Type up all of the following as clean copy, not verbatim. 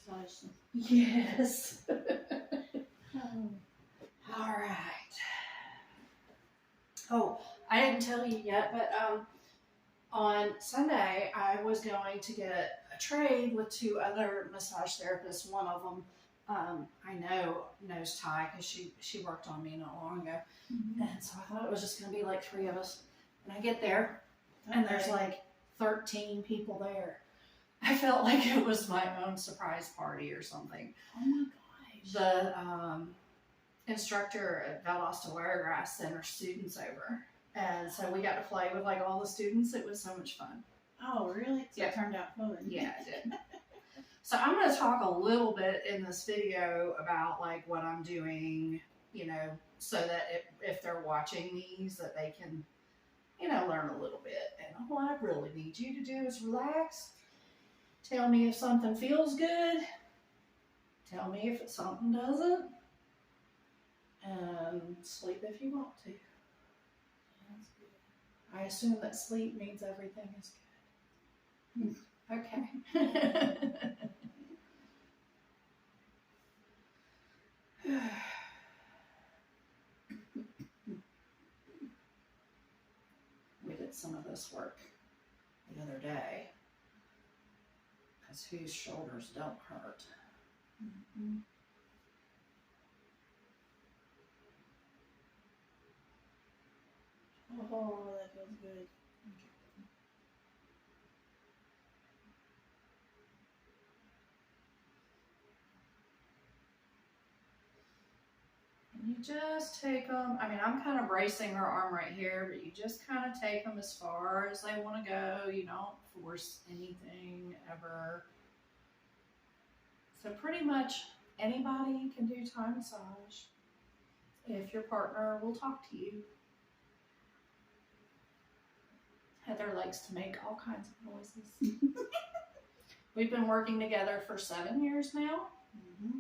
massage. Yes. Oh. All right. Oh, I didn't tell you yet, but on Sunday I was going to get a trade with two other massage therapists. One of them I knows Ty because she worked on me not long ago, and so I thought it was just going to be like three of us. And I get there, and there's like 13 people there. I felt like it was my own surprise party or something. Oh my gosh. The instructor at Valdosta Wiregrass sent her students over, and so we got to play with like all the students. It was so much fun. Oh, really? So Yeah. it turned out fun. Yeah, it did. So I'm going to talk a little bit in this video about like what I'm doing, you know, so that if they're watching these, that they can, you know, learn a little bit. And all I really need you to do is relax. Tell me if something feels good. Tell me if something doesn't. And sleep if you want to. Sounds good. I assume that sleep means everything is good. Okay. We did some of this work the other day because whose shoulders don't hurt. Mm-hmm. Oh, that feels good. And you just take them, I mean, I'm kind of bracing her arm right here, but you just kind of take them as far as they want to go. You don't force anything ever. So pretty much anybody can do Thai massage if your partner will talk to you. Heather likes to make all kinds of noises. We've been working together for 7 years now. Mm-hmm.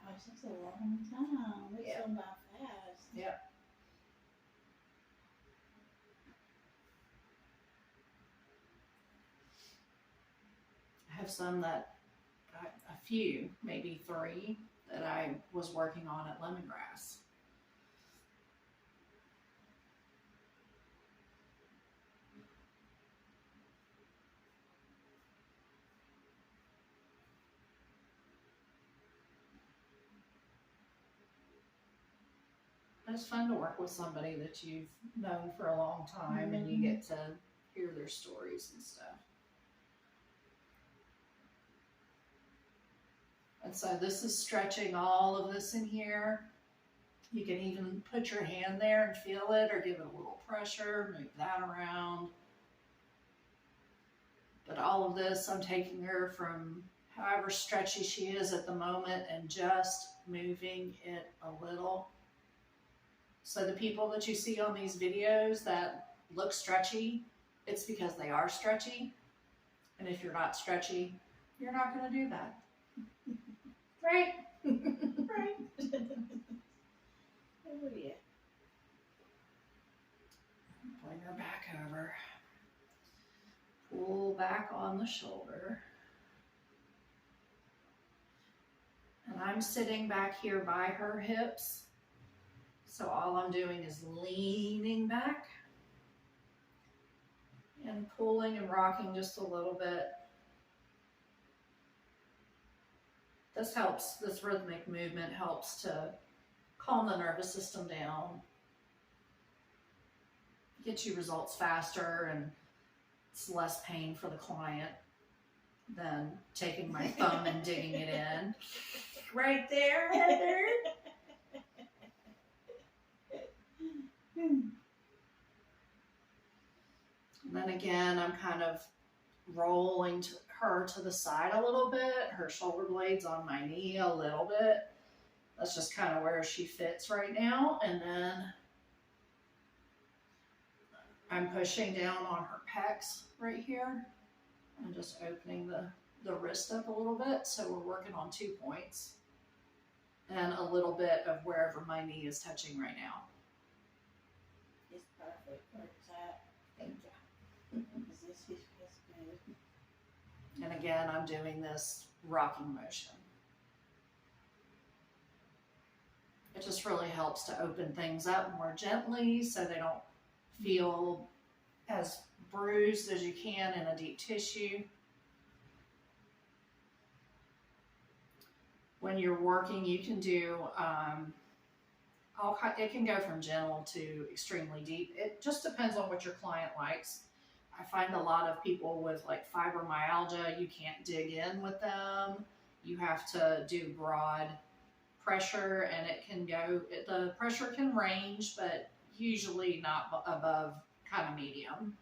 Gosh, that's a long time. It's going by fast. Yep. I have some that, a few, maybe 3, that I was working on at Lemongrass. It's fun to work with somebody that you've known for a long time, and you get to hear their stories and stuff. And so this is stretching all of this in here. You can even put your hand there and feel it, or give it a little pressure, move that around. But all of this, I'm taking her from however stretchy she is at the moment and just moving it a little. So the people that you see on these videos that look stretchy, it's because they are stretchy. And if you're not stretchy, you're not going to do that. Right? Right. Oh, yeah. Bring her back over. Pull back on the shoulder. And I'm sitting back here by her hips. So all I'm doing is leaning back and pulling and rocking just a little bit. This helps, this rhythmic movement helps to calm the nervous system down, get you results faster, and it's less pain for the client than taking my thumb and digging it in. Right there, Heather. And then again, I'm kind of rolling her to the side a little bit, her shoulder blades on my knee a little bit. That's just kind of where she fits right now. And then I'm pushing down on her pecs right here and just opening the wrist up a little bit. So we're working on 2 points and a little bit of wherever my knee is touching right now. It's perfect. Where's that? Thank you. Is this his good? And again, I'm doing this rocking motion. It just really helps to open things up more gently so they don't feel as bruised as you can in a deep tissue. When you're working, you can do it can go from gentle to extremely deep. It just depends on what your client likes. I find a lot of people with like fibromyalgia, you can't dig in with them. You have to do broad pressure, and the pressure can range, but usually not above kind of medium.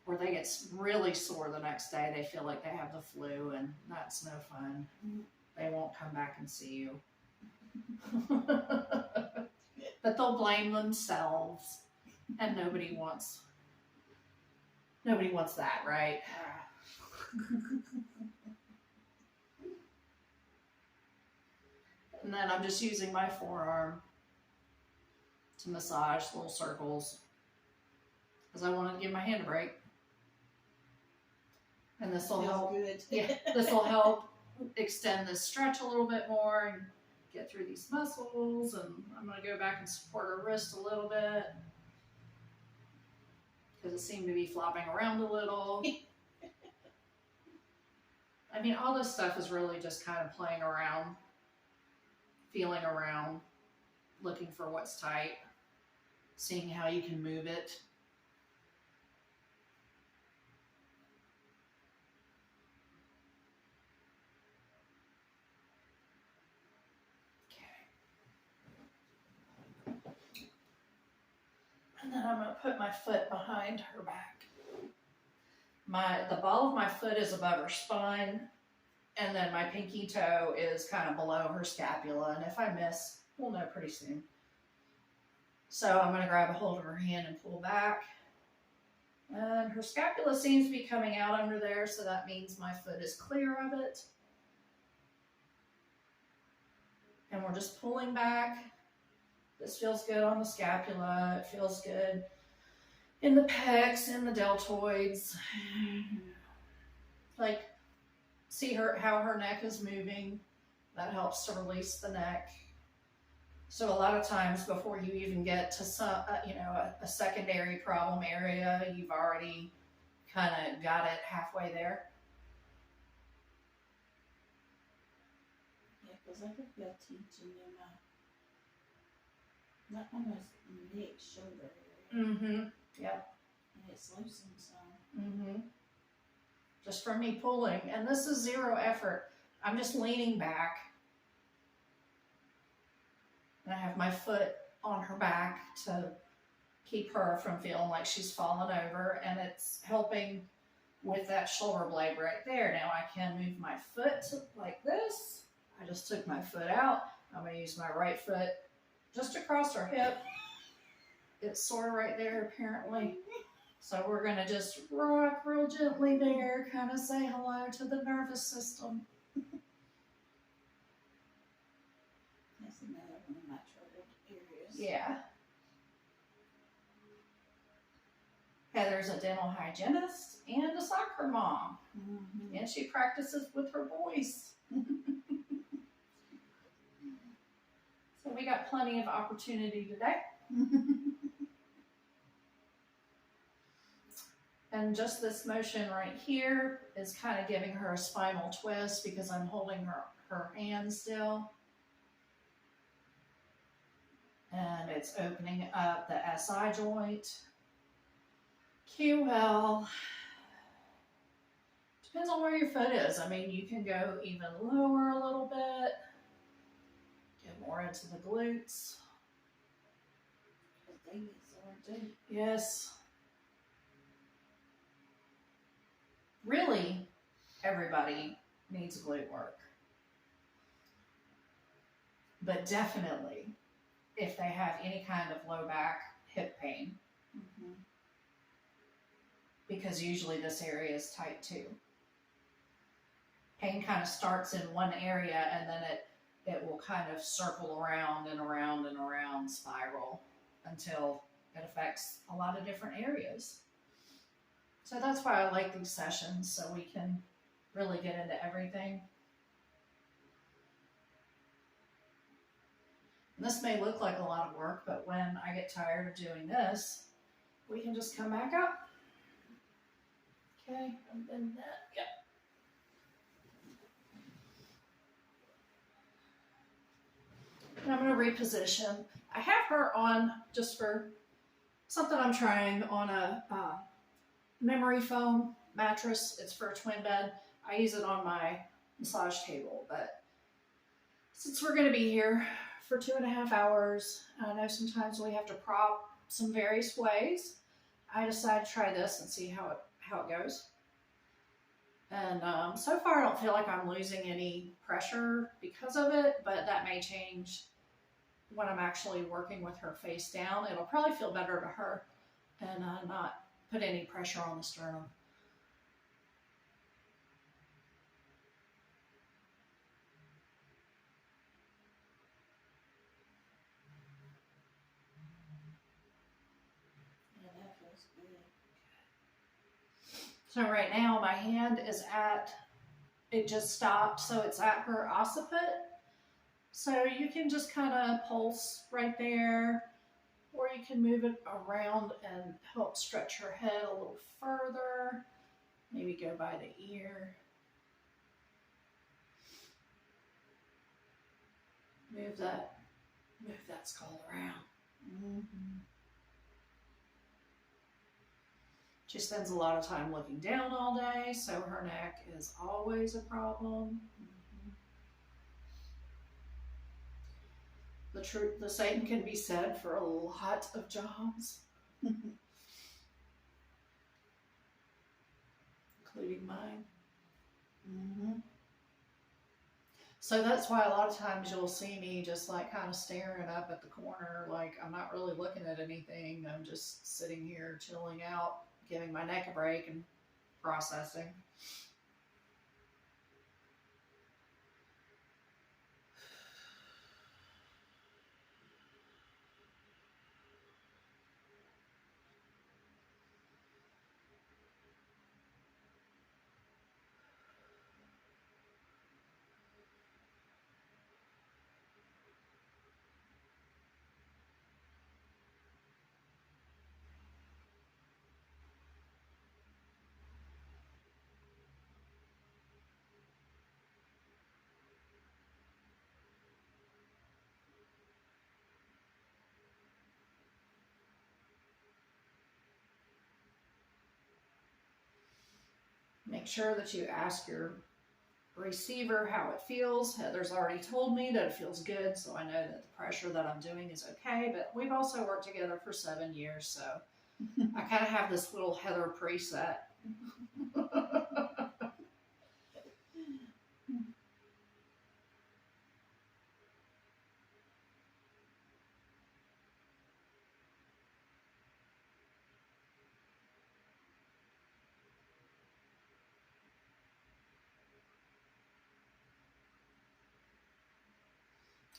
Or they get really sore the next day. They feel like they have the flu, and that's no fun. They won't come back and see you. But they'll blame themselves, and nobody wants that, right? And then I'm just using my forearm to massage little circles because I wanted to give my hand a break. And this will help. Good. Yeah, this will help extend this stretch a little bit more and get through these muscles. And I'm going to go back and support her wrist a little bit because it seemed to be flopping around a little. I mean, all this stuff is really just kind of playing around, feeling around, looking for what's tight, seeing how you can move it. And then I'm going to put my foot behind her back. The ball of my foot is above her spine, and then my pinky toe is kind of below her scapula. And if I miss, we'll know pretty soon. So I'm going to grab a hold of her hand and pull back. And her scapula seems to be coming out under there, so that means my foot is clear of it. And we're just pulling back. This feels good on the scapula. It feels good in the pecs, in the deltoids. Like, see how her neck is moving. That helps to release the neck. So a lot of times before you even get to some, a secondary problem area, you've already kind of got it halfway there. Yeah, because I could feel tension in not almost neck, shoulder area. Mm-hmm. Yep. And it's loosened some. Mm-hmm. Just from me pulling. And this is zero effort. I'm just leaning back. And I have my foot on her back to keep her from feeling like she's fallen over. And it's helping with that shoulder blade right there. Now I can move my foot like this. I just took my foot out. I'm going to use my right foot just across her hip. It's sore right there apparently. So we're going to just rock real gently there, kind of say hello to the nervous system. That's another one of my troubled areas. Yeah. Heather's a dental hygienist and a soccer mom. Mm-hmm. And she practices with her boys. So we got plenty of opportunity today. And just this motion right here is kind of giving her a spinal twist because I'm holding her hand still. And it's opening up the SI joint. QL. Depends on where your foot is. I mean, you can go even lower a little bit. Get more into the glutes. Because they get sore too. Yes. Really, everybody needs glute work. But definitely, if they have any kind of low back, hip pain, Mm-hmm. because usually this area is tight too. Pain kind of starts in one area and then it will kind of circle around and around and around, spiral until it affects a lot of different areas. So that's why I like these sessions, so we can really get into everything. And this may look like a lot of work, but when I get tired of doing this, we can just come back up. Okay, and then that, yep. And I'm going to reposition. I have her on, just for something I'm trying, on a memory foam mattress. It's for a twin bed. I use it on my massage table, but since we're going to be here for 2.5 hours, I know sometimes we have to prop some various ways. I decided to try this and see how it goes. And so far I don't feel like I'm losing any pressure because of it, but that may change when I'm actually working with her face down. It'll probably feel better to her and not put any pressure on the sternum. Yeah, that feels good. So right now my hand is at, it just stopped, so it's at her occiput. So you can just kind of pulse right there, or you can move it around and help stretch her head a little further. Maybe go by the ear. Move that skull around. Mm-hmm. She spends a lot of time looking down all day, so her neck is always a problem. The same can be said for a lot of jobs, including mine. Mm-hmm. So that's why a lot of times you'll see me just like kind of staring up at the corner, like I'm not really looking at anything. I'm just sitting here chilling out, giving my neck a break and processing. Make sure that you ask your receiver how it feels. Heather's already told me that it feels good, so I know that the pressure that I'm doing is okay, but we've also worked together for 7 years, so I kind of have this little Heather preset.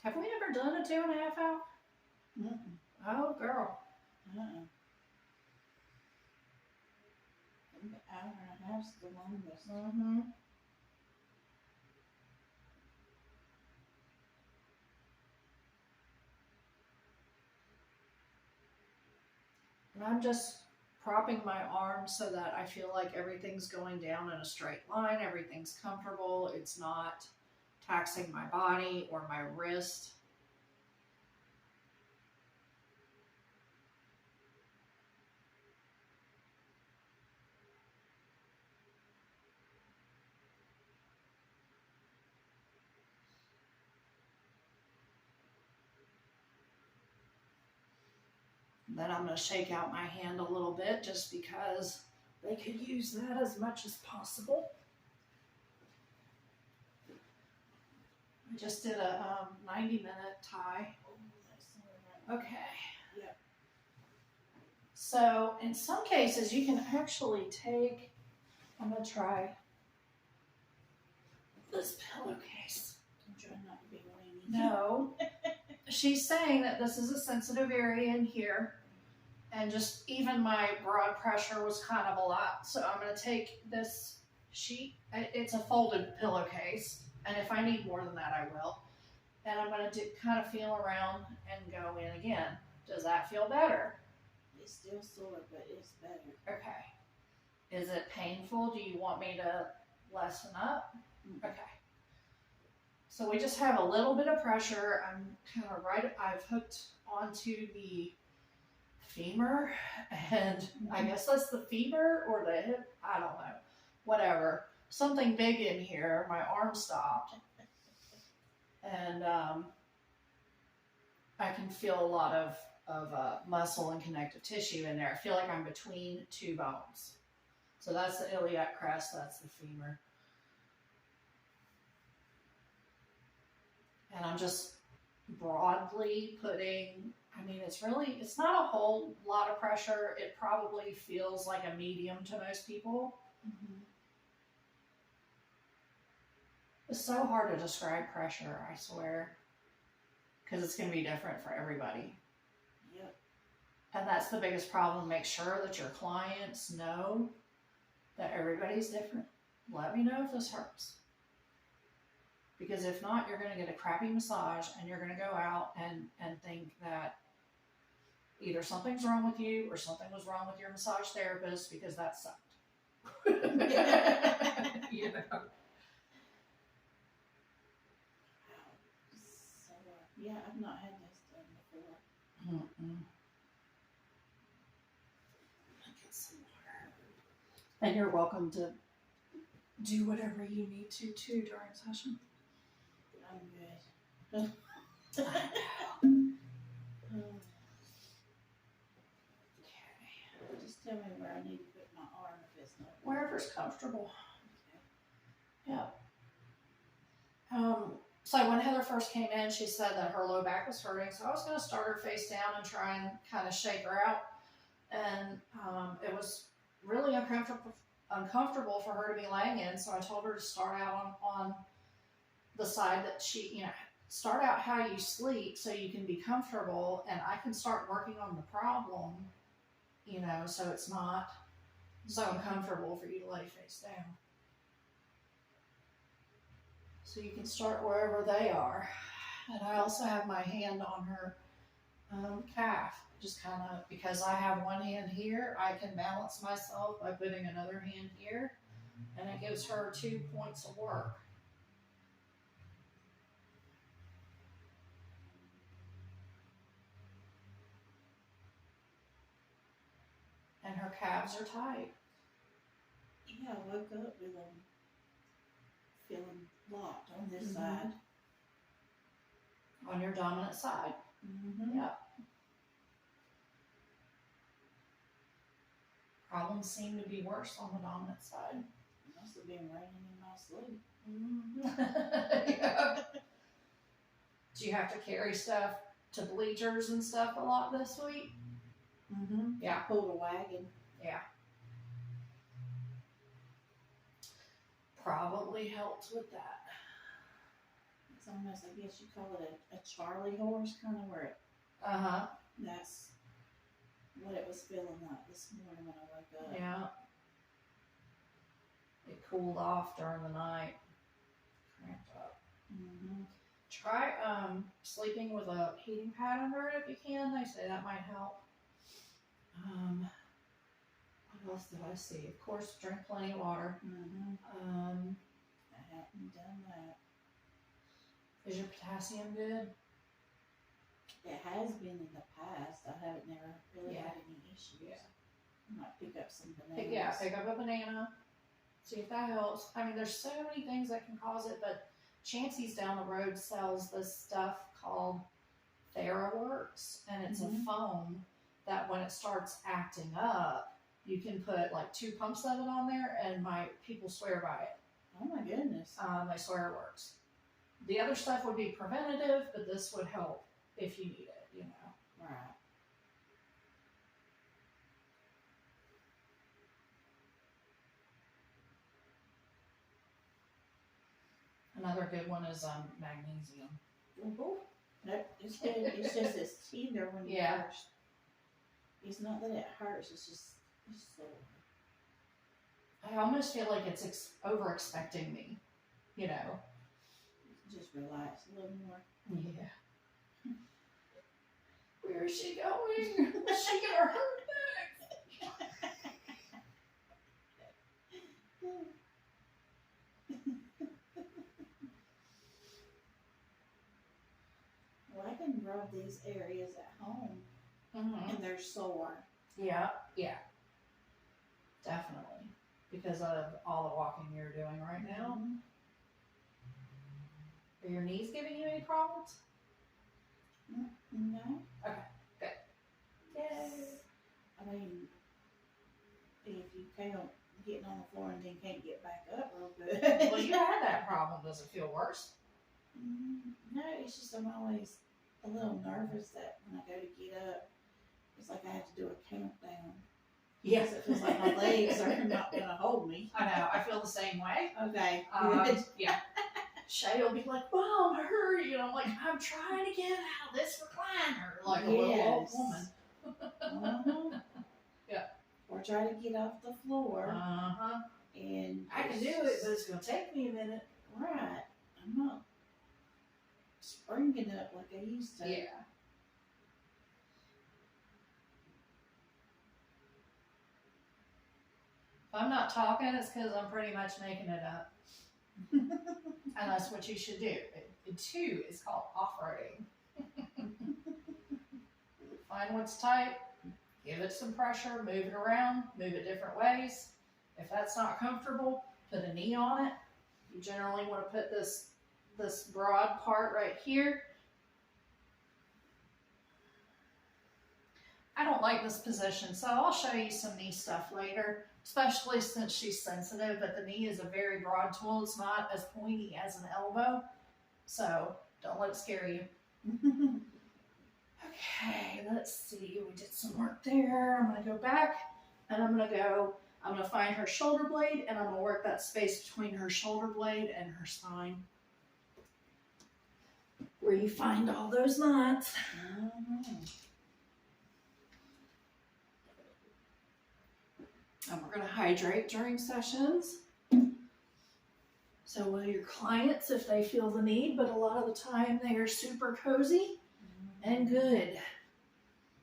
Have we ever done a 2.5 hour? Mm-mm. Oh, girl. Uh-uh. An hour and a half's the longest. Mm-hmm. And I'm just propping my arms so that I feel like everything's going down in a straight line. Everything's comfortable. It's not taxing my body or my wrist. Then I'm going to shake out my hand a little bit just because they could use that as much as possible. I just did a 90-minute tie. Okay. Yep. So in some cases you can actually take, I'm going to try this pillowcase. I'm trying not to be whiny. No. She's saying that this is a sensitive area in here and just even my blood pressure was kind of a lot. So I'm going to take this sheet. It's a folded pillowcase, and if I need more than that, I will. And I'm going to kind of feel around and go in again. Does that feel better? It's still sore, but it's better. Okay. Is it painful? Do you want me to lessen up? Okay. So we just have a little bit of pressure. I'm kind of I've hooked onto the femur, and I guess that's the femur or the hip. I don't know. Whatever. Something big in here. My arm stopped. And I can feel a lot of muscle and connective tissue in there. I feel like I'm between two bones. So that's the iliac crest, that's the femur. And I'm just broadly putting, I mean, it's not a whole lot of pressure. It probably feels like a medium to most people. Mm-hmm. It's so hard to describe pressure, I swear, because it's going to be different for everybody. Yep. And that's the biggest problem. Make sure that your clients know that everybody's different. Let me know if this hurts. Because if not, you're going to get a crappy massage and you're going to go out and think that either something's wrong with you or something was wrong with your massage therapist because that sucked. You know? So, yeah, I've not had this done before. Mm-mm. I'll get some water. And you're welcome to do whatever you need to too during session. I'm good. Okay. Just tell me where I need to put my arm if it's not. Wherever's comfortable. Okay. Yeah. So when Heather first came in, she said that her low back was hurting. So I was going to start her face down and try and kind of shake her out. And it was really uncomfortable for her to be laying in. So I told her to start out on the side that she, start out how you sleep so you can be comfortable. And I can start working on the problem, so it's not so uncomfortable for you to lay face down. So you can start wherever they are. And I also have my hand on her calf, just kind of, because I have one hand here, I can balance myself by putting another hand here, and it gives her 2 points of work. And her calves are tight. Yeah, I woke up with them feeling locked on this Mm-hmm. side. On your dominant side. Mm-hmm. Yeah. Problems seem to be worse on the dominant side. It must have been raining in my sleep. Mm-hmm. Yeah. Do you have to carry stuff to bleachers and stuff a lot this week? Mm-hmm. Yeah. I pulled a wagon. Yeah. Probably helps with that. It's almost, I guess you call it a Charlie horse, kind of where Uh-huh. that's what it was feeling like this morning when I woke up. Yeah. It cooled off during the night. Cramped up. Mm-hmm. Try sleeping with a heating pad under it if you can. They say that might help. What else did I see? Of course, drink plenty of water. Mm-hmm. I haven't done that. Is your potassium good? It has been in the past. I haven't never really Yeah. had any issues. Yeah. I might pick up some bananas. Pick up a banana. See if that helps. I mean, there's so many things that can cause it, but Chancey's down the road sells this stuff called TheraWorks, and it's Mhm. a foam that when it starts acting up, you can put like 2 pumps of it on there, and my people swear by it. Oh my goodness. They swear it works. The other stuff would be preventative, but this would help if you need it, Right. Another good one is magnesium. Nope, it's good. It's just it's tender when you Yeah. first. It's not that it hurts, it's sore. I almost feel like it's over expecting me, you know. Just relax a little more. Yeah. Where is she going? Is she gonna hurt back? Well, I can rub these areas at home, Mm-hmm. and they're sore. Yeah, definitely. Because of all the walking you're doing right now. Mhm. Are your knees giving you any problems? No. Yay. I mean, if you can't getting on the floor and then can't get back up real good. Well, you had that problem. Does it feel worse? No, it's just I'm always a little nervous that when I go to get up, it's like I have to do a countdown. Yes. Because it feels like my legs are not going to hold me. I know. I feel the same way. Okay. Yeah. Shay will be like, Mom, hurry. And I'm like, I'm trying to get out of this recliner. Like a little old woman. Uh-huh. Yeah. Or try to get off the floor. Uh-huh. And I can do it, but it's going to take me a minute. Right. I'm not springing up like I used to. Yeah. If I'm not talking, it's because I'm pretty much making it up. And that's what you should do. It too is called off-roading. Find what's tight, give it some pressure, move it around, move it different ways. If that's not comfortable, put a knee on it. You generally want to put this broad part right here. I don't like this position, so I'll show you some knee stuff later, especially since she's sensitive, but the knee is a very broad tool. It's not as pointy as an elbow, so don't let it scare you. Okay, let's see. We did some work there. I'm going to go back, and I'm going to find her shoulder blade, and I'm going to work that space between her shoulder blade and her spine, where you find all those knots. And we're going to hydrate during sessions. So will your clients, if they feel the need, but a lot of the time they are super cozy and good.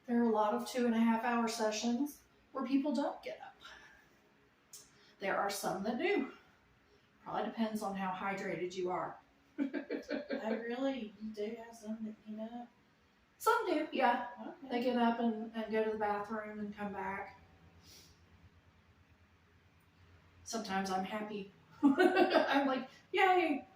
There are a lot of 2.5 hour sessions where people don't get up. There are some that do. Probably depends on how hydrated you are. I really do have some that get up. Some do, yeah. Okay. They get up and go to the bathroom and come back. Sometimes I'm happy. I'm like, yay,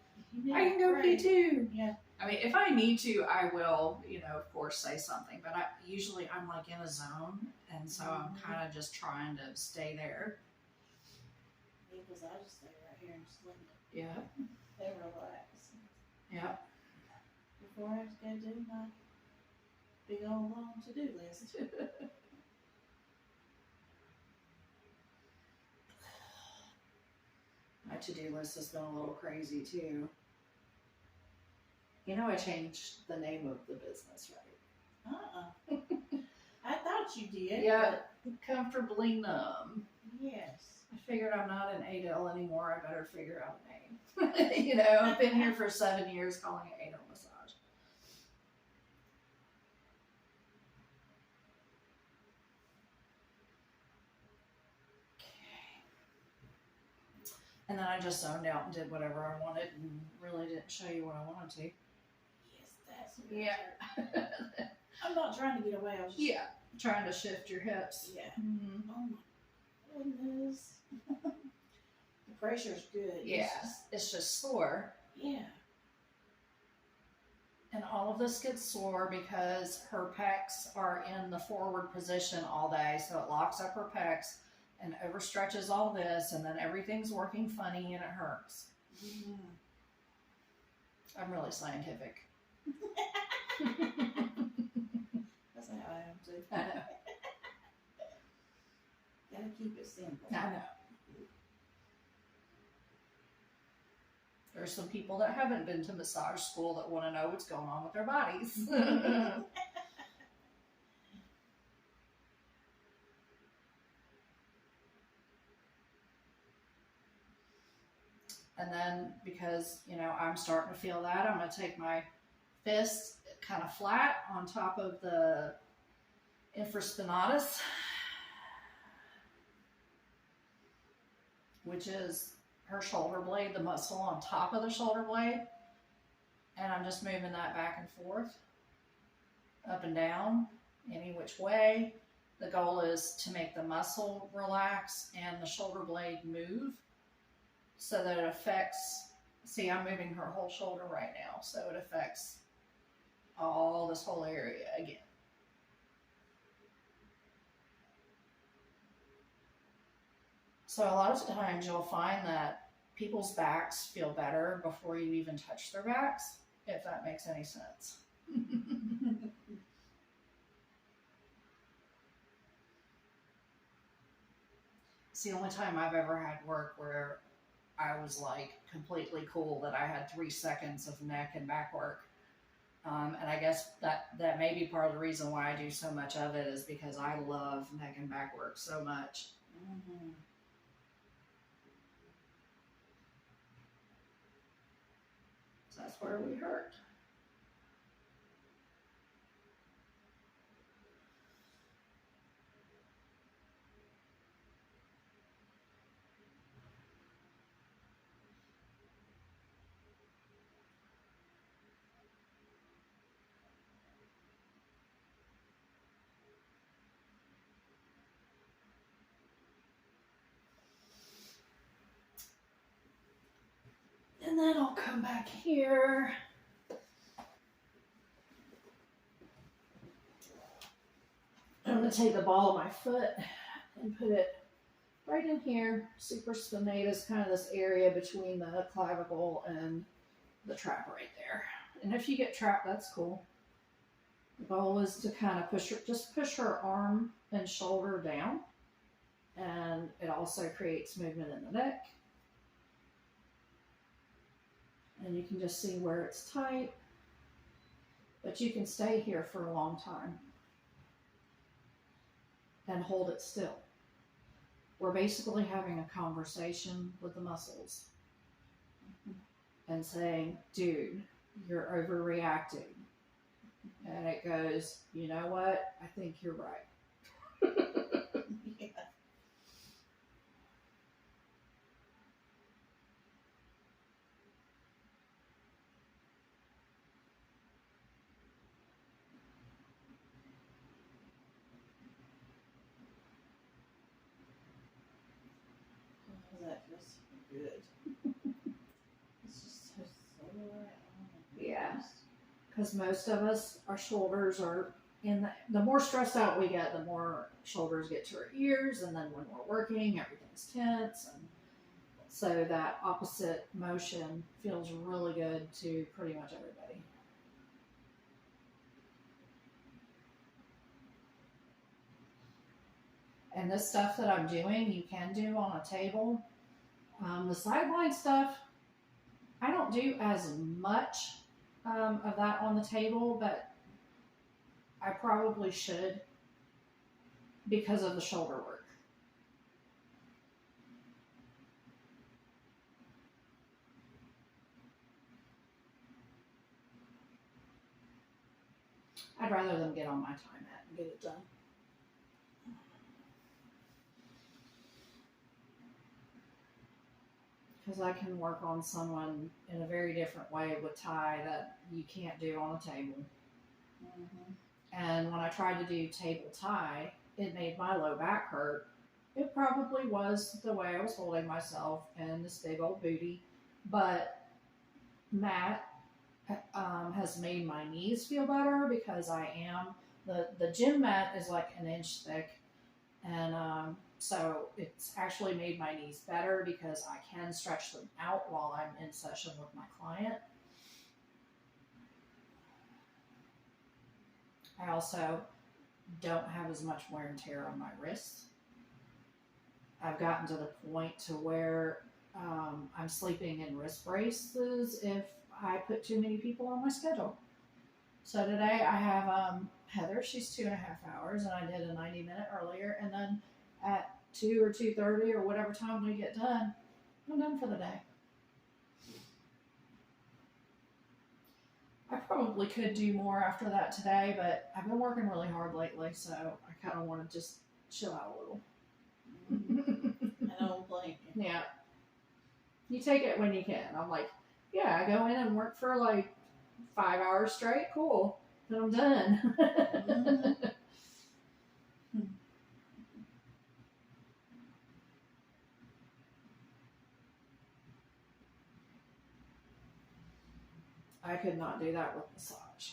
I can go pee too. Yeah. I mean, if I need to, I will, of course, say something. But I'm like in a zone, and so I'm kind of just trying to stay there. Because I just stay right here and sleep. Yeah. They relax. Yeah. Before I go do my big old long to-do list. My to-do list has been a little crazy too. I changed the name of the business, right? I thought you did. Yeah, Comfortably Numb. Yes. I figured I'm not an Adele anymore. I better figure out a name. I've been here for 7 years calling it Adele Massage. And then I just zoned out and did whatever I wanted and really didn't show you what I wanted to. Yes, that's Yeah. I'm not trying to get away. I was just Trying to shift your hips. Yeah. Mm-hmm. Oh my goodness. The pressure's good. Yeah. It's just sore. Yeah. And all of this gets sore because her pecs are in the forward position all day. So it locks up her pecs and overstretches all this, and then everything's working funny and it hurts. Mm-hmm. I'm really scientific. That's how I am too. I know. Gotta keep it simple. I know. There's some people that haven't been to massage school that want to know what's going on with their bodies. And then because, I'm starting to feel that, I'm going to take my fist kind of flat on top of the infraspinatus, which is her shoulder blade, the muscle on top of the shoulder blade. And I'm just moving that back and forth, up and down, any which way. The goal is to make the muscle relax and the shoulder blade move so that it affects, see, I'm moving her whole shoulder right now, so it affects all this whole area again. So a lot of times you'll find that people's backs feel better before you even touch their backs, if that makes any sense. It's the only time I've ever had work where I was like completely cool that I had 3 seconds of neck and back work. And I guess that may be part of the reason why I do so much of it, is because I love neck and back work so much. Mm-hmm. So that's where we hurt. And then I'll come back here. I'm going to take the ball of my foot and put it right in here. Supraspinatus, kind of this area between the clavicle and the trap right there. And if you get trapped, that's cool. The goal is to kind of push her arm and shoulder down. And it also creates movement in the neck. And you can just see where it's tight. But you can stay here for a long time and hold it still. We're basically having a conversation with the muscles and saying, dude, you're overreacting. And it goes, you know what? I think you're right. Yeah. That feels good. It's just so sore. Yeah. Because most of us, our shoulders are the more stressed out we get, the more shoulders get to our ears, and then when we're working, everything's tense, and so that opposite motion feels really good to pretty much everybody. And this stuff that I'm doing, you can do on a table. The sideline stuff, I don't do as much of that on the table, but I probably should because of the shoulder work. I'd rather them get on my time mat and get it done. Because I can work on someone in a very different way with Ty that you can't do on a table. Mm-hmm. And when I tried to do table Ty, it made my low back hurt. It probably was the way I was holding myself and this big old booty. But Matt has made my knees feel better because the gym mat is like an inch thick. And so it's actually made my knees better because I can stretch them out while I'm in session with my client. I also don't have as much wear and tear on my wrists. I've gotten to the point to where I'm sleeping in wrist braces if I put too many people on my schedule. So today I have Heather, she's 2.5 hours, and I did a 90-minute earlier, and then at 2 or 2:30 or whatever time we get done, I'm done for the day. probably could do more after that today, but I've been working really hard lately, so I kind of want to just chill out a little. I don't blame you. Yeah. You take it when you can. I'm like, yeah, I go in and work for like 5 hours straight. Cool. Then I'm done. I could not do that with massage.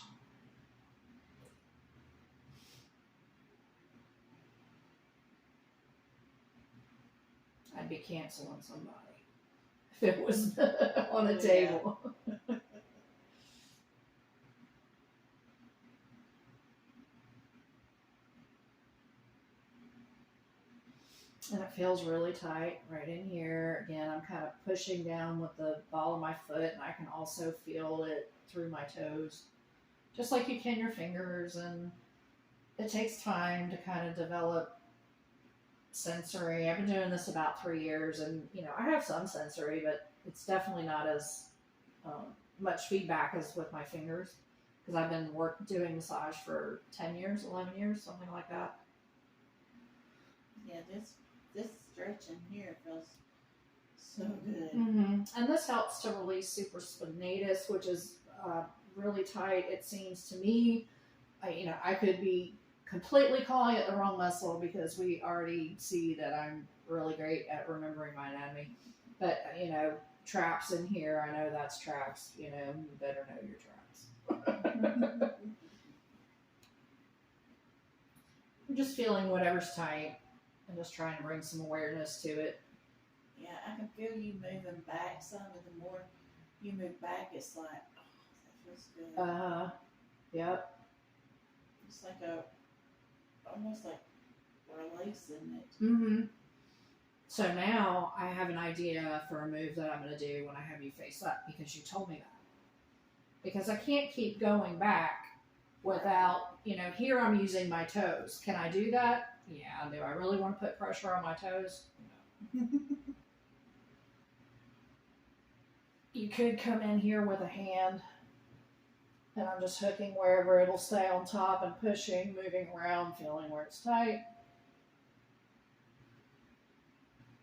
I'd be canceling somebody if it was on a table. And it feels really tight right in here. Again, I'm kind of pushing down with the ball of my foot, and I can also feel it through my toes, just like you can your fingers. And it takes time to kind of develop sensory. I've been doing this about 3 years, and I have some sensory, but it's definitely not as much feedback as with my fingers, because I've been doing massage for 10 years, 11 years, something like that. Yeah, this stretching here feels so good. Mm-hmm. And this helps to release supraspinatus, which is really tight. It seems to me, I could be completely calling it the wrong muscle, because we already see that I'm really great at remembering my anatomy. But traps in here, I know that's traps. You better know your traps. I'm just feeling whatever's tight and just trying to bring some awareness to it. Yeah, I can feel you moving back some, and the more you move back, it's like, that feels good. Yep. It's like almost like releasing it. Mm-hmm. So now I have an idea for a move that I'm going to do when I have you face up, because you told me that. Because I can't keep going back without, here I'm using my toes. Can I do that? Yeah. Do I really want to put pressure on my toes? No. You could come in here with a hand, and I'm just hooking wherever it'll stay on top and pushing, moving around, feeling where it's tight.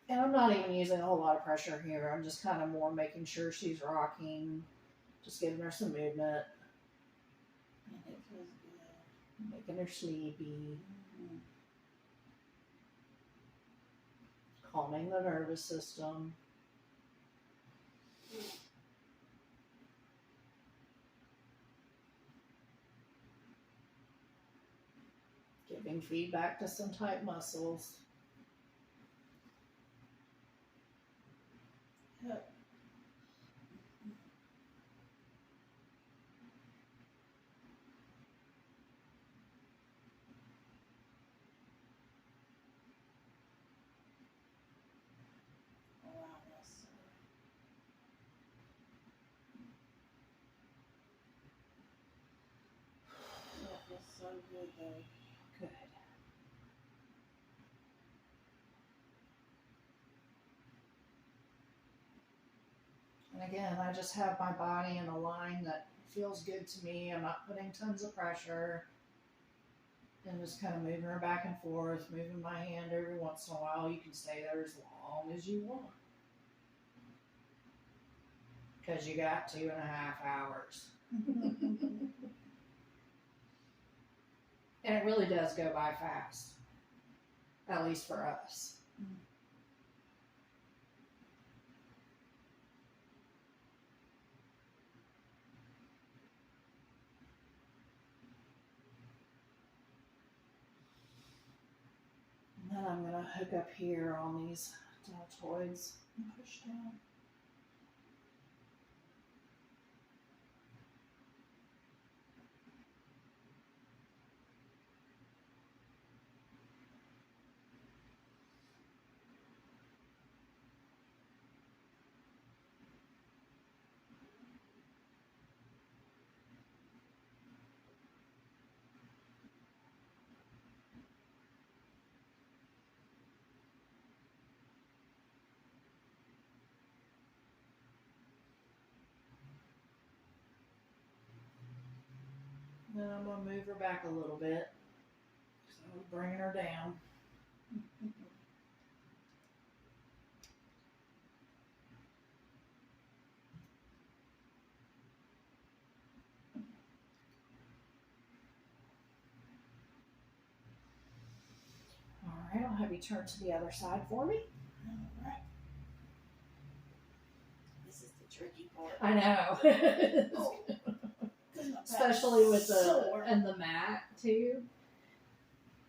And I'm not even using a whole lot of pressure here. I'm just kind of more making sure she's rocking, just giving her some movement. And it feels good. Making her sleepy. Mm-hmm. Calming the nervous system. Giving feedback to some tight muscles. Yep. Wow, that's that feels so good though. Good. And again, I just have my body in a line that feels good to me. I'm not putting tons of pressure. And just kind of moving her back and forth, moving my hand every once in a while. You can stay there as long as you want, because you got 2.5 hours. And it really does go by fast, at least for us. And then I'm going to hook up here on these deltoids and push down. then I'm gonna move her back a little bit. So bringing her down. All right, I'll have you turn to the other side for me. All right. This is the tricky part. I know. Oh, 'cause my back's Especially with the sore. and the mat too.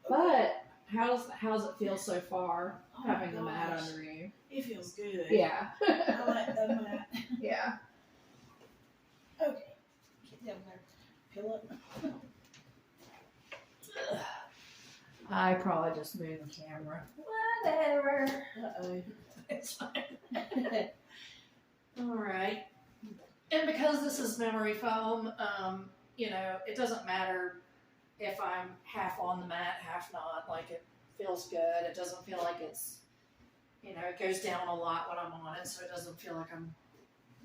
But how's it feel so far Oh my having the mat gosh. under you? It feels good. Yeah. I like the mat. Yeah. Okay. Get down there. Peel up. I probably just moved the camera. Whatever. Uh-oh. It's fine. All right. And because this is memory foam, it doesn't matter if I'm half on the mat, half not. Like, it feels good. It doesn't feel like it's, it goes down a lot when I'm on it, so it doesn't feel like I'm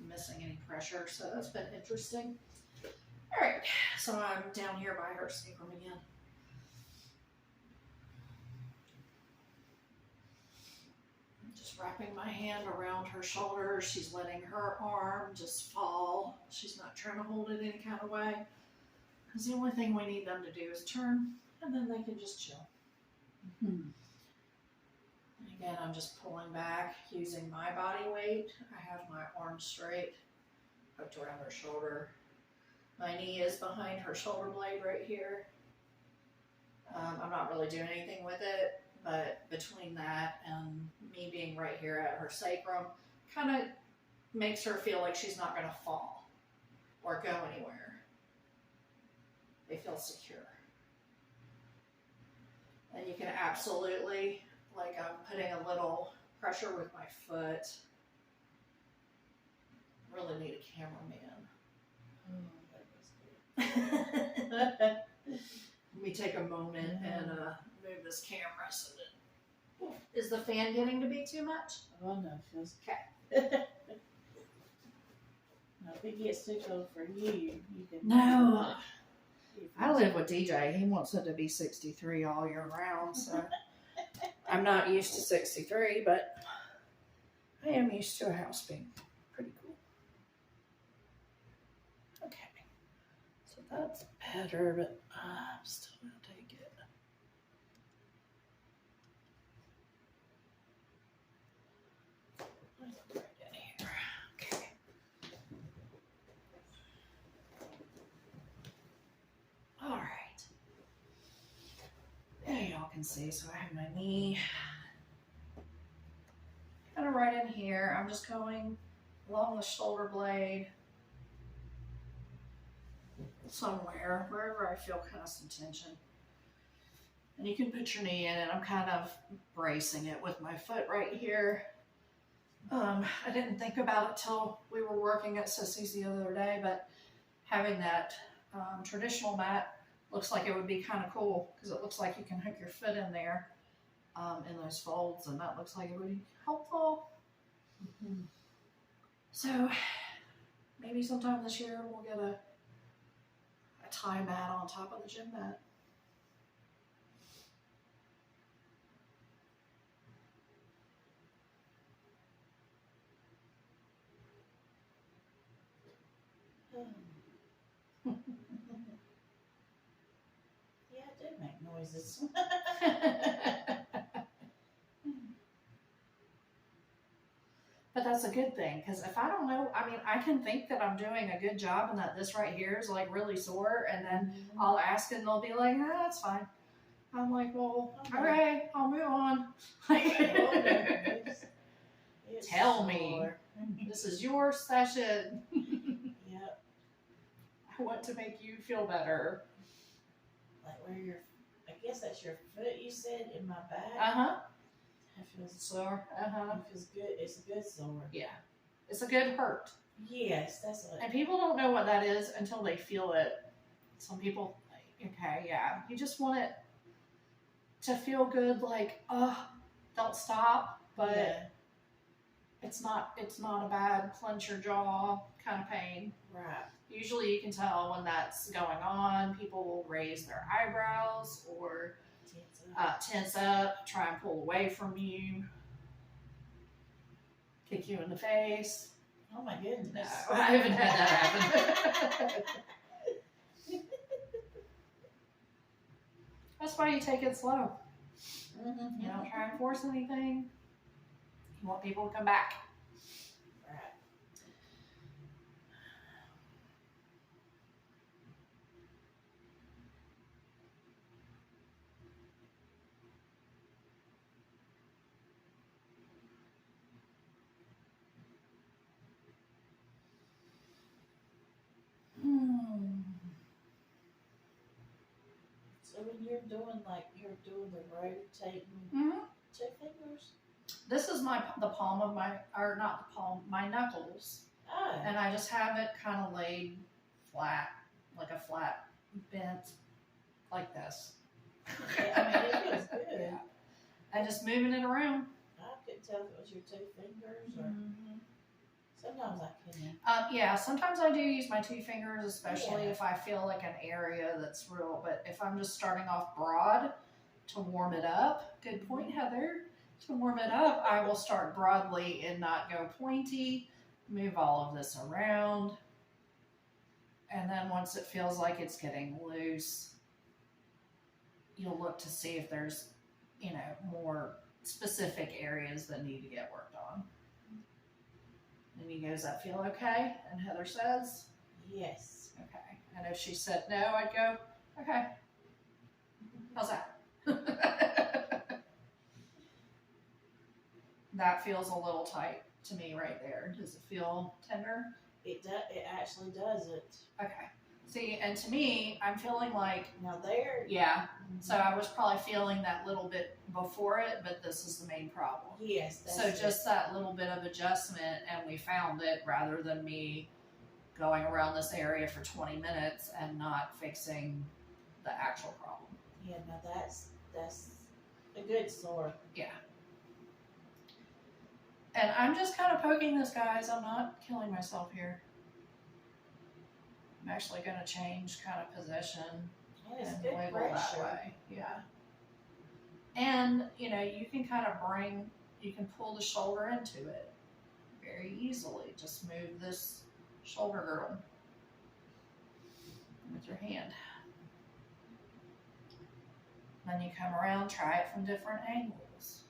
missing any pressure. So that's been interesting. All right. So I'm down here by her sacrum again. Just wrapping my hand around her shoulder. She's letting her arm just fall. She's not trying to hold it any kind of way. Because the only thing we need them to do is turn, and then they can just chill. And again, I'm just pulling back using my body weight. I have my arm straight, hooked around her shoulder. My knee is behind her shoulder blade right here. I'm not really doing anything with it, but between that and me being right here at her sacrum, kind of makes her feel like she's not going to fall or go anywhere. They feel secure. And you can absolutely, like, I'm putting a little pressure with my foot. Really need a cameraman. Let me take a moment and move this camera so that. Is the fan getting to be too much? Oh no, it feels Okay. Now, if it gets too cold for you, you can. No. I live with DJ. He wants it to be 63 all year round, so I'm not used to 63, but I am used to a house being pretty cool. Okay. So that's better, but I'm still going to take it. Right in here. Okay. All right. There y'all can see. So I have my knee kind of right in here. I'm just going along the shoulder blade somewhere, wherever I feel kind of some tension. And you can put your knee in, and I'm kind of bracing it with my foot right here. I didn't think about it till we were working at Sissy's the other day, but having that traditional mat looks like it would be kind of cool because it looks like you can hook your foot in there in those folds, and that looks like it would be helpful. So maybe sometime this year we'll get a tie mat on top of the gym mat. Yeah, it did make noises. But that's a good thing, because if I don't know, I mean, I can think that I'm doing a good job and that this right here is like really sore, and then I'll ask and they'll be like, "Ah, that's fine." I'm like, "Well, okay, I'll move on." It's Tell me. sore. This is your session. Yep. I want to make you feel better. Like where your, I guess that's your foot. You said in my back. It feels Sore. It feels good. It's a good sore. Yeah. It's a good hurt. Yes, that's what. And people don't know what that is until they feel it. Some people, okay, yeah. You just want it to feel good, like, oh, don't stop. But It's not a bad clench your jaw kind of pain. Right. Usually you can tell when that's going on. People will raise their eyebrows or tense up, try and pull away from you, kick you in the face. Oh my goodness. No, I haven't had that happen. That's why you take it slow. Mm-hmm. You don't try and force anything. You want people to come back. Right. So when you're doing the rotating Mm-hmm. 2 fingers. This is the palm of my, or not the palm, my knuckles. Oh. And I just have it kind of laid flat, like a flat bent, like this. Yeah, I mean, it feels good. Yeah. And just moving it around. I couldn't tell if it was your 2 fingers or sometimes I can. Yeah, sometimes I do use my 2 fingers, especially Yeah. if I feel like an area that's real. But if I'm just starting off broad to warm it up, good point, Heather. To warm it up, I will start broadly and not go pointy. Move all of this around. And then once it feels like it's getting loose, you'll look to see if there's, more specific areas that need to get worked on. And you go, does that feel okay? And Heather says, Yes. okay. And if she said no, I'd go, okay. How's that? That feels a little tight to me right there. Does it feel tender? It does. It actually does it. Okay. See, and to me, I'm feeling like, Now there. yeah. So I was probably feeling that little bit before it, but this is the main problem. Yes. That's So just that little bit of adjustment, and we found it, rather than me going around this area for 20 minutes and not fixing the actual problem. Yeah. Now that's a good sore. Yeah. And I'm just kind of poking this, guys. I'm not killing myself here. I'm actually going to change kind of position And it's and good wiggle pressure. that way. Yeah. And, you can kind of you can pull the shoulder into it very easily. Just move this shoulder girdle with your hand. Then you come around, try it from different angles.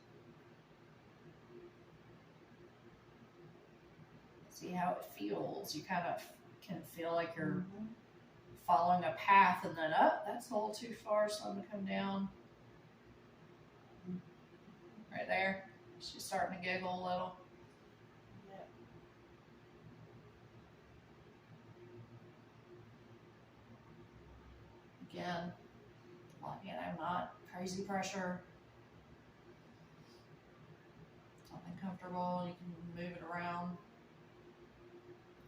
See how it feels. You kind of can feel like you're following a path, and then that's a little too far, so I'm gonna come down. Right there. She's starting to giggle a little. Yep. Again, not crazy pressure. Something comfortable. You can move it around.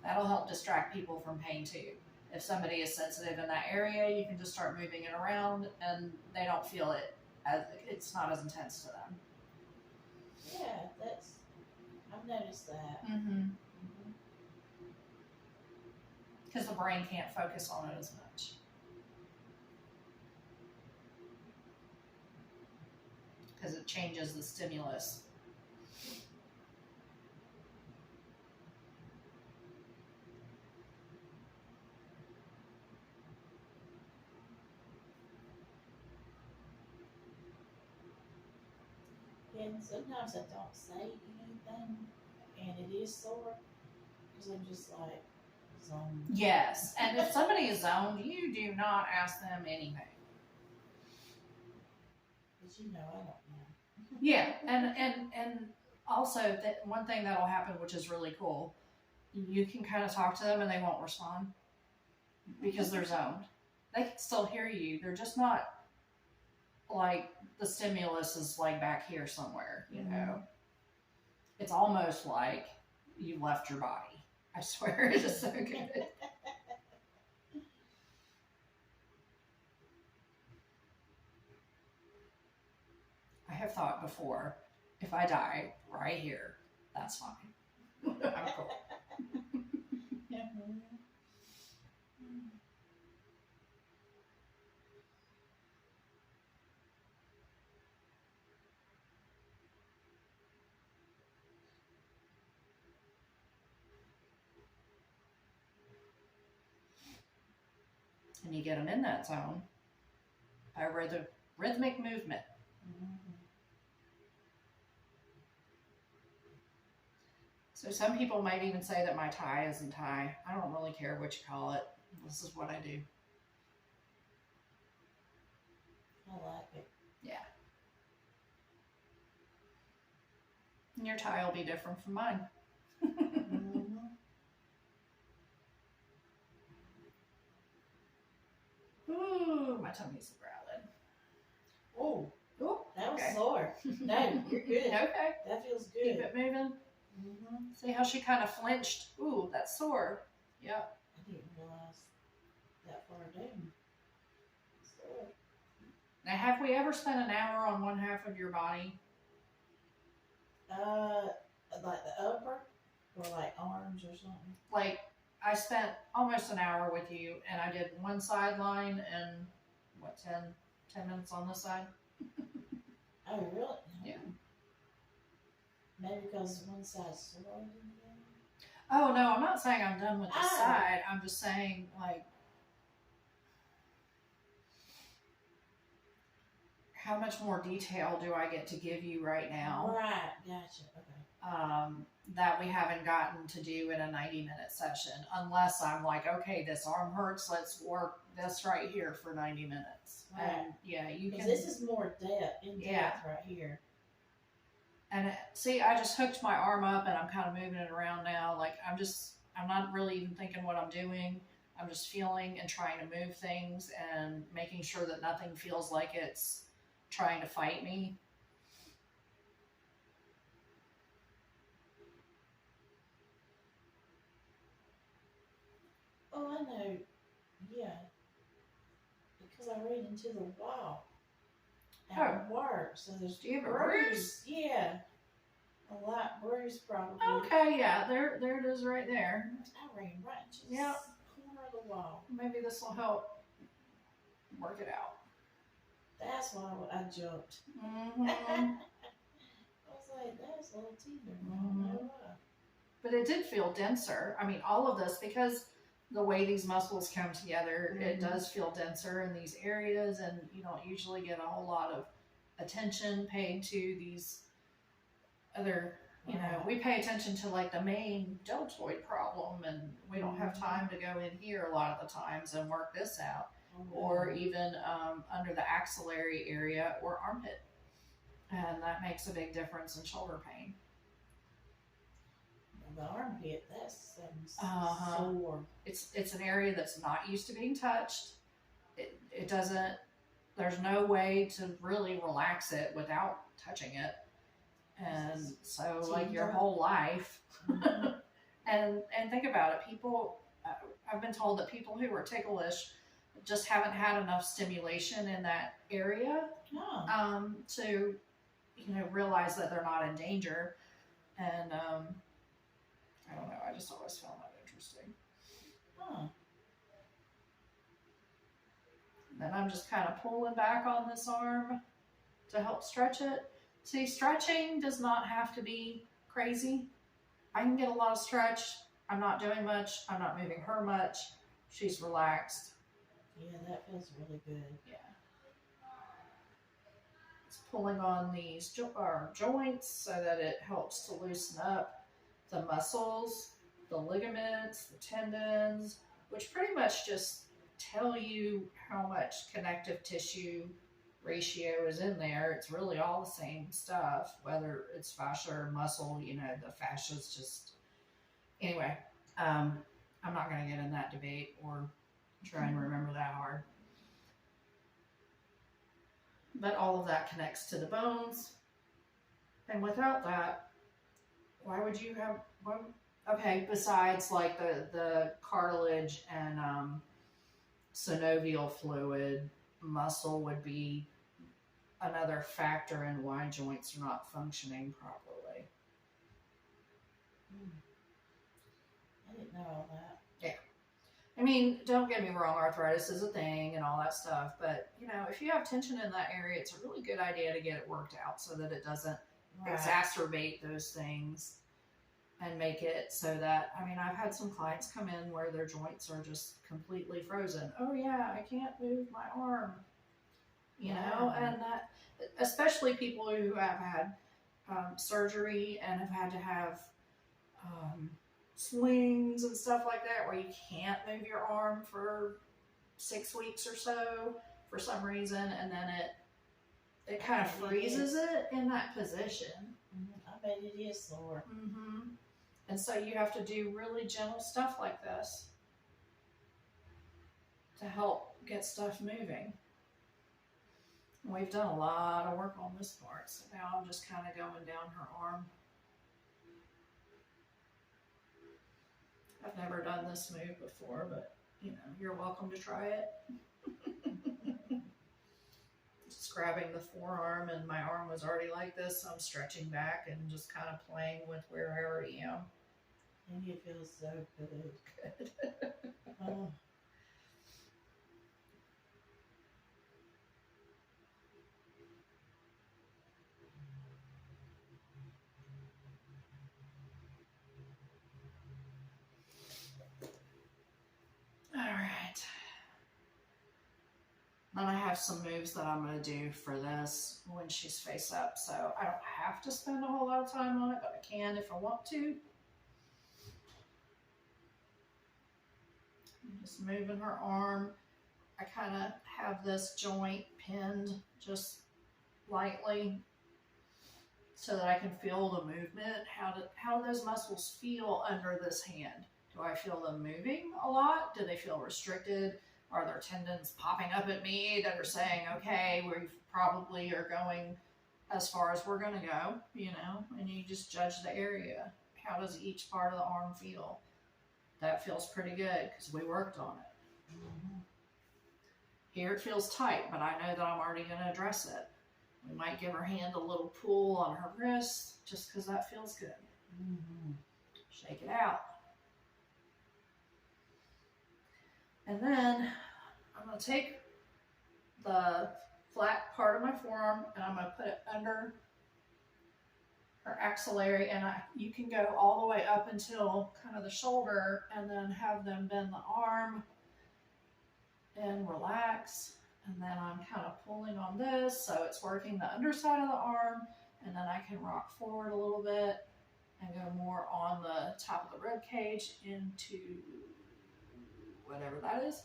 That'll help distract people from pain too. If somebody is sensitive in that area, you can just start moving it around, and they don't feel it. It's not as intense to them. Yeah, I've noticed that. Because the brain can't focus on it as much. Because it changes the stimulus. And sometimes I don't say anything, and it is sore because I'm just like zoned. Yes, and if somebody is zoned, you do not ask them anything. But I don't know. Yeah, and also that one thing that'll happen, which is really cool, you can kind of talk to them and they won't respond because they're zoned. They can still hear you. They're just not like the stimulus is like back here somewhere, It's almost like you left your body. I swear, it is so good. I have thought before, if I die right here, that's fine. I'm cool. And you get them in that zone by rhythmic movement. So some people might even say that my Thai isn't Thai. I don't really care what you call it. This is what I do. I like it. Yeah. And your Thai will be different from mine. Ooh, my tummy's growling. Oh, Ooh, that was okay. sore. No, you're good. Okay. That feels good. Keep it moving. See how she kind of flinched? Ooh, that's sore. Yep. I didn't realize that far down. Sore. Now, have we ever spent an hour on one half of your body? Like the upper, or like arms or something. Like, I spent almost an hour with you, and I did one sideline and, what, 10 minutes on this side? Oh, really? Yeah. Maybe because one side's sore. Oh, no, I'm not saying I'm done with the Oh. side. I'm just saying, like, how much more detail do I get to give you right now? Right, gotcha. Okay. That we haven't gotten to do in a 90-minute session, unless I'm like, okay, this arm hurts, let's work this right here for 90 minutes. Right. And yeah, you can. Because this is more depth, in depth right here. And see, I just hooked my arm up and I'm kind of moving it around now. Like I'm not really even thinking what I'm doing. I'm just feeling and trying to move things and making sure that nothing feels like it's trying to fight me. Oh, I know. Yeah. Because I ran into the wall at work, so there's. Do you have a bruise? Yeah. A light bruise, probably. Okay, yeah, there it is right there. I ran right into the Yep. corner of the wall. Maybe this will help work it out. That's why I jumped. Mm-hmm. I was like, that's a little tender. I don't know why. But it did feel denser. I mean, all of this, because the way these muscles come together, it does feel denser in these areas, and you don't usually get a whole lot of attention paid to these other, you know, we pay attention to like the main deltoid problem, and we don't have time to go in here a lot of the times and work this out, or even under the axillary area or armpit. And that makes a big difference in shoulder pain. The armpit, that's sore. It's an area that's not used to being touched. It doesn't, there's no way to really relax it without touching it. And so like your whole life, and think about it, people, I've been told that people who are ticklish just haven't had enough stimulation in that area to, you know, realize that they're not in danger. And I don't know, I just always found that interesting. Then I'm just kind of pulling back on this arm to help stretch it. See, stretching does not have to be crazy. I can get a lot of stretch. I'm not doing much. I'm not moving her much. She's relaxed. Yeah, that feels really good. Yeah. It's pulling on these joints so that it helps to loosen up the muscles, the ligaments, the tendons, which pretty much just tell you how much connective tissue ratio is in there. It's really all the same stuff, whether it's fascia or muscle. You know, the fascia is just, anyway, I'm not going to get in that debate or try and remember that hard. But all of that connects to the bones, and without that, why would you have, okay, besides like the cartilage and synovial fluid, muscle would be another factor in why joints are not functioning properly. know all that. I mean, don't get me wrong, arthritis is a thing and all that stuff, but you know, if you have tension in that area, it's a really good idea to get it worked out so that it doesn't Right. exacerbate those things and make it so that, I mean, I've had some clients come in where their joints are just completely frozen. Oh yeah, I can't move my arm, you know, Yeah. and that, especially people who have had surgery and have had to have slings and stuff like that, where you can't move your arm for 6 weeks or so for some reason, and then it kind of freezes it in that position. I bet it is sore. And so you have to do really gentle stuff like this to help get stuff moving. And we've done a lot of work on this part, so now I'm just kind of going down her arm. I've never done this move before, but you know, you're welcome to try it. Just grabbing the forearm, and my arm was already like this, so I'm stretching back and just kind of playing with where I already am. And you feel so good. Oh. All right. Then I have some moves that I'm going to do for this when she's face up, so I don't have to spend a whole lot of time on it, but I can if I want to. I'm just moving her arm. I kind of have this joint pinned just lightly so that I can feel the movement. How do those muscles feel under this hand? Do I feel them moving a lot? Do they feel restricted? Are there tendons popping up at me that are saying, okay, we probably are going as far as we're going to go, you know? And you just judge the area. How does each part of the arm feel? That feels pretty good because we worked on it. Here it feels tight, but I know that I'm already going to address it. We might give her hand a little pull on her wrist just because that feels good. Shake it out. And then I'm going to take the flat part of my forearm and I'm going to put it under her axillary, and you can go all the way up until kind of the shoulder and then have them bend the arm and relax. And then I'm kind of pulling on this, so it's working the underside of the arm, and then I can rock forward a little bit and go more on the top of the rib cage into whatever that is.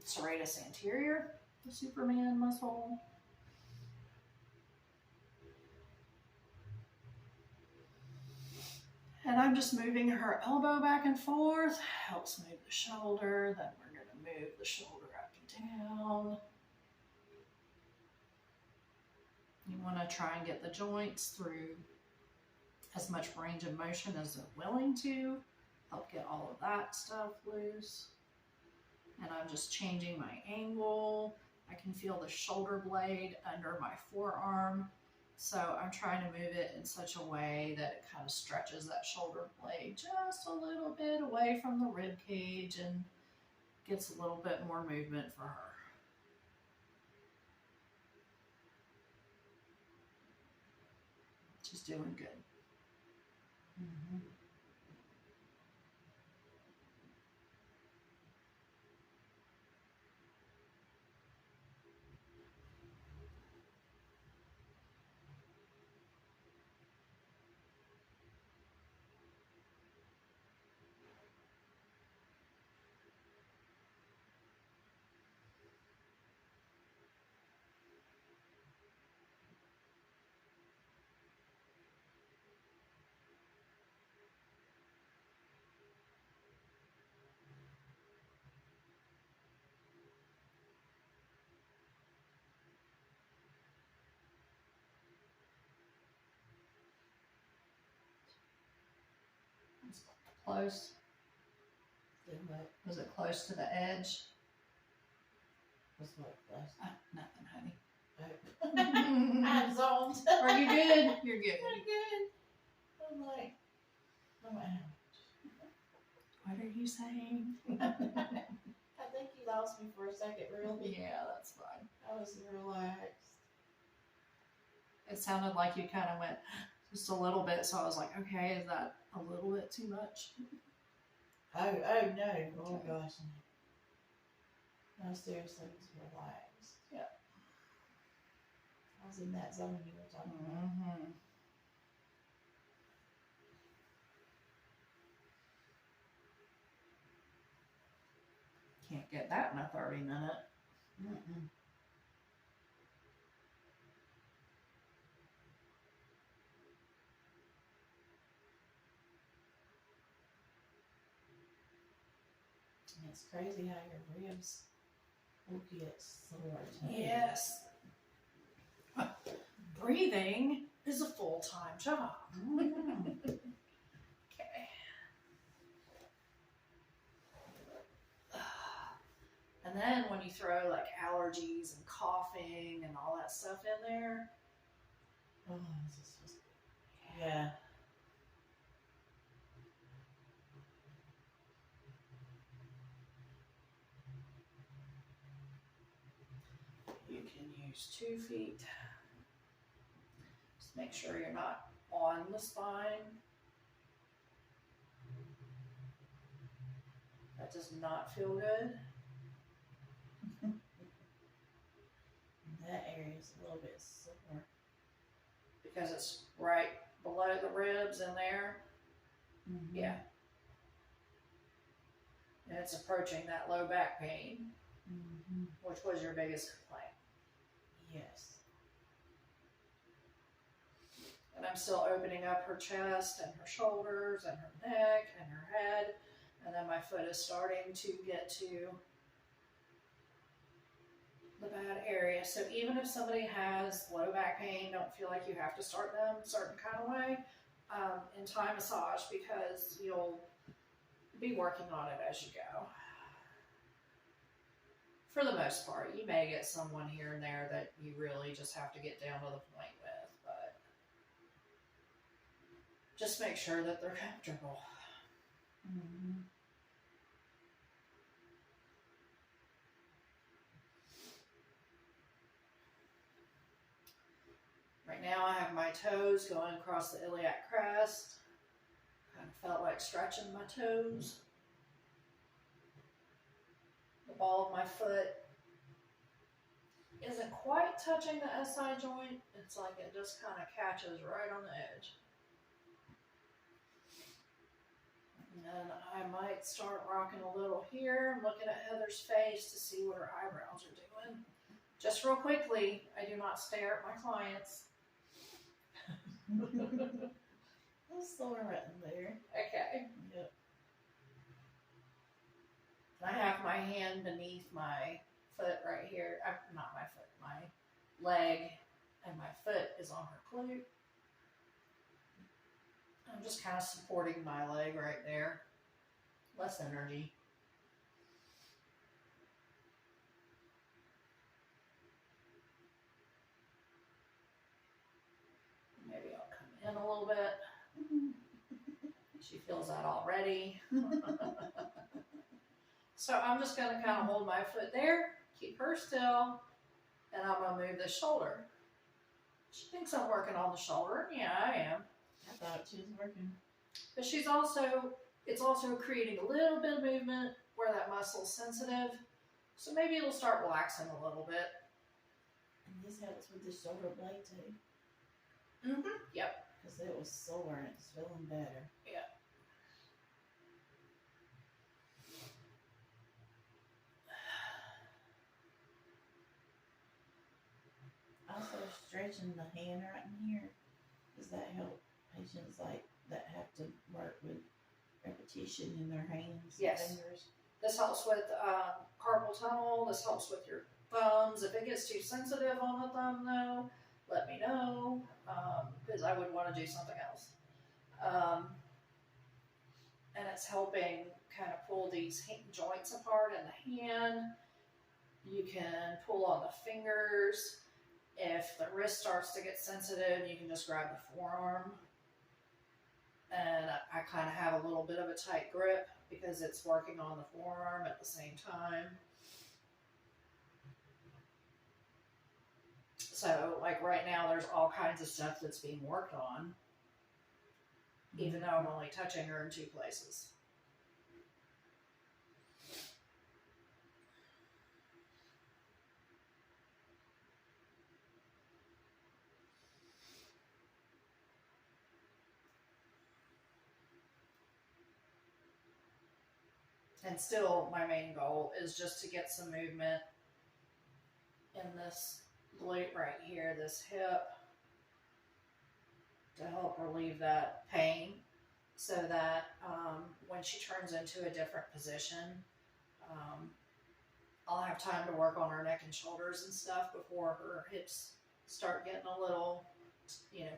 Serratus anterior, the Superman muscle. And I'm just moving her elbow back and forth, helps move the shoulder, then we're going to move the shoulder up and down. You want to try and get the joints through as much range of motion as they're willing to, help get all of that stuff loose. And I'm just changing my angle. I can feel the shoulder blade under my forearm. So I'm trying to move it in such a way that it kind of stretches that shoulder blade just a little bit away from the rib cage and gets a little bit more movement for her. She's doing good. Close. Was it close to the edge? Was what close? Nothing, honey. I'm zoned. Are you good? You're good. I'm good. like, oh, wow. What are you saying? I think you lost me for a second, really. Yeah, that's fine. I was relaxed. It sounded like you kind of went just a little bit, so I was like, okay, is that a little bit too much? Oh, no. Oh, Okay. gosh. No, seriously, I was relaxed. Yeah. I was in that zone you were talking about. Mm-hmm. Can't get that in a 30-minute. Mm-mm. It's crazy how your ribs will get sore too. Yes. Breathing is a full-time job. Mm. Okay. And then when you throw like allergies and coughing and all that stuff in there, Oh, this is just, yeah. you can use 2 feet. Just make sure you're not on the spine. That does not feel good. That area is a little bit sore. Because it's right below the ribs in there. Mm-hmm. Yeah. And it's approaching that low back pain, Mm-hmm. which was your biggest complaint. Yes. And I'm still opening up her chest and her shoulders and her neck and her head. And then my foot is starting to get to the bad area. So even if somebody has low back pain, don't feel like you have to start them a certain kind of way in Thai massage, because you'll be working on it as you go. For the most part, you may get someone here and there that you really just have to get down to the point with, but just make sure that they're comfortable. Mm-hmm. Right now I have my toes going across the iliac crest. Kind of felt like stretching my toes. The ball of my foot isn't quite touching the SI joint. It's like it just kind of catches right on the edge. And I might start rocking a little here. I'm looking at Heather's face to see what her eyebrows are doing. Just real quickly, I do not stare at my clients. A little sore right in there. Okay. Yep. I have my hand beneath my foot right here. Not my foot, my leg, and my foot is on her glute. I'm just kind of supporting my leg right there. Less energy. Maybe I'll come in a little bit. She feels that already. So I'm just going to kind of hold my foot there, keep her still, and I'm going to move the shoulder. She thinks I'm working on the shoulder. Yeah, I am. I thought she was working. But it's also creating a little bit of movement where that muscle's sensitive. So maybe it'll start relaxing a little bit. And this helps with the shoulder blade too. Mm-hmm. Yep. Because it was sore and it's feeling better. Yeah. Also stretching the hand right in here. Does that help patients like that have to work with repetition in their hands Yes. and fingers? This helps with carpal tunnel. This helps with your thumbs. If it gets too sensitive on the thumb, though, let me know, because I would want to do something else. And it's helping kind of pull these joints apart in the hand. You can pull on the fingers. If the wrist starts to get sensitive, you can just grab the forearm. kind of have a little bit of a tight grip because it's working on the forearm at the same time. So, like right now, there's all kinds of stuff that's being worked on, even though I'm only touching her in 2 places. And still, my main goal is just to get some movement in this glute right here, this hip, to help relieve that pain so that when she turns into a different position, I'll have time to work on her neck and shoulders and stuff before her hips start getting a little,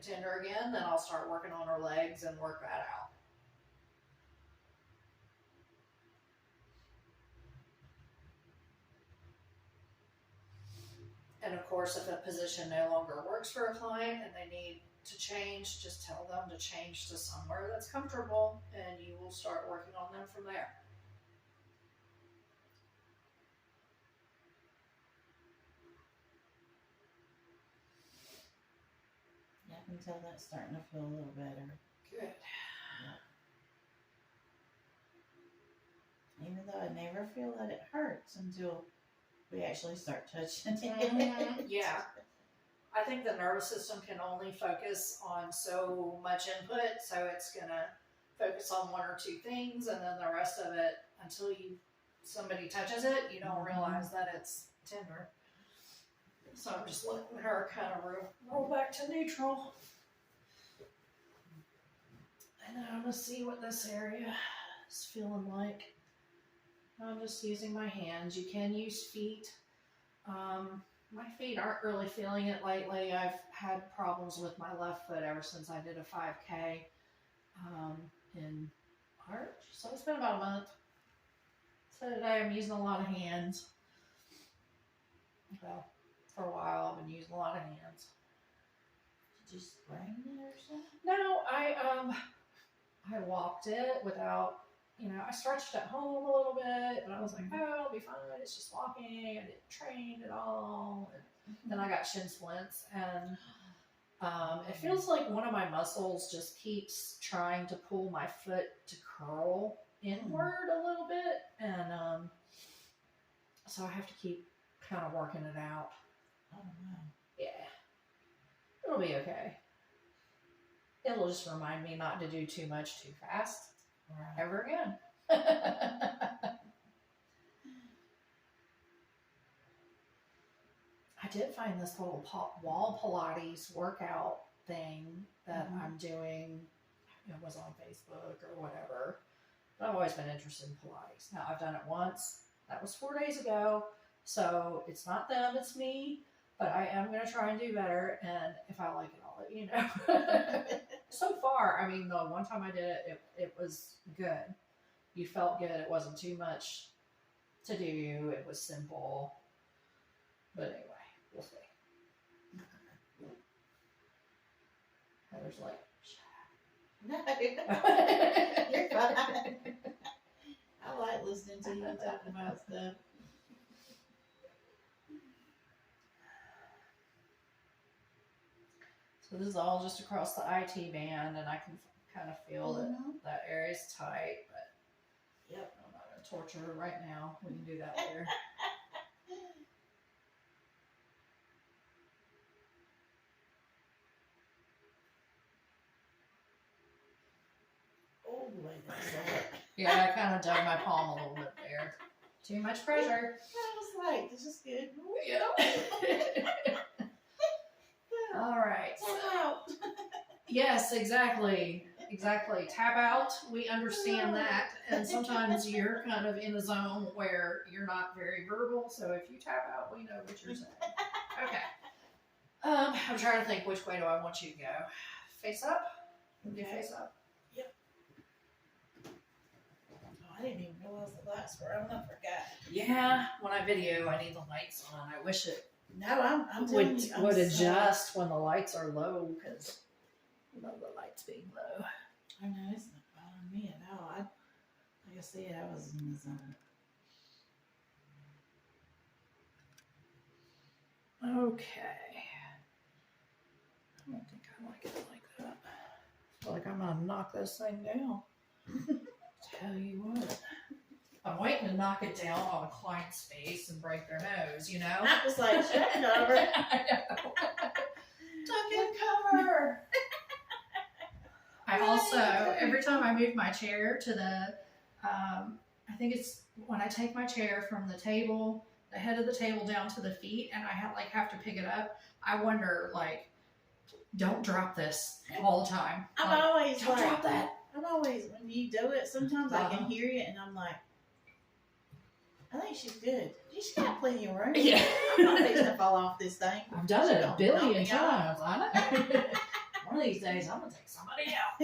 tender again. Then I'll start working on her legs and work that out. And of course, if a position no longer works for a client and they need to change, just tell them to change to somewhere that's comfortable, and you will start working on them from there. Yeah, I can tell that's starting to feel a little better. Good. Yeah. Even though I never feel that it hurts until we actually start touching it. Yeah. I think the nervous system can only focus on so much input, so it's going to focus on 1 or 2 things, and then the rest of it, until somebody touches it, you don't realize that it's tender. So I'm just letting her kind of roll back to neutral. And then I'm going to see what this area is feeling like. I'm just using my hands. You can use feet. My feet aren't really feeling it lately. I've had problems with my left foot ever since I did a 5K in March. So it's been about a month. So today I'm using a lot of hands. Well, for a while I've been using a lot of hands. Did you sprain it or something? No, I walked it without, I stretched at home a little bit, and I was like, oh, I'll be fine. It's just walking. I didn't train at all. And then I got shin splints, and it feels like one of my muscles just keeps trying to pull my foot to curl inward a little bit, and so I have to keep kind of working it out. Oh, wow. Yeah. It'll be okay. It'll just remind me not to do too much too fast. Right. Ever again. I did find this little wall Pilates workout thing that I'm doing. It was on Facebook or whatever. But I've always been interested in Pilates. Now, I've done it once. That was 4 days ago. So it's not them, it's me. But I am going to try and do better. And if I like it, I'll let you know. So far, I mean, the one time I did it, it was good. You felt good. It wasn't too much to do. It was simple. But anyway, we'll see. Heather's like, No, you're fine. I like listening to you talking about stuff. so this is all just across the IT band, and I can kind of feel that that area is tight, but Yep. I'm not going to torture her right now. We can do that later. Oh boy, that's hard. Yeah, I kind of dug my palm a little bit there. Too much pressure. I was like, this is good. Yeah. All right. Tap out. Yes, exactly. Exactly. Tap out. We understand that. And sometimes you're kind of in a zone where you're not very verbal. So if you tap out, we know what you're saying. Okay. I'm trying to think, which way do I want you to go? Face up? Do face up? I didn't even realize the lights were on. I forgot. Yeah. When I video, I need the lights on. I wish it No, I'm telling would you. I'm would sorry. adjust when the lights are low, because the lights being low. I know, it's not fun. I said, I was in the zone. Okay. I don't think I like it like that. I feel like I'm gonna knock this thing down. Tell you what. I'm waiting to knock it down on a client's face and break their nose, you know? I was like, shut it over. I know. Duck and cover. I also, every time I move my chair to the, I think it's when I take my chair from the table, the head of the table down to the feet, and I have to pick it up. I wonder, like, don't drop this all the time. I'm Like, always don't like, drop that. I'm always, when you do it, sometimes I can Uh-huh. hear you and I'm like, I think she's good. She's got plenty of room. Yeah. I'm not fixing to fall off this thing. I've done it a Don't billion knock me out. times. I know. One of these days, I'm gonna take somebody out.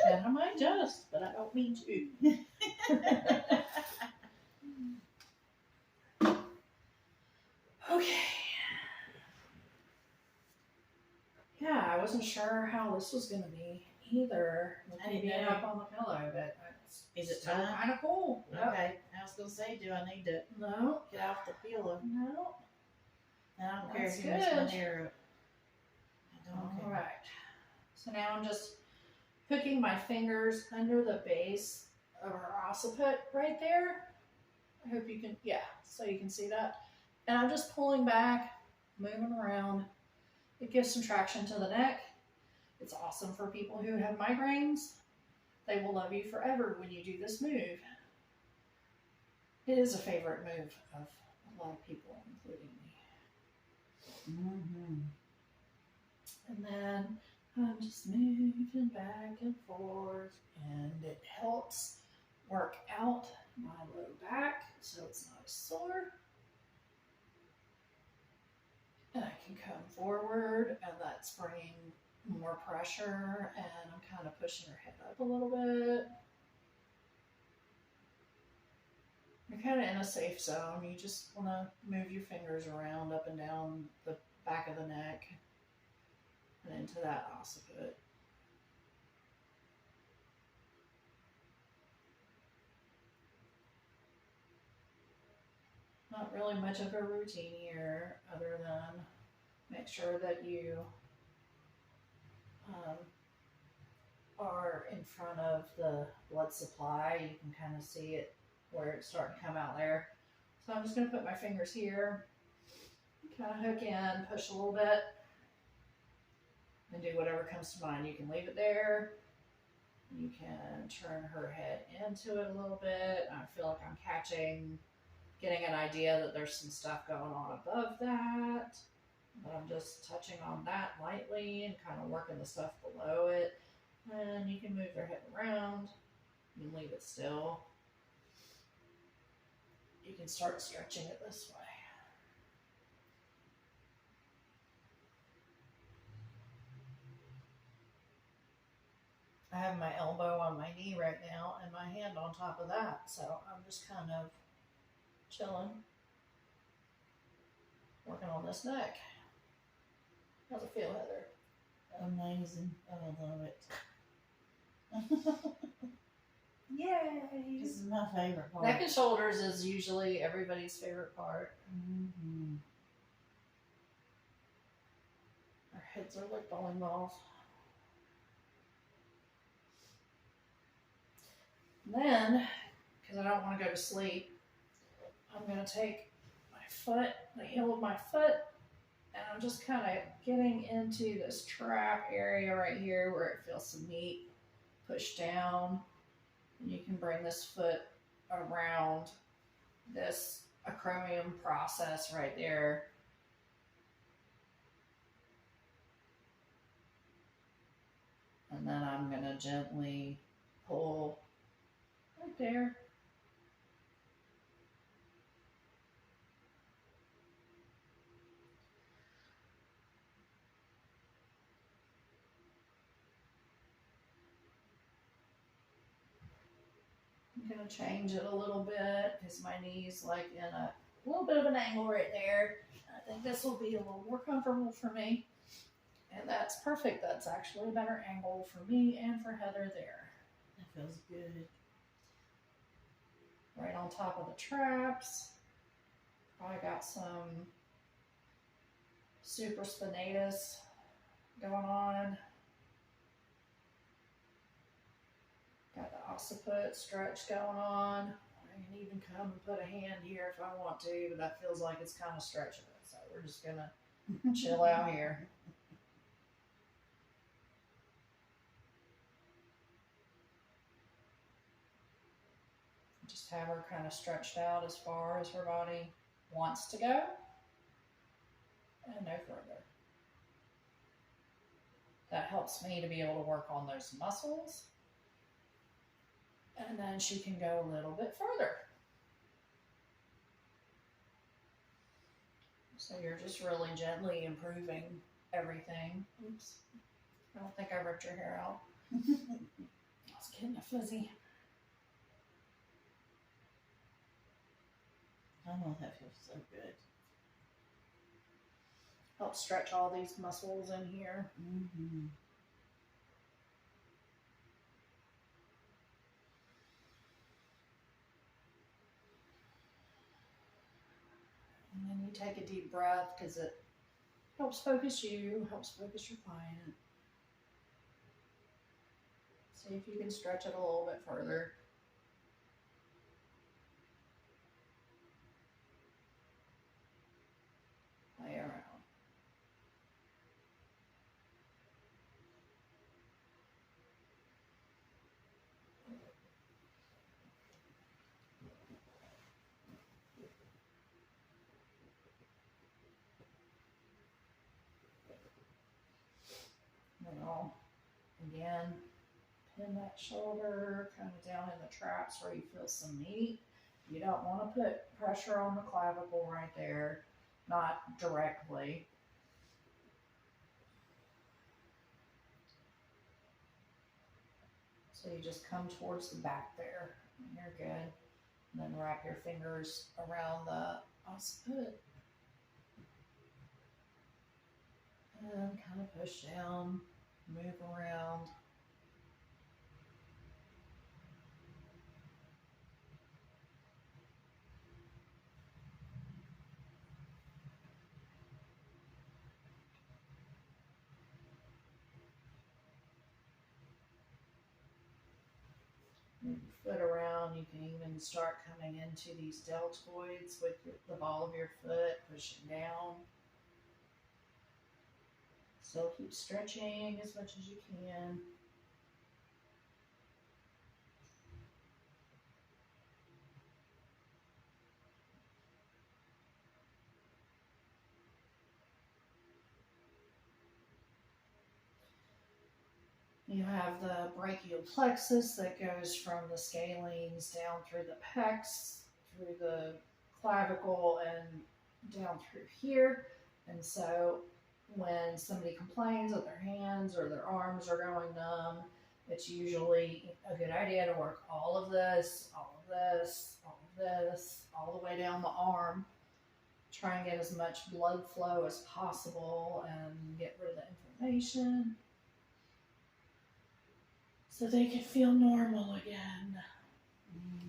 And I might just, but I don't mean to. Okay. Yeah, I wasn't sure how this was gonna be either. With I me didn't being know. up on the pillow, but it's Is it still time? kind of cool. Yep. Okay. I was going to say, do I need to No, get off the pillow? no. And I don't care That's if you mess my good. hair up. I don't All care. right. So now I'm just hooking my fingers under the base of our occiput right there. I hope you can, yeah, so you can see that. And I'm just pulling back, moving around. It gives some traction to the neck. It's awesome for people who have migraines. They will love you forever when you do this move. It is a favorite move of a lot of people, including me. Mm-hmm. And then I'm just moving back and forth, and it helps work out my low back so it's not as sore. And I can come forward, and that's bringing more pressure, and I'm kind of pushing her head up a little bit. You're kind of in a safe zone. You just want to move your fingers around up and down the back of the neck and into that occiput. Not really much of a routine here other than make sure that you are in front of the blood supply. You can kind of see it where it's starting to come out there. So I'm just going to put my fingers here, kind of hook in, push a little bit, and do whatever comes to mind. You can leave it there. You can turn her head into it a little bit. I feel like I'm getting an idea that there's some stuff going on above that. But I'm just touching on that lightly and kind of working the stuff below it. And you can move their head around. You can leave it still. You can start stretching it this way. I have my elbow on my knee right now and my hand on top of that. So I'm just kind of chilling, working on this neck. How's it feel, Heather? Amazing. I love it. Yay! This is my favorite part. Neck and shoulders is usually everybody's favorite part. Mm-hmm. Our heads are like bowling balls. And then, because I don't want to go to sleep, I'm going to take my foot, the heel of my foot, and I'm just kind of getting into this trap area right here where it feels some meat pushed down. And you can bring this foot around this acromion process right there. And then I'm going to gently pull right there. I'm going to change it a little bit because my knee's like in a little bit of an angle right there. I think this will be a little more comfortable for me. And that's perfect. That's actually a better angle for me and for Heather there. That feels good. right on top of the traps. Probably got some supraspinatus going on. Got the occiput stretch going on. I can even come and put a hand here if I want to, but that feels like it's kind of stretching it. So we're just gonna chill out here. Just have her kind of stretched out as far as her body wants to go and no further. That helps me to be able to work on those muscles. And then she can go a little bit further. So you're just really gently improving everything. Oops. I don't think I ripped your hair out. I was getting a fuzzy. Oh, that feels so good. Help stretch all these muscles in here. Mm-hmm. And then you take a deep breath because it helps focus you, helps focus your client. See if you can stretch it a little bit further. Play around. And I'll, again, pin that shoulder kind of down in the traps where you feel some meat. You don't want to put pressure on the clavicle right there, not directly. So you just come towards the back there, and you're good. And then wrap your fingers around the occiput. And kind of push down, move around. Move your foot around. You can even start coming into these deltoids with the ball of your foot, pushing down. Still keep stretching as much as you can. You have the brachial plexus that goes from the scalenes down through the pecs, through the clavicle, and down through here. And so when somebody complains that their hands or their arms are going numb, it's usually a good idea to work all of this, all of this, all of this, all the way down the arm. Try and get as much blood flow as possible and get rid of the inflammation, so they can feel normal again. Mm-hmm.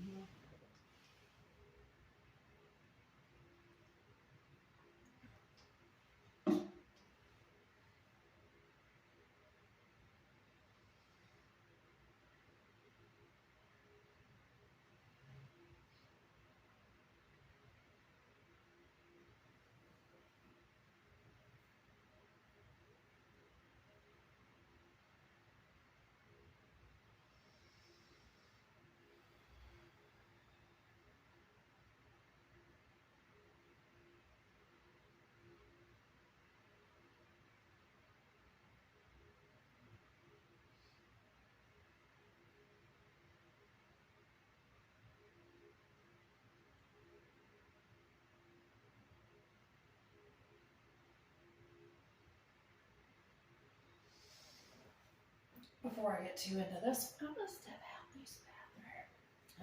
Before I get too into this, I'm gonna step out and use the bathroom.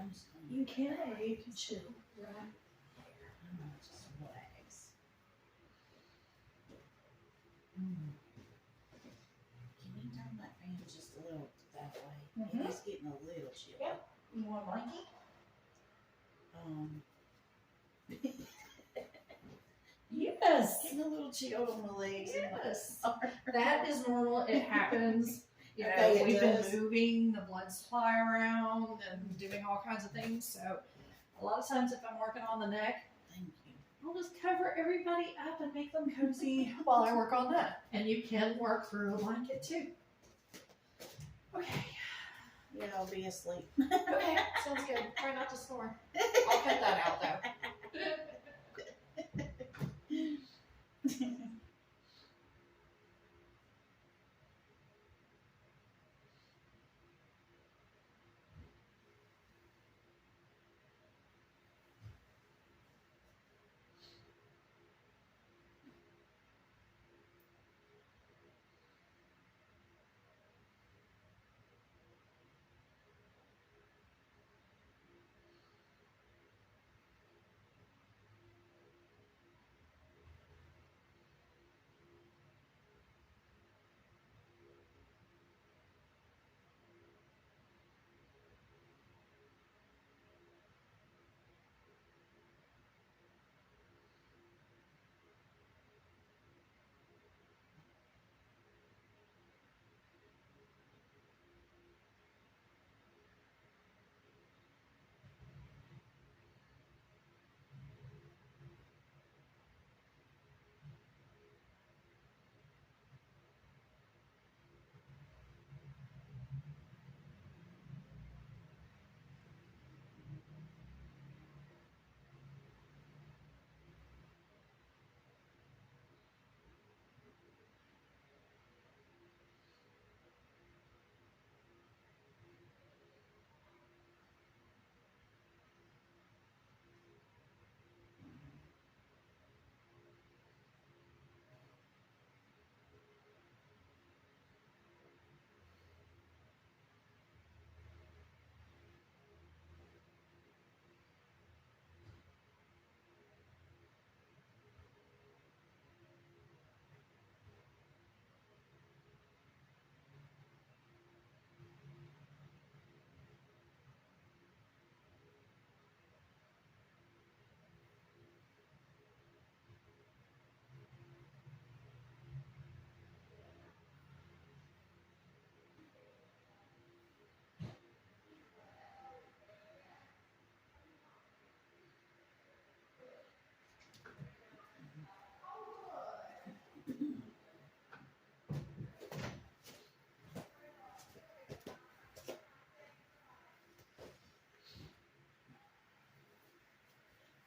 I'm just gonna You can, or you can chill right there. I'm gonna just relax. Mm. Can you turn that fan just a little that way? Mhm. It's getting a little chilly. Yep. You want a blankie? Um, Yes. getting a little chilled on my legs. Yes. That is normal. It happens. You know, Okay, it we've does. been moving the blood supply around and doing all kinds of things. So a lot of times if I'm working on the neck, Thank you. I'll just cover everybody up and make them cozy while I work on that. And you can work through a blanket too. Okay. Yeah, I'll be asleep. Okay, sounds good. Try not to snore. I'll cut that out though.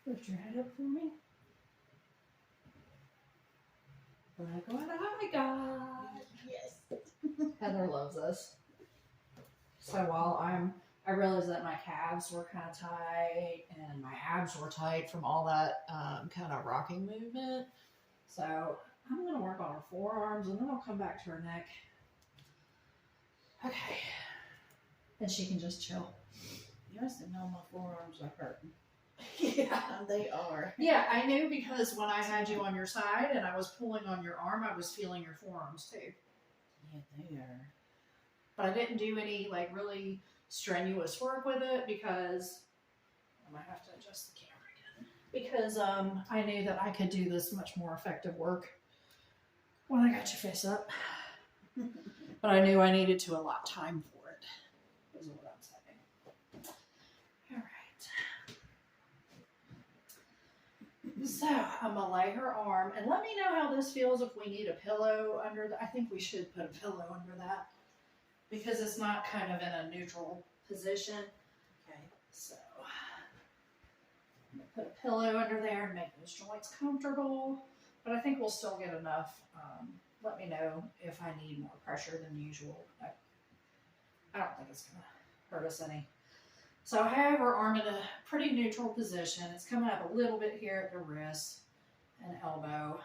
Lift your head up for me. Look what I got. Yes. Heather loves this. So while I realized that my calves were kind of tight and my abs were tight from all that kind of rocking movement. So I'm going to work on her forearms and then I'll come back to her neck. Okay. And she can just chill. You must have known my forearms are hurting. Yeah. They are. Yeah, I knew because when I had you on your side and I was pulling on your arm, I was feeling your forearms too. Yeah, they are. But I didn't do any like really strenuous work with it because I might have to adjust the camera again. Because I knew that I could do this much more effective work when I got your face up. But I knew I needed to allot time for it, is what I'm saying. All right. So I'm gonna lay her arm and let me know how this feels if we need a pillow under I think we should put a pillow under that because it's not kind of in a neutral position. Okay. So I'm gonna put a pillow under there and make those joints comfortable, but I think we'll still get enough. Let me know if I need more pressure than usual. I don't think it's gonna hurt us any. So I have her arm in a pretty neutral position. It's coming up a little bit here at the wrist and elbow.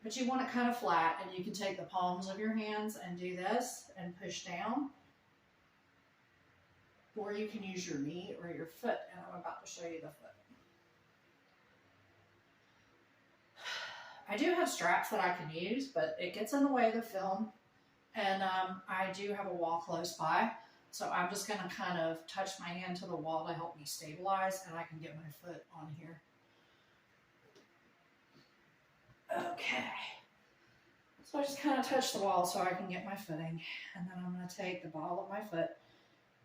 But you want it kind of flat, and you can take the palms of your hands and do this and push down. Or you can use your knee or your foot, and I'm about to show you the foot. I do have straps that I can use, but it gets in the way of the film. And I do have a wall close by. So I'm just going to kind of touch my hand to the wall to help me stabilize, and I can get my foot on here. Okay. So I just kind of touch the wall so I can get my footing. And then I'm going to take the ball of my foot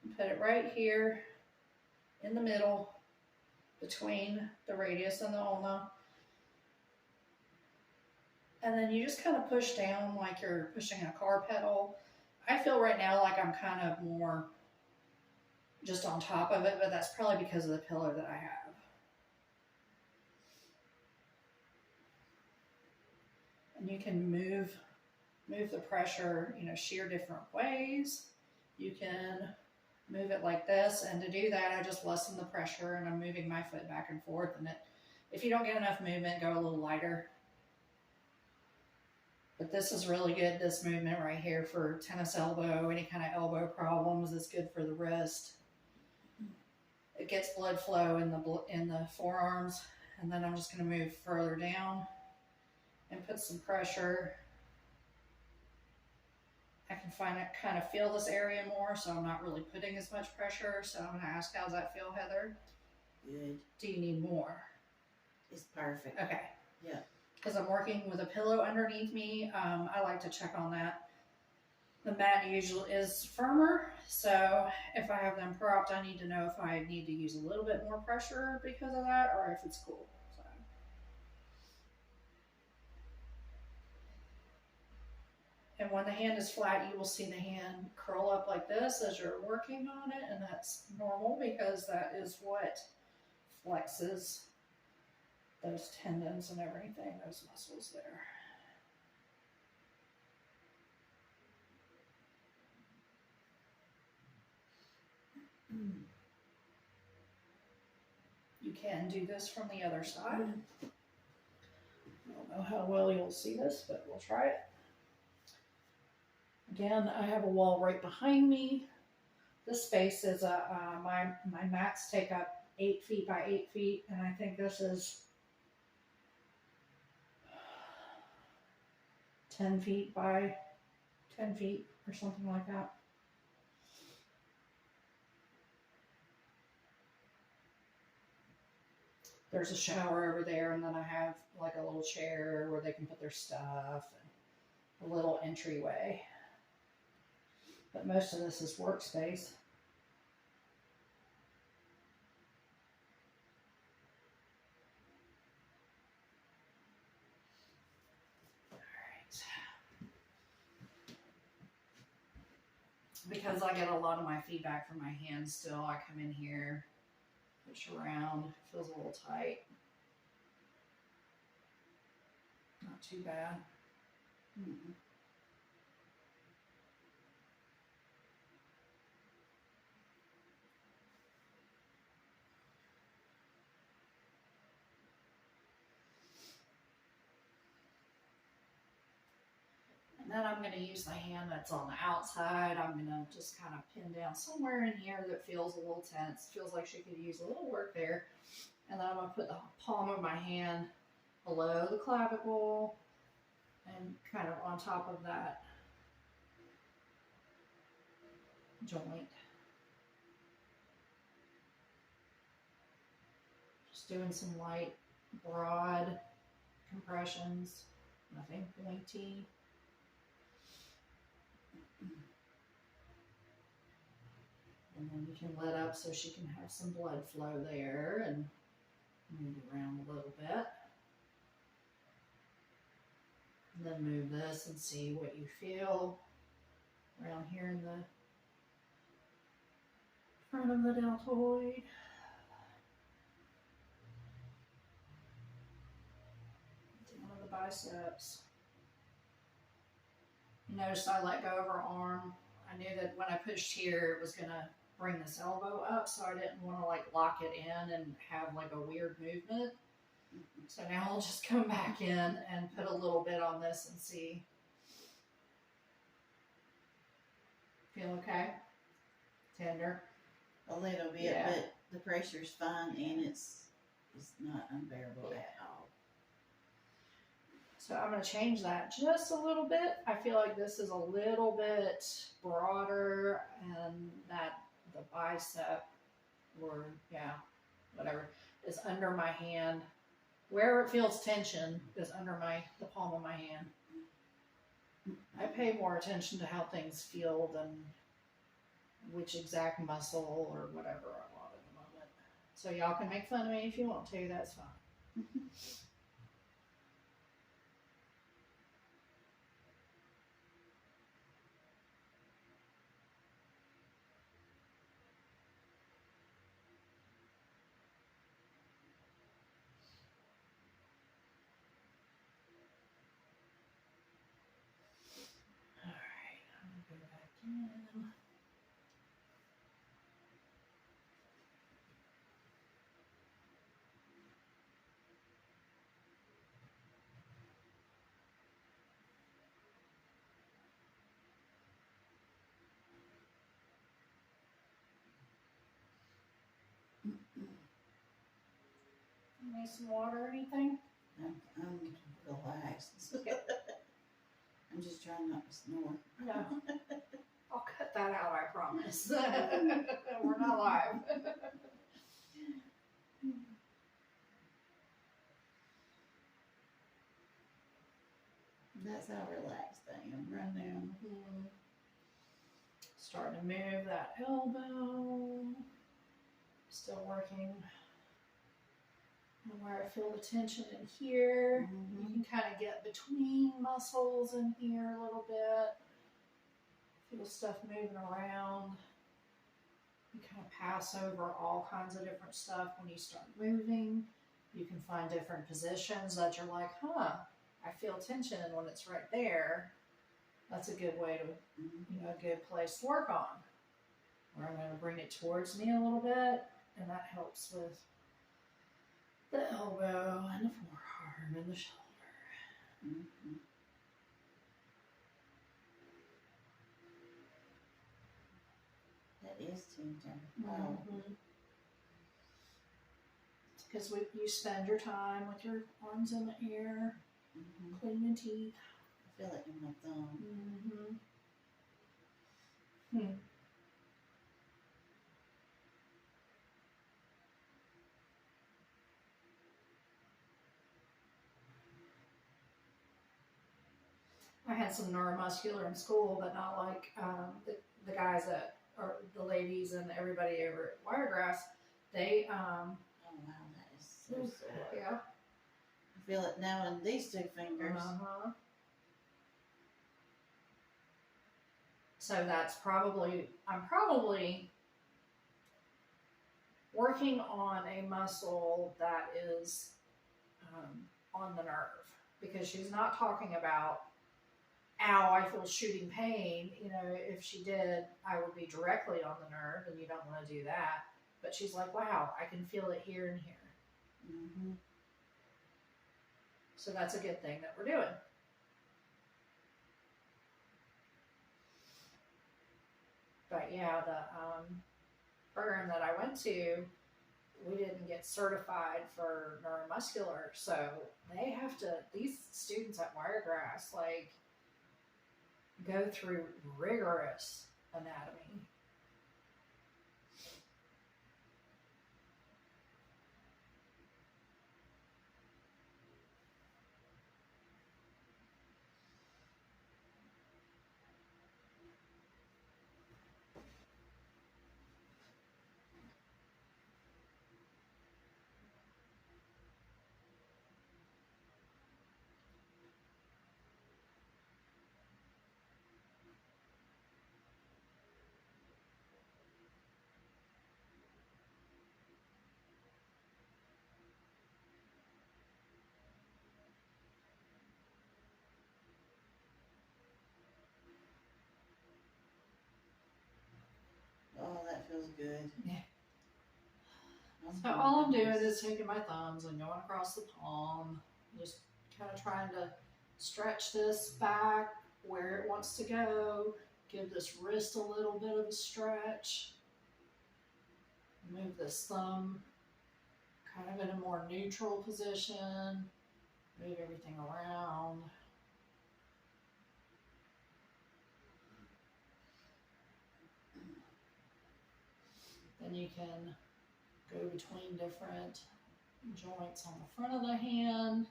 and put it right here in the middle between the radius and the ulna. And then you just kind of push down like you're pushing a car pedal. I feel right now like I'm kind of more just on top of it, but that's probably because of the pillow that I have. And you can move the pressure, shear different ways. You can move it like this, and to do that, I just lessen the pressure, and I'm moving my foot back and forth. And if you don't get enough movement, go a little lighter. But this is really good, this movement right here for tennis elbow, any kind of elbow problems. It's good for the wrist. It gets blood flow in the forearms. And then I'm just going to move further down and put some pressure. I can kind of feel this area more, so I'm not really putting as much pressure. So I'm going to ask, how's that feel, Heather? Good. Do you need more? It's perfect. Okay. Yeah. Because I'm working with a pillow underneath me. I like to check on that. The mat usually is firmer, so if I have them propped, I need to know if I need to use a little bit more pressure because of that, or if it's cool. So. And when the hand is flat, you will see the hand curl up like this as you're working on it, and that's normal because that is what flexes those tendons and everything, those muscles there. You can do this from the other side. I don't know how well you'll see this, but we'll try it. Again, I have a wall right behind me. This space is my mats take up 8 feet by 8 feet, and I think this is 10 feet by 10 feet or something like that. There's a shower over there, and then I have like a little chair where they can put their stuff and a little entryway. But most of this is workspace. Because I get a lot of my feedback from my hands still, I come in here, push around, feels a little tight. Not too bad. Mm-mm. And then I'm going to use the hand that's on the outside. I'm going to just kind of pin down somewhere in here that feels a little tense. Feels like she could use a little work there. And then I'm going to put the palm of my hand below the clavicle and kind of on top of that joint. Just doing some light, broad compressions, nothing pointy. And then you can let up so she can have some blood flow there and move around a little bit. And then move this and see what you feel around here in the front of the deltoid. Down to the biceps. You notice I let go of her arm. I knew that when I pushed here, it was going to bring this elbow up, so I didn't want to like lock it in and have like a weird movement. So now I'll just come back in and put a little bit on this and see. Feel okay? Tender? A little bit, Yeah. but the pressure's fine and it's not unbearable at all. So I'm going to change that just a little bit. I feel like this is a little bit broader and that the bicep, or yeah, whatever, is under my hand. Where it feels tension is under the palm of my hand. I pay more attention to how things feel than which exact muscle or whatever I want at the moment. So y'all can make fun of me if you want to, that's fine. Alright, I'm gonna go back in. Need some water or anything? I'm relaxed. Okay. I'm just trying not to snore. No. I'll cut that out, I promise. We're not live. That's how relaxed I am right now. Starting to move that elbow. Still working on where I feel the tension in here. You can kind of get between muscles in here a little bit. Feel stuff moving around. You kind of pass over all kinds of different stuff when you start moving. You can find different positions that you're like, huh, I feel tension, and when it's right there, that's a good way to, a good place to work on. Where I'm going to bring it towards me a little bit, and that helps with the elbow and the forearm and the shoulder. That is tension. Wow. Because you spend your time with your arms in the air, cleaning teeth. I feel it in my thumb. I had some neuromuscular in school, but not like the guys or the ladies and everybody over at Wiregrass. They, oh wow, that is so sore. Yeah. I feel it now in these two fingers. So I'm probably working on a muscle that is on the nerve, because she's not talking about, ow, I feel shooting pain. If she did, I would be directly on the nerve, and you don't want to do that. But she's like, wow, I can feel it here and here. So that's a good thing that we're doing. But yeah, the program that I went to, we didn't get certified for neuromuscular, so these students at Wiregrass, go through rigorous anatomy. Oh, that feels good. Yeah. So all I'm doing is taking my thumbs and going across the palm, just kind of trying to stretch this back where it wants to go, give this wrist a little bit of a stretch, move this thumb kind of in a more neutral position, move everything around. Then you can go between different joints on the front of the hand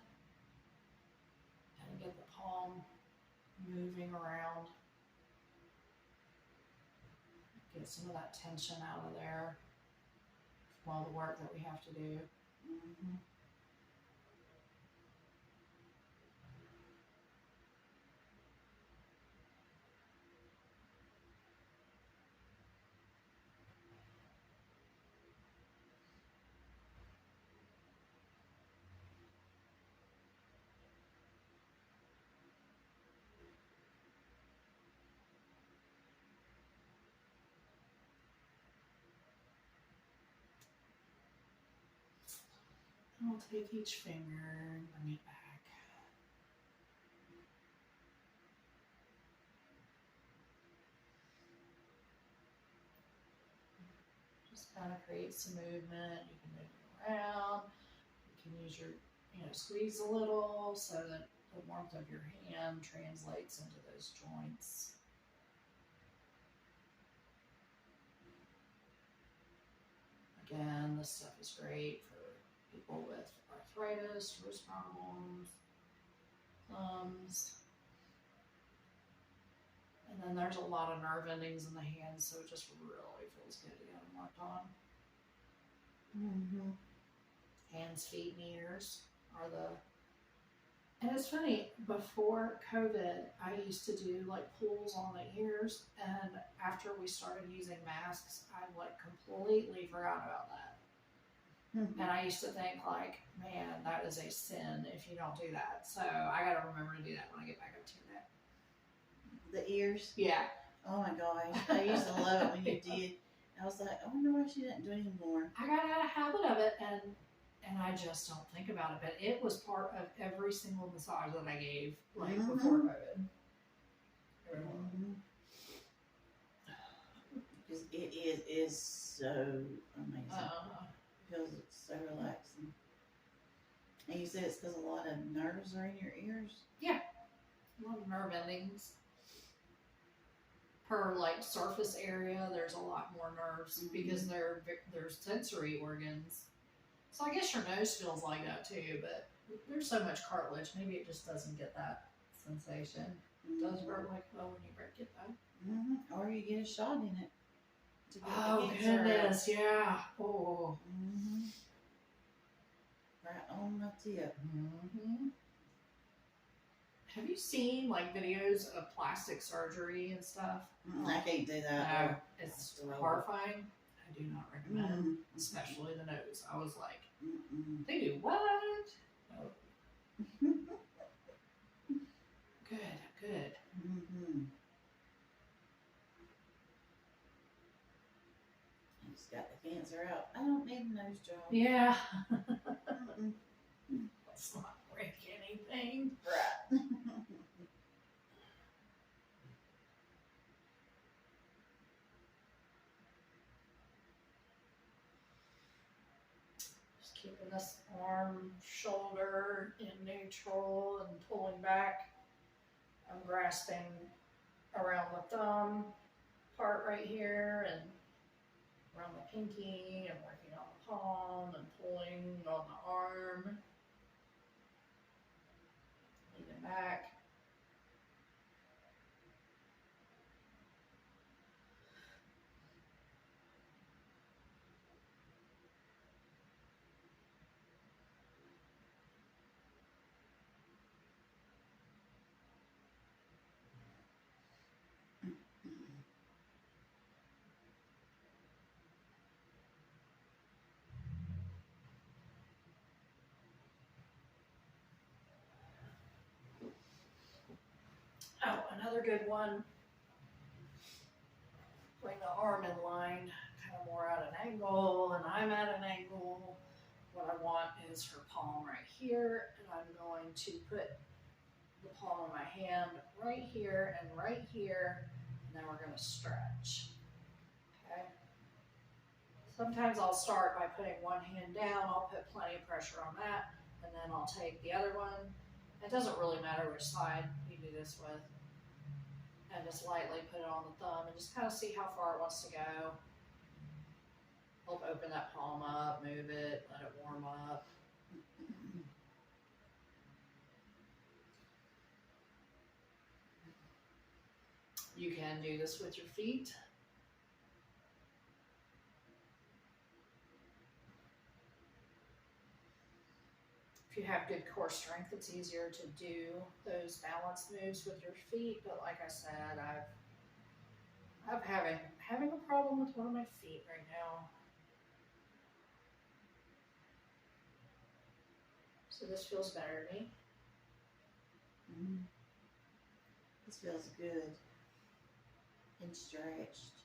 and get the palm moving around. Get some of that tension out of there from all the work that we have to do. Mm-hmm. I'll take each finger and bring it back. Just kind of create some movement. You can move it around. You can use your, squeeze a little so that the warmth of your hand translates into those joints. Again, this stuff is great for people with arthritis, wrist problems, thumbs. And then there's a lot of nerve endings in the hands, so it just really feels good to get them worked on. Mm-hmm. Hands, feet, and ears are the... And it's funny, before COVID, I used to do like pulls on the ears, and after we started using masks, I like completely forgot about that. Mm-hmm. And I used to think like, man, that is a sin if you don't do that. So I gotta remember to do that when I get back up to your neck. The ears? Yeah. Oh my gosh. I used to love it when you did. I was like, I wonder why she didn't do it anymore. I got out of habit of it, and I just don't think about it. But it was part of every single massage that I gave, like before COVID. Mm-hmm. Because it is so amazing. Because it's so relaxing. And you said it's because a lot of nerves are in your ears? Yeah. A lot of nerve endings. Per like surface area, there's a lot more nerves because they're sensory organs. So I guess your nose feels like that too, but there's so much cartilage, maybe it just doesn't get that sensation. It does hurt like well when you break it though. Mm-hmm. Or you get a shot in it. To get Oh the cancer goodness, out. yeah. Oh. Mm-hmm. Right on my tip. Mm-hmm. Have you seen like videos of plastic surgery and stuff? I can't do that. No, it's horrifying. I do not recommend, especially the nose. I was like, they do what? Oh. Good. Mm-hmm. I just got the cancer out. I don't need a nose job. Yeah. Mm-mm. Let's not break anything. Right. Just keeping this arm, shoulder in neutral and pulling back. I'm grasping around the thumb part right here and around the pinky and working on the palm and pulling on the arm. Leaning back. Oh, another good one. Bring the arm in line, kind of more at an angle, and I'm at an angle. What I want is her palm right here, and I'm going to put the palm of my hand right here and right here, and then we're going to stretch. Okay. Sometimes I'll start by putting one hand down. I'll put plenty of pressure on that, and then I'll take the other one. It doesn't really matter which side you do this with. And just lightly put it on the thumb and just kind of see how far it wants to go. Help open that palm up, move it, let it warm up. You can do this with your feet. If you have good core strength, it's easier to do those balance moves with your feet. But like I said, I'm having a problem with one of my feet right now. So this feels better to me. This feels good and stretched.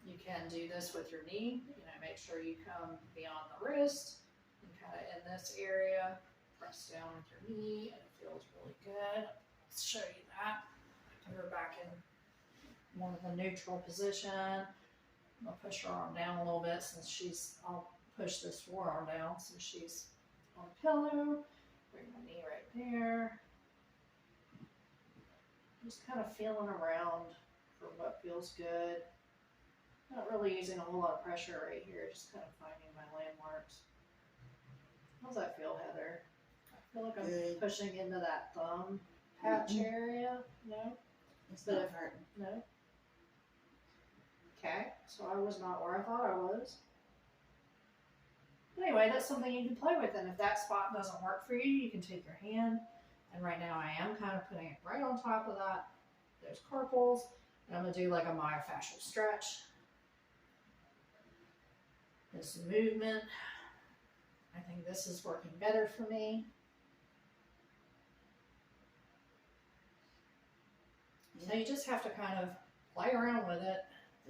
You can do this with your knee. Make sure you come beyond the wrist and kind of in this area. Press down with your knee, and it feels really good. Let's show you that. Put her back in more of a neutral position. I'm gonna push her arm down a little bit I'll push this forearm down since she's on a pillow. Bring my knee right there. Just kind of feeling around for what feels good. Not really using a whole lot of pressure right here, just kind of finding my landmarks. How's that feel, Heather? I feel like I'm good. Pushing into that thumb patch area. No? It's not hurting. No? Okay, so I was not where I thought I was. Anyway, that's something you can play with, and if that spot doesn't work for you, you can take your hand, and right now I am kind of putting it right on top of those carpals, and I'm going to do like a myofascial stretch. There's some movement. I think this is working better for me. So you just have to kind of play around with it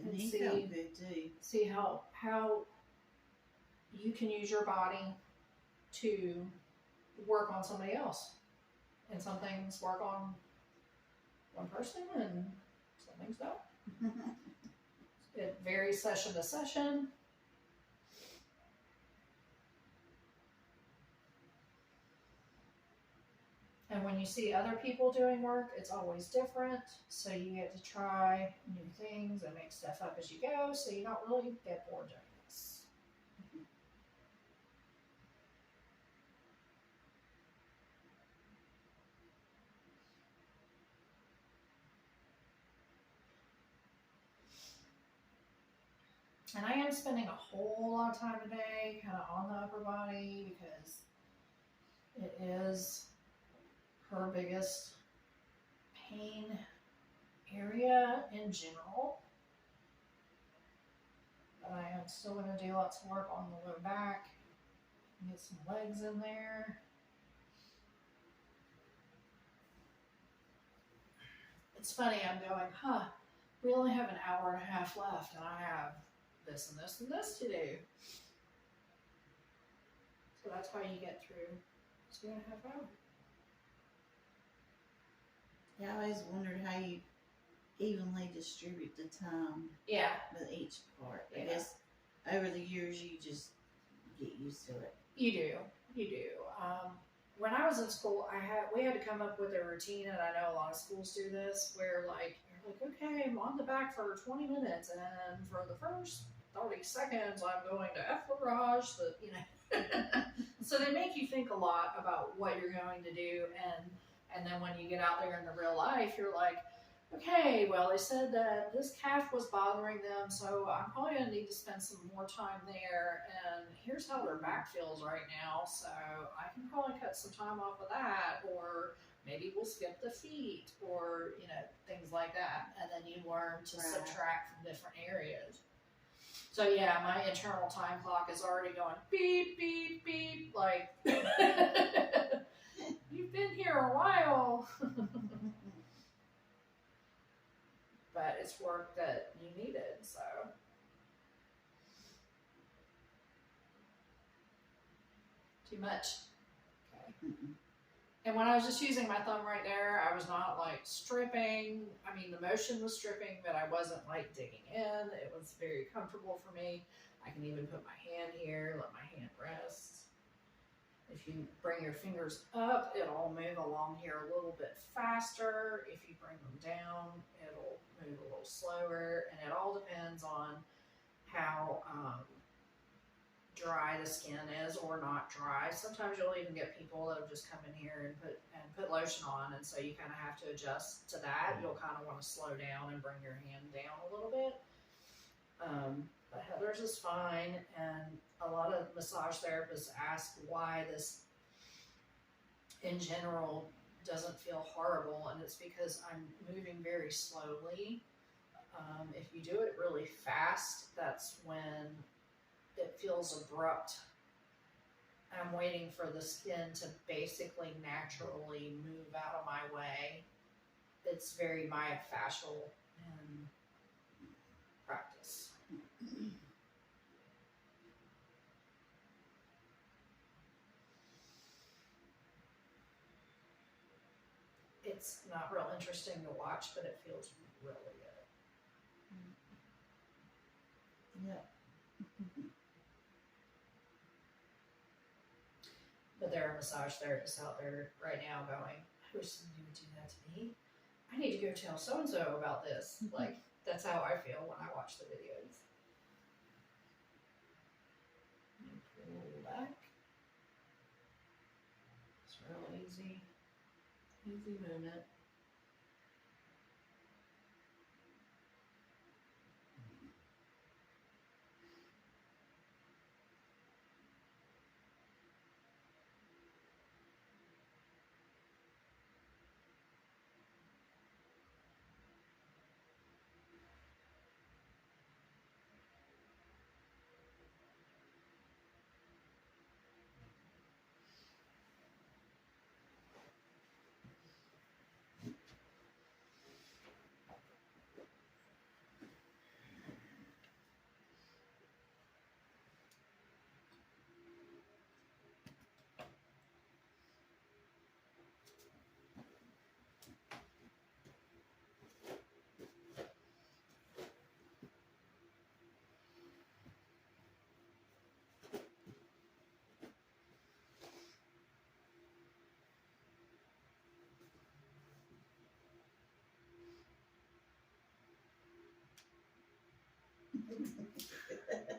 The knee felt good too. See how you can use your body to work on somebody else. And some things work on one person and some things don't. It varies session to session. And when you see other people doing work, it's always different. So you get to try new things and make stuff up as you go, so you don't really get bored doing this. And I am spending a whole lot of time today kind of on the upper body because it is her biggest pain area in general. But I am still going to do lots of work on the low back. Get some legs in there. It's funny, I'm going, we only have an hour and a half left and I have this and this and this to do. So that's how you get through 2.5 hours. Yeah, I always wondered how you evenly distribute the time with each part. I guess over the years you just get used to it. You do. When I was in school, we had to come up with a routine, and I know a lot of schools do this, where you're like, okay, I'm on the back for 20 minutes, and for the first 30 seconds, I'm going to effleurage So they make you think a lot about what you're going to do, and then when you get out there in the real life, you're like, okay, well, they said that this calf was bothering them, so I'm probably going to need to spend some more time there, and here's how their back feels right now, so I can probably cut some time off of that, or maybe we'll skip the feet, or, things like that, and then you learn to subtract from different areas. So yeah, my internal time clock is already going beep, beep, beep, like, you've been here a while. But it's work that you needed, so. Too much. Okay. And when I was just using my thumb right there, I was not like stripping. I mean, the motion was stripping, but I wasn't like digging in. It was very comfortable for me. I can even put my hand here, let my hand rest. If you bring your fingers up, it'll move along here a little bit faster. If you bring them down, it'll move a little slower. And it all depends on how dry the skin is or not dry. Sometimes you'll even get people that just come in here and put lotion on, and so you kind of have to adjust to that. You'll kind of want to slow down and bring your hand down a little bit. But Heather's is fine, and a lot of massage therapists ask why this, in general, doesn't feel horrible, and it's because I'm moving very slowly. If you do it really fast, that's when it feels abrupt. I'm waiting for the skin to basically naturally move out of my way. It's very myofascial in practice. It's not real interesting to watch, but it feels really good. Yeah. But there are massage therapists out there right now going, I wish somebody would do that to me. I need to go tell so-and-so about this. Like, that's how I feel when I watch the videos. And pull back. It's real easy. Easy movement.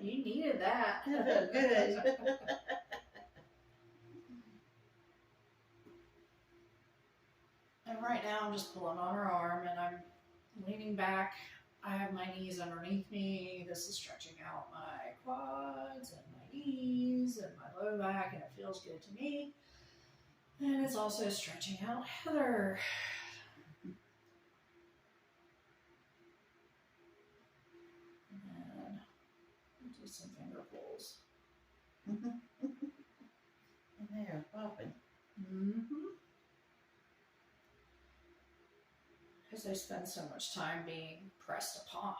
You needed that. That felt good. And right now I'm just pulling on her arm and I'm leaning back. I have my knees underneath me. This is stretching out my quads and my knees and my low back, and it feels good to me. And it's also stretching out Heather. And do some finger pulls. And they're popping. Because they spend so much time being pressed upon.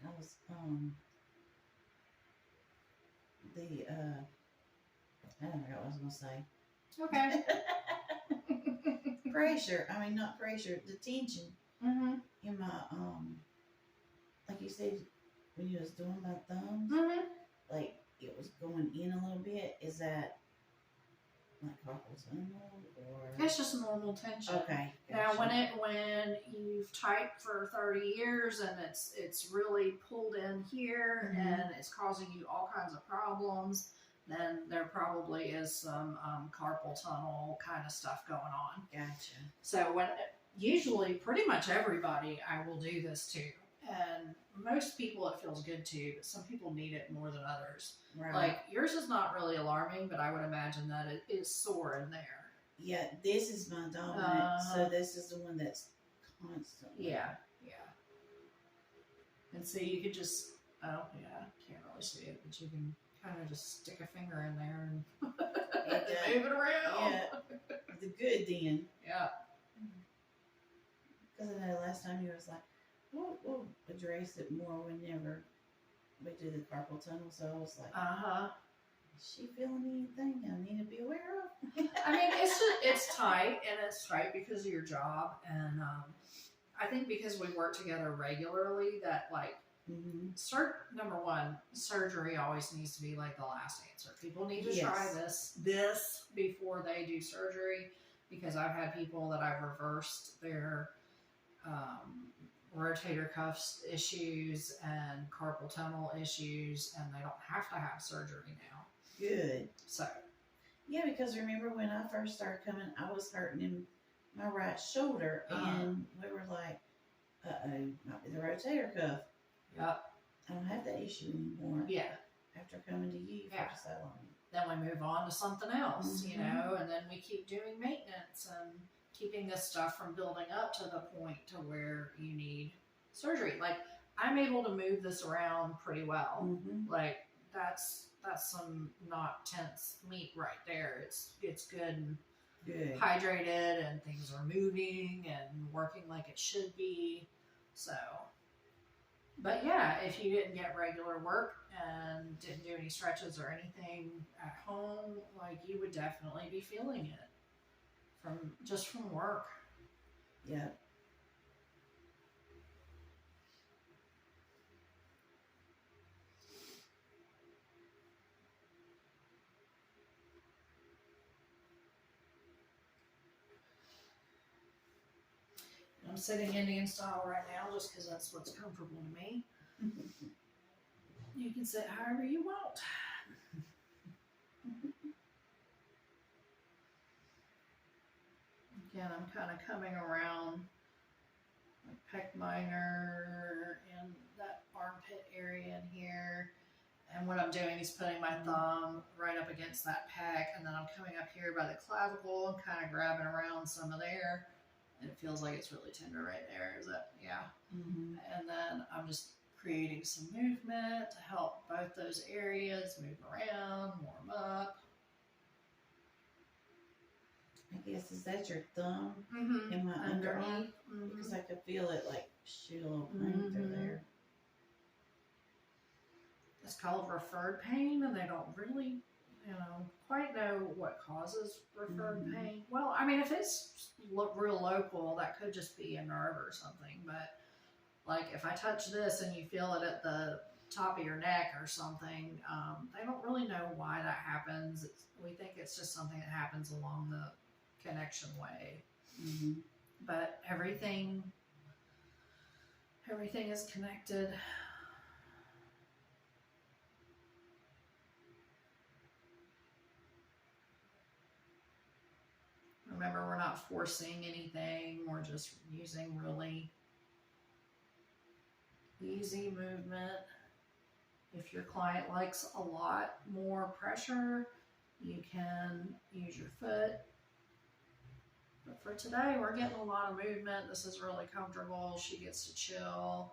I was I don't know what I was gonna say. Okay. Pressure. I mean, not pressure. The tension in my like you said when you was doing my thumbs, like it was going in a little bit. Is that like carpal tunnel or? It's just normal tension. Okay. Now, Gotcha. when you've typed for 30 years and it's really pulled in here and it's causing you all kinds of problems, then there probably is some carpal tunnel kind of stuff going on. Gotcha. So usually pretty much everybody I will do this to. And most people it feels good to, but some people need it more than others. Right. Like yours is not really alarming, but I would imagine that it is sore in there. Yeah, this is my dominant, so this is the one that's constantly. Yeah. And so you could just, can't really see it, but you can kind of just stick a finger in there and move it around. Yeah, the good then. Yeah. Because I know last time you was like, we'll address it more whenever we do the carpal tunnel, so I was like, is she feeling anything I need to be aware of? I mean, it's tight, and it's tight because of your job, and I think because we work together regularly, that like, number one, surgery always needs to be like the last answer. People need to try this before they do surgery, because I've had people that I've reversed their rotator cuffs issues and carpal tunnel issues, and they don't have to have surgery now. Good. So. Yeah, because remember when I first started coming, I was hurting in my right shoulder, and we were like, might be the rotator cuff. Yep. I don't have that issue anymore. Yeah. After coming to you for so long. Then we move on to something else, you know, and then we keep doing maintenance and keeping this stuff from building up to the point to where you need surgery. Like, I'm able to move this around pretty well. Like, that's some not tense meat right there. It's good and hydrated, and things are moving and working like it should be. So, but yeah, if you didn't get regular work and didn't do any stretches or anything at home, like, you would definitely be feeling it from work. Yeah. I'm sitting Indian style right now just because that's what's comfortable to me. You can sit however you want. Again, I'm kind of coming around my pec minor and that armpit area in here. And what I'm doing is putting my thumb right up against that pec, and then I'm coming up here by the clavicle and kind of grabbing around some of there. And it feels like it's really tender right there. Is that, yeah. And then I'm just creating some movement to help both those areas move around, warm up. I guess, is that your thumb in my underarm? Because I could feel it like shoot a little pain through there. It's called referred pain, and they don't really, quite know what causes referred pain. Well, I mean, if it's real local, that could just be a nerve or something. But like, if I touch this and you feel it at the top of your neck or something, they don't really know why that happens. We think it's just something that happens along the connection way. But everything is connected. Remember, we're not forcing anything. We're just using really easy movement. If your client likes a lot more pressure, you can use your foot. But for today, we're getting a lot of movement. This is really comfortable. She gets to chill.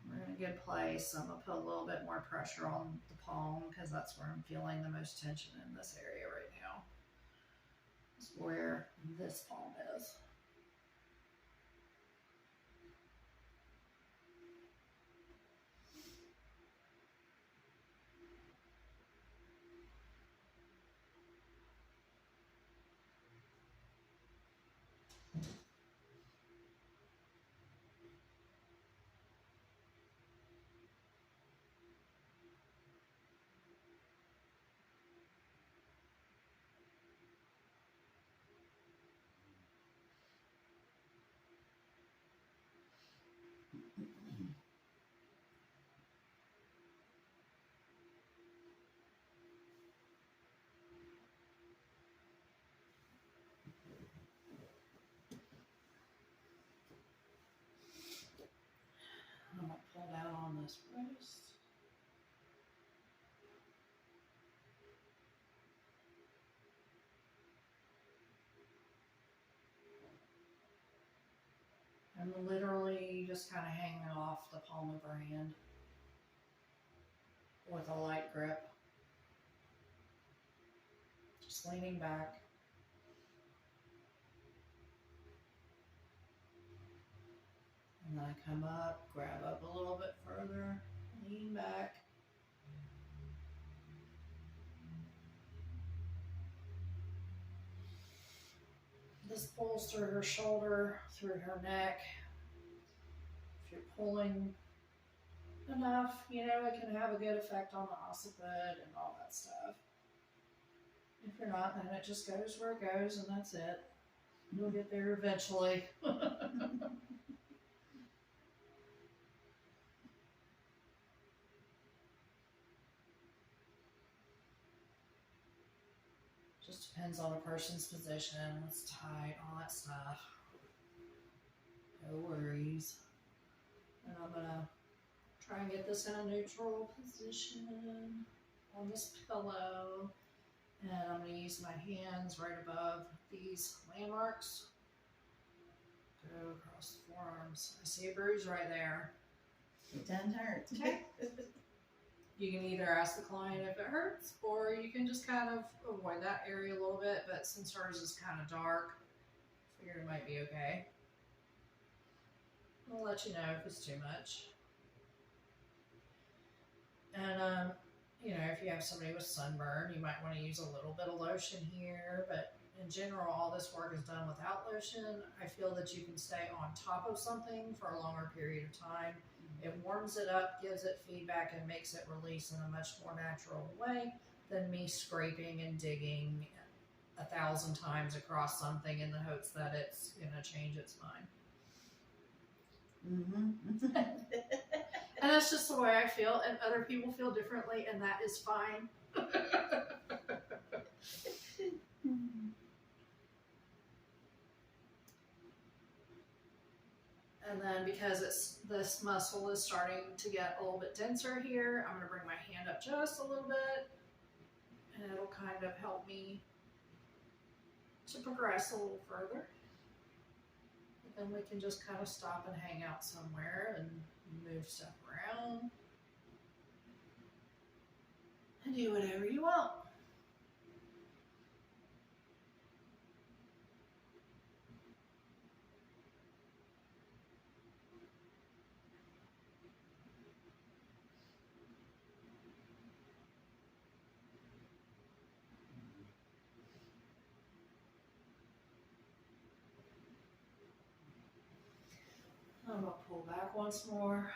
We're in a good place. I'm going to put a little bit more pressure on the palm because that's where I'm feeling the most tension in this area right now. It's where this palm is. I'm literally just kind of hanging off the palm of her hand with a light grip. Just leaning back. And then I come up, grab up a little bit further, lean back. This pulls through her shoulder, through her neck. If you're pulling enough, you know, it can have a good effect on the occiput and all that stuff. If you're not, then it just goes where it goes, and that's it. You'll get there eventually. Just depends on a person's position, what's tight, all that stuff. No worries. And I'm gonna try and get this in a neutral position on this pillow. And I'm going to use my hands right above these landmarks. Go across the forearms. I see a bruise right there. It doesn't hurt. Okay. You can either ask the client if it hurts, or you can just kind of avoid that area a little bit. But since ours is kind of dark, I figured it might be okay. I'll let you know if it's too much. And you know, if you have somebody with sunburn, you might want to use a little bit of lotion here, but in general, all this work is done without lotion. I feel that you can stay on top of something for a longer period of time. It warms it up, gives it feedback, and makes it release in a much more natural way than me scraping and digging 1,000 times across something in the hopes that it's going to change its mind. Mm-hmm. And that's just the way I feel, and other people feel differently, and that is fine. And then because this muscle is starting to get a little bit denser here, I'm going to bring my hand up just a little bit, and it'll kind of help me to progress a little further. And then we can just kind of stop and hang out somewhere and move stuff around and do whatever you want. I'm going to pull back once more.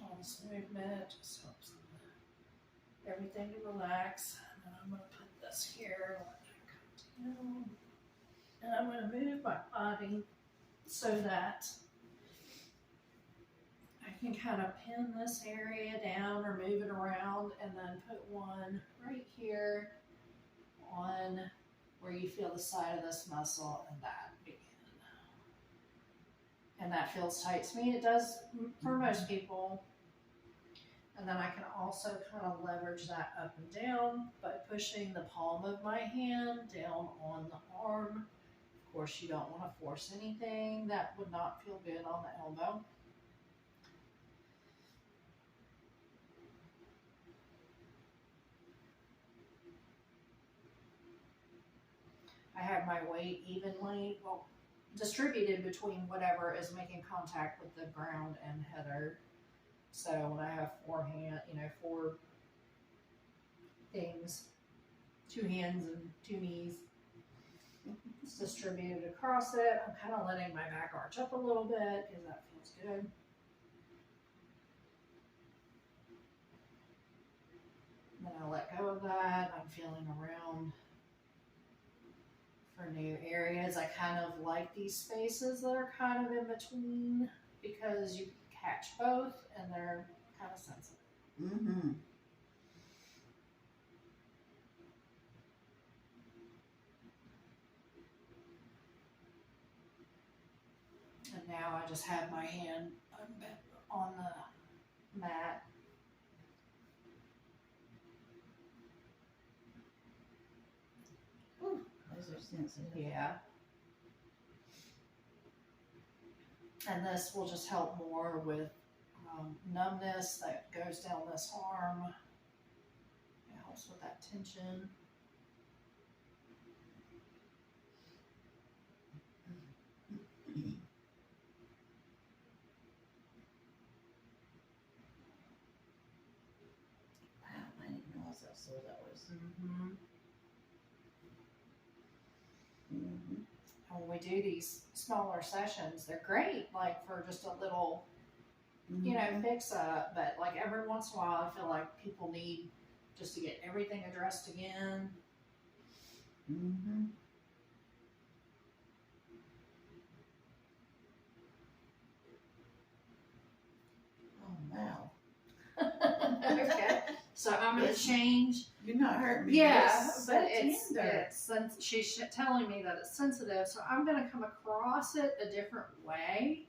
All this movement just helps everything to relax. And then I'm going to put this here, let that come down. And I'm going to move my body so that I can kind of pin this area down or move it around, and then put one right here on where you feel the side of this muscle and that begin. And that feels tight to me. It does for most people. And then I can also kind of leverage that up and down by pushing the palm of my hand down on the arm. Of course, you don't want to force anything. That would not feel good on the elbow. I have my weight evenly distributed between whatever is making contact with the ground and Heather. So when I have four things, 2 hands and 2 knees, it's distributed across it. I'm kind of letting my back arch up a little bit because that feels good. Then I let go of that. I'm feeling around for new areas. I kind of like these spaces that are kind of in between because you catch both and they're kind of sensitive. Mm-hmm. And now I just have my hand on the mat. Ooh, those are sensitive. Yeah. And this will just help more with numbness that goes down this arm. It helps with that tension. Wow, I didn't realize how sore that was. Mm-hmm. Mm-hmm. When we do these smaller sessions, they're great, like for just a little, you know, fix up. But like every once in a while, I feel like people need just to get everything addressed again. Mm-hmm. Oh, wow. Okay. So I'm going to change. You're not hurting me. Yeah, it's but so tender. she's telling me that it's sensitive, so I'm going to come across it a different way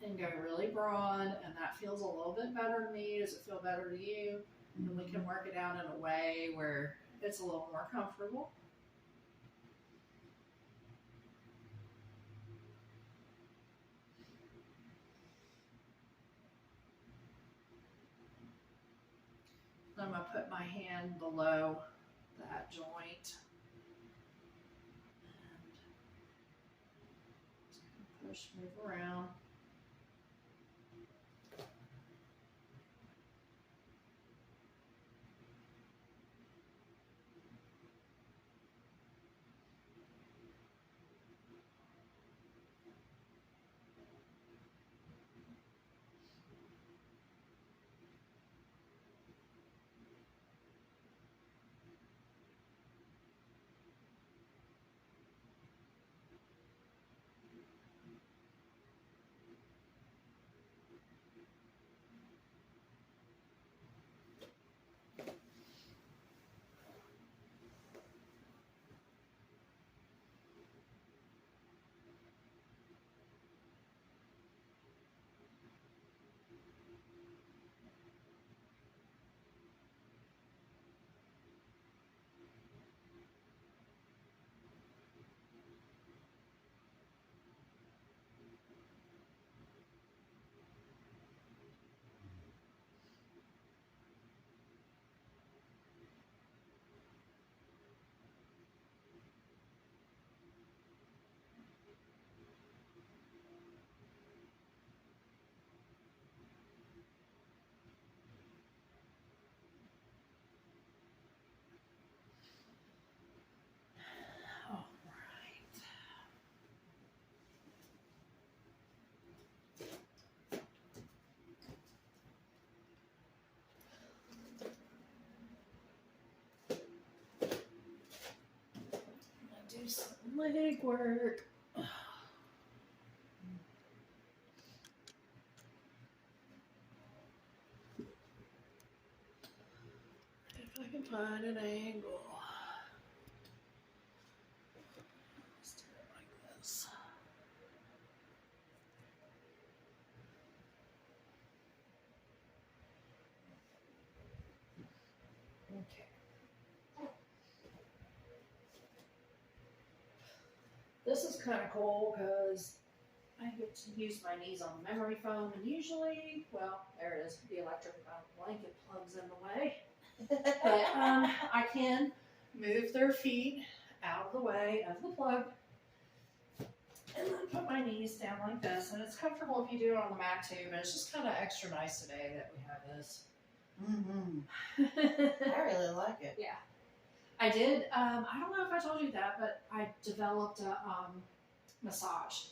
and go really broad, and that feels a little bit better to me. Does it feel better to you? And we can work it out in a way where it's a little more comfortable. I'm going to put my hand below that joint. And push, move around. Do some leg work. If I can find an angle. Let's do it like this. Okay. This is kind of cool because I get to use my knees on memory foam, and usually, well, there it is, the electric blanket plugs in the way. But I can move their feet out of the way of the plug and then put my knees down like this. And it's comfortable if you do it on the mat too, but it's just kind of extra nice today that we have this. I really like it. Yeah. I did, I don't know if I told you that, but I developed a massage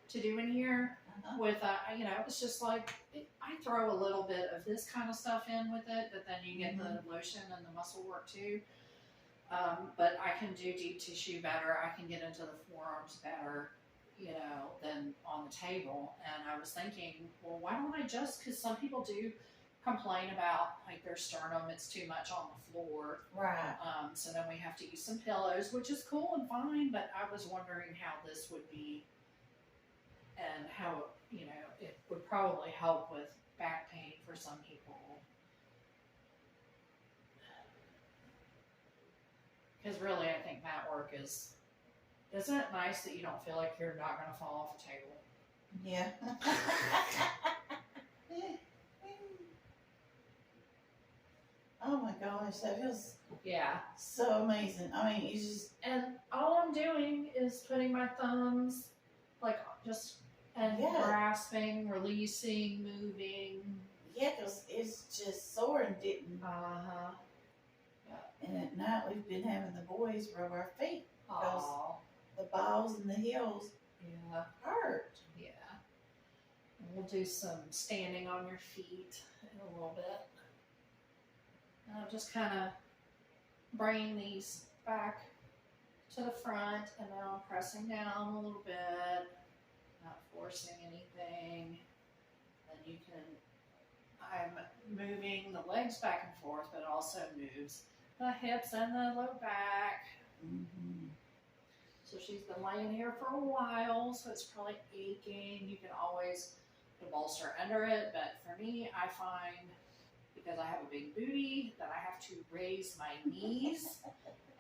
to do in here with, you know, it's just like, I throw a little bit of this kind of stuff in with it, but then you get the lotion and the muscle work too. But I can do deep tissue better. I can get into the forearms better, you know, than on the table. And I was thinking, well, why don't I just, because some people do complain about like their sternum, it's too much on the floor. Right. So then we have to use some pillows, which is cool and fine, but I was wondering how this would be and how, you know, it would probably help with back pain for some people. Because really, I think mat work is. Isn't it nice that you don't feel like you're not going to fall off a table? Yeah. Oh my gosh, that feels so amazing. I mean, you just and all I'm doing is putting my thumbs, like just grasping, releasing, moving. Yeah, because it's just sore and didn't. And at night we've been having the boys rub our feet because the balls and the heels hurt. Yeah. And we'll do some standing on your feet in a little bit. And I'm just kind of bringing these back to the front, and now I'm pressing down a little bit, not forcing anything. Then you can, I'm moving the legs back and forth, but it also moves the hips and the low back. Mm-hmm. So she's been laying here for a while, so it's probably aching. You can always put a bolster under it, but for me, I find, because I have a big booty, that I have to raise my knees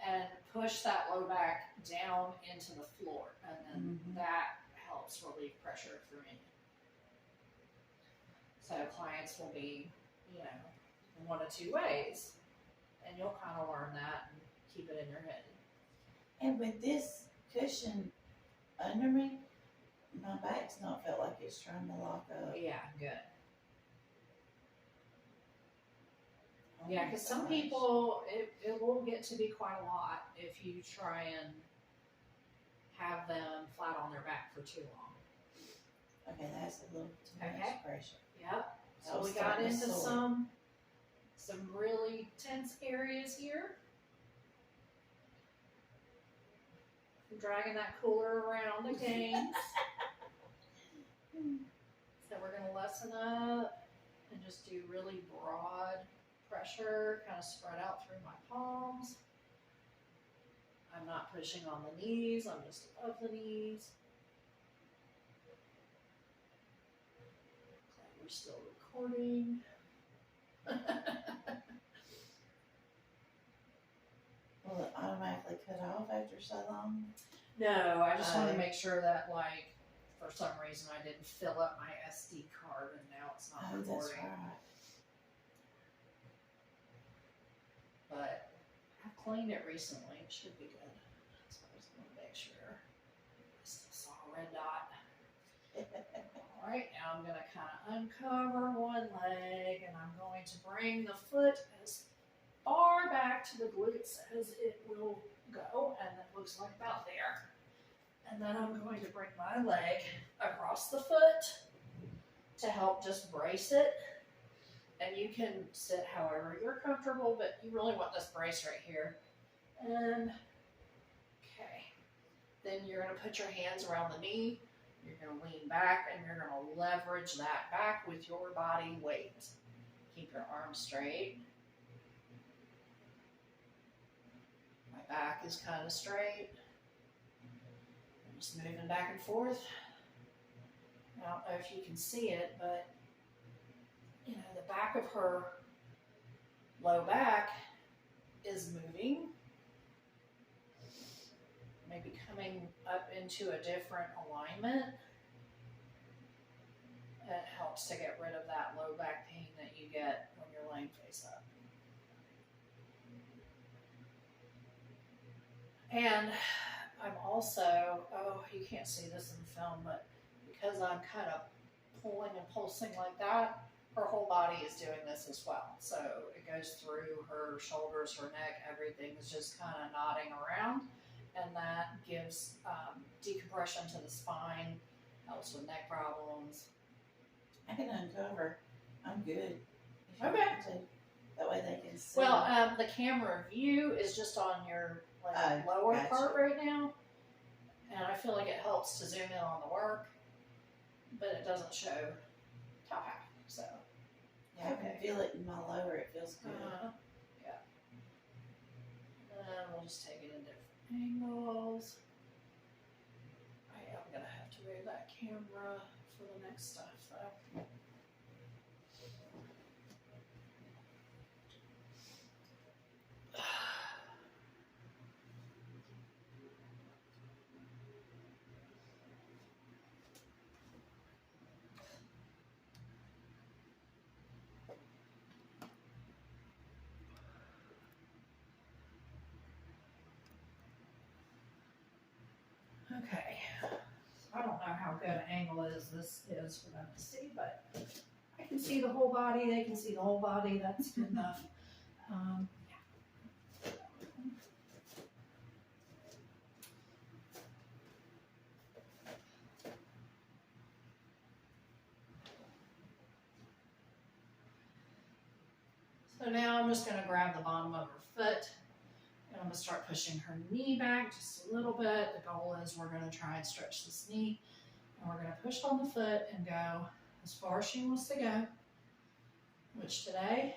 and push that low back down into the floor, and then that helps relieve pressure for me. So clients will be, in one of two ways, and you'll kind of learn that and keep it in your head. And with this cushion under me, my back's not felt like it's trying to lock up. Yeah, good. Yeah, because some people, it will get to be quite a lot if you try and have them flat on their back for too long. Okay, that's a little too much pressure. Yep. So we got into some really tense areas here. I'm dragging that cooler around again. So we're going to lessen up and just do really broad pressure, kind of spread out through my palms. I'm not pushing on the knees, I'm just above the knees. We're still recording. Will it automatically cut off after so long? No, I just want to make sure that, like, for some reason I didn't fill up my SD card and now it's not recording. That's right. But I've cleaned it recently. It should be good. So I just want to make sure. I still saw a red dot. Alright, now I'm going to kind of uncover one leg, and I'm going to bring the foot as far back to the glutes as it will go, and it looks like about there. And then I'm going to bring my leg across the foot to help just brace it. And you can sit however you're comfortable, but you really want this brace right here. And, okay. Then you're going to put your hands around the knee. You're going to lean back, and you're going to leverage that back with your body weight. Keep your arms straight. My back is kind of straight. I'm just moving back and forth. I don't know if you can see it, but the back of her low back is moving, maybe coming up into a different alignment. It helps to get rid of that low back pain that you get when you're laying face up. And I'm also, you can't see this in film, but because I'm kind of pulling and pulsing like that, her whole body is doing this as well. So it goes through her shoulders, her neck, everything is just kind of nodding around. And that gives decompression to the spine, helps with neck problems. I can uncover. I'm good. Okay. That way they can see. Well, the camera view is just on your lower part right now. And I feel like it helps to zoom in on the work, but it doesn't show top half. So yeah, I can feel it in my lower. It feels good. Yeah. And we'll just take it in different angles. I'm gonna have to move that camera for the next stuff though. good an angle as this is for them to see, but I can see the whole body. They can see the whole body. That's good enough. So now I'm just going to grab the bottom of her foot and I'm going to start pushing her knee back just a little bit. The goal is we're going to try and stretch this knee and we're going to push on the foot and go as far as she wants to go, which today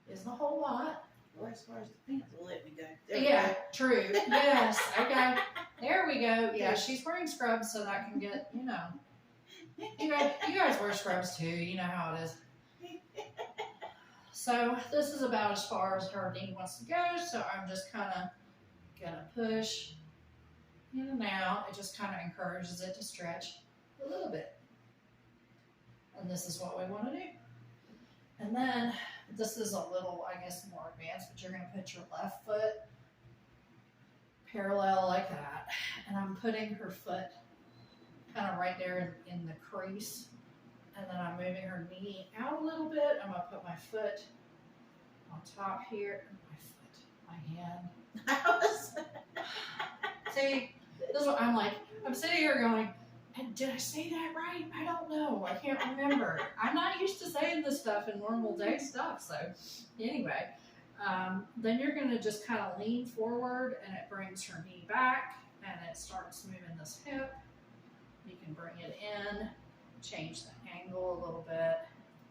isn't a whole lot. Or as far as the pants will let me go. Yeah, true. Yes, okay. There we go. Yeah, she's wearing scrubs so that can get, you know. You guys wear scrubs too. You know how it is. So this is about as far as her knee wants to go. So I'm just kind of going to push in and out. It just kind of encourages it to stretch a little bit. And this is what we want to do. And then this is a little, I guess, more advanced, but you're going to put your left foot parallel like that. And I'm putting her foot kind of right there in the crease. And then I'm moving her knee out a little bit. I'm going to put my foot on top here. My hand. See, this is what I'm like. I'm sitting here going, did I say that right? I don't know. I can't remember. I'm not used to saying this stuff in normal day stuff. So anyway, then you're going to just kind of lean forward and it brings her knee back and it starts moving this hip. You can bring it in, change the angle a little bit.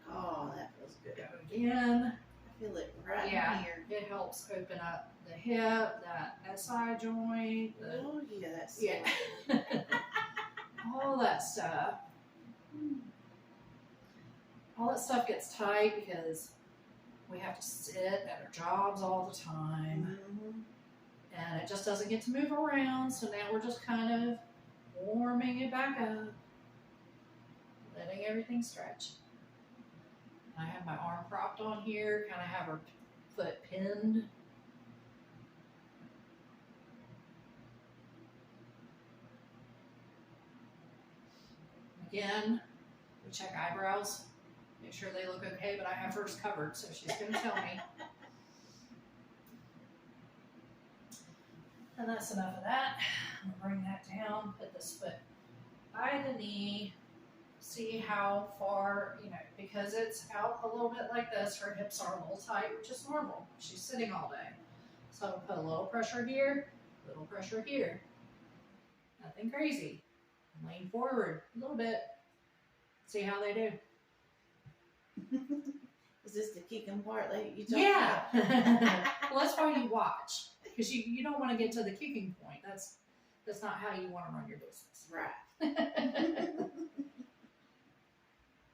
Oh, that feels good. Go again. I feel it right here. It helps open up the hip, that SI joint. Oh, yeah, that's all that stuff. All that stuff gets tight because we have to sit at our jobs all the time. And it just doesn't get to move around. So now we're just kind of warming it back up, letting everything stretch. I have my arm propped on here, kind of have her foot pinned. Again, we check eyebrows, make sure they look okay, but I have hers covered, so she's going to tell me. And that's enough of that. I'm going to bring that down, put this foot by the knee, see how far, because it's out a little bit like this, her hips are a little tight, which is normal. She's sitting all day. So I'll put a little pressure here, a little pressure here. Nothing crazy. Lean forward a little bit. See how they do. Is this the kicking part that you talking about? Well, that's why you watch. Because you don't want to get to the kicking point. That's not how you want to run your business. Right.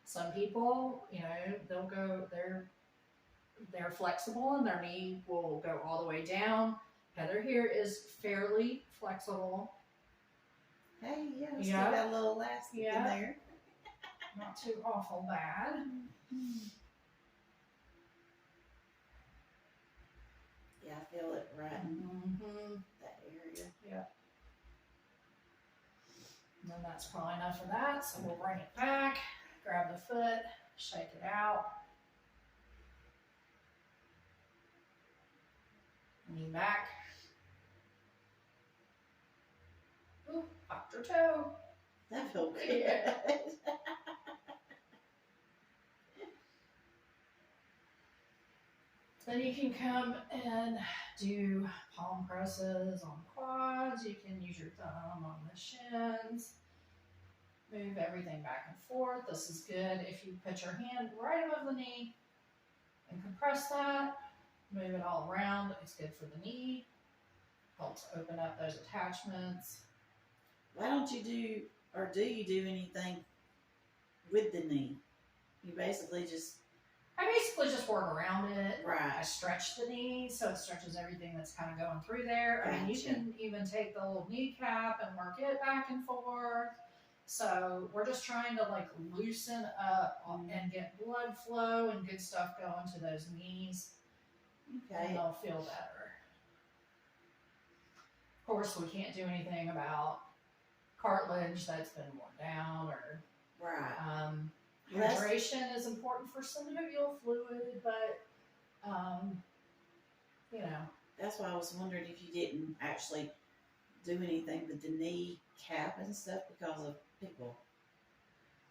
Some people, they'll go, they're flexible and their knee will go all the way down. Heather here is fairly flexible. Hey, yeah, still got a little elastic in there. Not too awful bad. Yeah, I feel it right in that area. Yeah. And then that's probably enough of that. So we'll bring it back, grab the foot, shake it out. Knee back. Ooh, popped her toe. That felt good. Yeah. Then you can come and do palm presses on quads. You can use your thumb on the shins. Move everything back and forth. This is good if you put your hand right above the knee and compress that. Move it all around. It's good for the knee. Helps open up those attachments. Why don't you do, or do you do anything with the knee? You basically just... I basically just work around it. Right. I stretch the knee so it stretches everything that's kind of going through there. Gotcha. I mean, you can even take the little kneecap and work it back and forth. So we're just trying to like loosen up and get blood flow and good stuff going to those knees. Okay. And they'll feel better. Of course, we can't do anything about cartilage that's been worn down, or Right. hydration is important for synovial fluid, but you know. That's why I was wondering if you didn't actually do anything with the knee cap and stuff because of people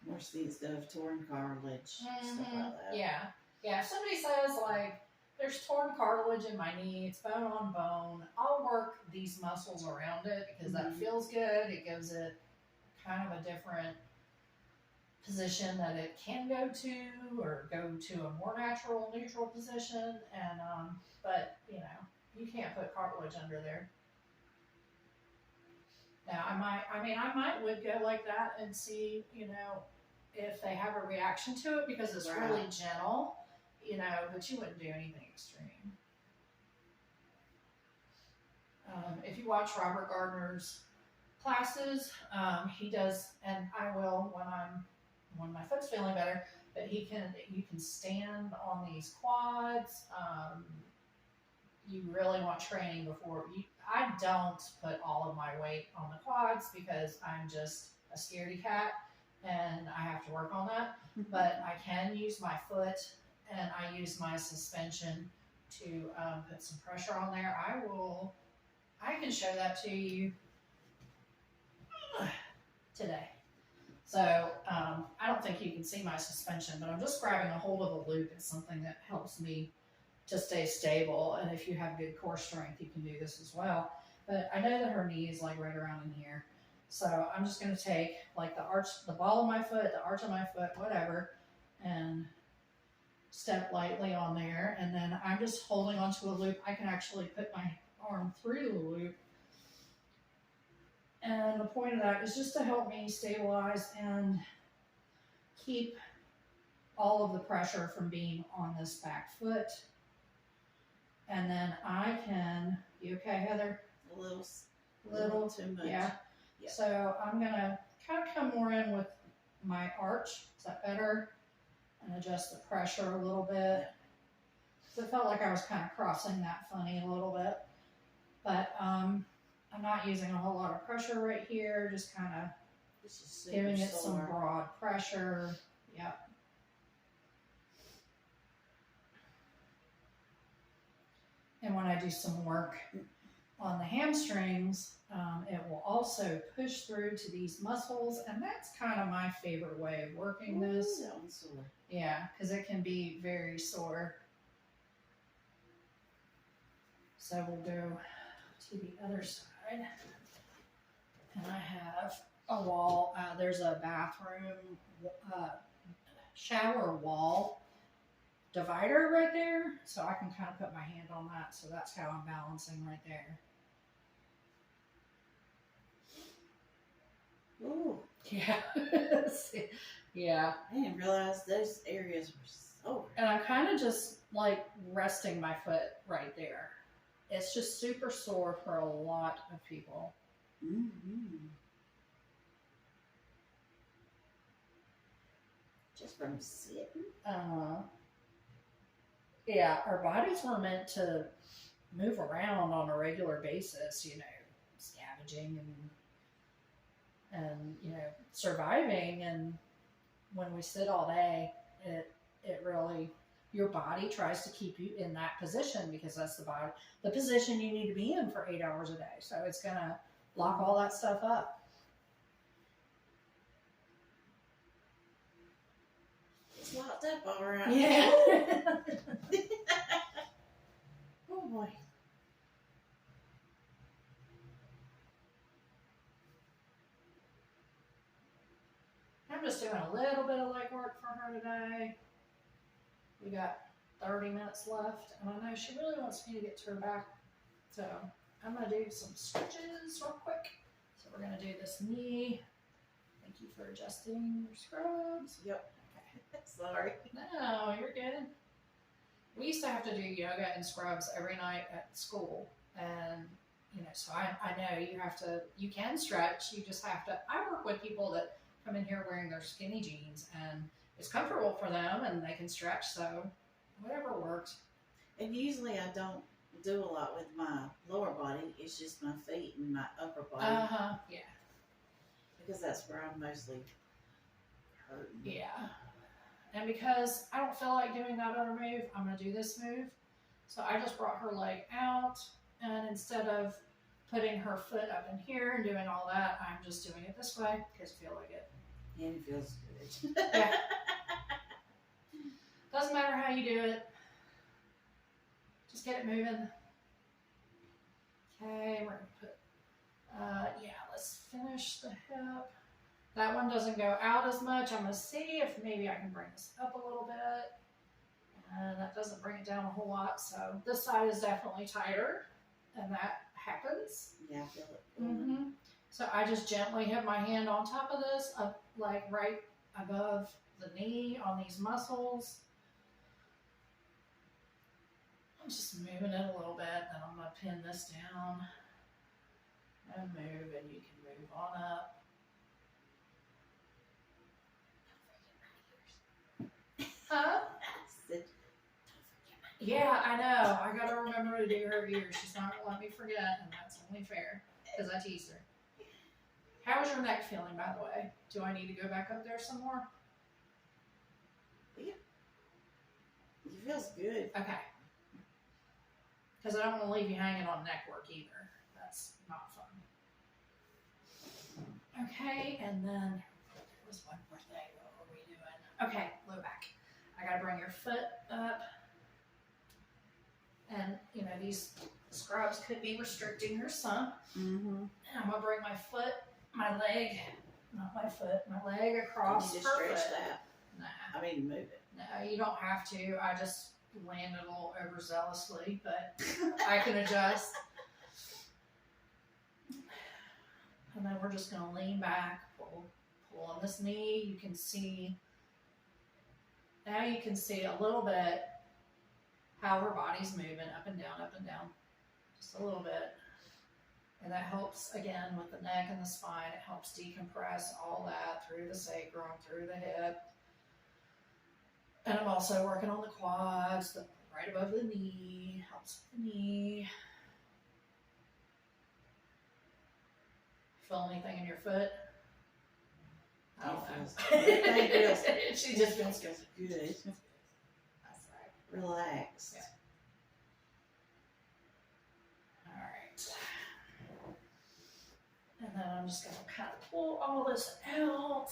more sensitive, torn cartilage, stuff like that. Yeah. Yeah. If somebody says, like, there's torn cartilage in my knee, it's bone on bone, I'll work these muscles around it because that feels good. It gives it kind of a different position that it can go to, or go to a more natural, neutral position. And, but, you know, you can't put cartilage under there. Now, I might would go like that and see, you know, if they have a reaction to it, because it's really gentle, you know, but you wouldn't do anything extreme. If you watch Robert Gardner's classes, he does, and I will when my foot's feeling better, but you can stand on these quads. You really want training before you. I don't put all of my weight on the quads because I'm just a scaredy cat and I have to work on that. But I can use my foot, and I use my suspension to put some pressure on there. I can show that to you today. So I don't think you can see my suspension, but I'm just grabbing a hold of a loop. It's something that helps me to stay stable. And if you have good core strength, you can do this as well. But I know that her knee is like right around in here. So I'm just going to take like the ball of my foot, the arch of my foot, whatever, and step lightly on there. And then I'm just holding onto a loop. I can actually put my arm through the loop. And the point of that is just to help me stabilize and keep all of the pressure from being on this back foot. And then I can, you okay, Heather? A little too much. Yeah. Yep. So I'm going to kind of come more in with my arch. Is that better? And adjust the pressure a little bit. So it felt like I was kind of crossing that funny a little bit. But I'm not using a whole lot of pressure right here. Just kind of giving it some broad pressure. Yep. And when I do some work on the hamstrings, it will also push through to these muscles, and that's kind of my favorite way of working this. That one's sore. Yeah, because it can be very sore. So we'll go to the other side, and I have a wall. There's a bathroom shower wall divider right there, so I can kind of put my hand on that. So that's how I'm balancing right there. Ooh. Yeah. Yeah. I didn't realize those areas were sore. And I'm kind of just like resting my foot right there. It's just super sore for a lot of people. Mm-hmm. Just from sitting? Yeah, our bodies were meant to move around on a regular basis, you know, scavenging and you know, surviving. And when we sit all day, it really, your body tries to keep you in that position because that's the position you need to be in for 8 hours a day. So it's gonna lock all that stuff up. It's locked up all right. Yeah. Oh boy. I'm just doing a little bit of leg work for her today. We got 30 minutes left, and I know she really wants me to get to her back. So I'm going to do some stretches real quick. So we're going to do this knee. Thank you for adjusting your scrubs. Yep. Sorry. No, you're good. We used to have to do yoga and scrubs every night at school. And, you know, so I know you can stretch. You just have to, I work with people that come in here wearing their skinny jeans, and it's comfortable for them and they can stretch. So whatever works. And usually I don't do a lot with my lower body. It's just my feet and my upper body. Yeah. Because that's where I'm mostly hurting. Yeah. And because I don't feel like doing that other move, I'm going to do this move. So I just brought her leg out, and instead of putting her foot up in here and doing all that, I'm just doing it this way because I feel like it. And it feels good. Yeah. Doesn't matter how you do it. Just get it moving. Okay, we're going to put, let's finish the hip. That one doesn't go out as much. I'm going to see if maybe I can bring this up a little bit. And that doesn't bring it down a whole lot. So this side is definitely tighter, and that happens. Yeah, I feel it. Mm-hmm. So I just gently have my hand on top of this, up like right above the knee on these muscles. I'm just moving it a little bit, then I'm going to pin this down and move, and you can move on up. Huh? Yeah, I know. I gotta remember to do her ears. She's not gonna let me forget, and that's only fair because I tease her. How is your neck feeling, by the way? Do I need to go back up there some more? Yeah. It feels good. Okay. Because I don't want to leave you hanging on neck work either. That's not fun. Okay, and then there was one more thing. What were we doing? Okay, low back. I gotta bring your foot up. And, you know, these scrubs could be restricting her some. Mm-hmm. And I'm going to bring my foot, my leg, not my foot, my leg across You her just stretch foot. that. Nah. I mean, move it. No, you don't have to. I just landed a little overzealously, but I can adjust. And then we're just going to lean back, pull on this knee. You can see, now you can see a little bit how her body's moving up and down, just a little bit. And that helps, again, with the neck and the spine. It helps decompress all that through the sacrum, through the hip. And I'm also working on the quads, right above the knee, helps with the knee. Feel anything in your foot? I don't know. She just feels good. Good. Relax. Yeah. All right. And then I'm just going to kind of pull all this out.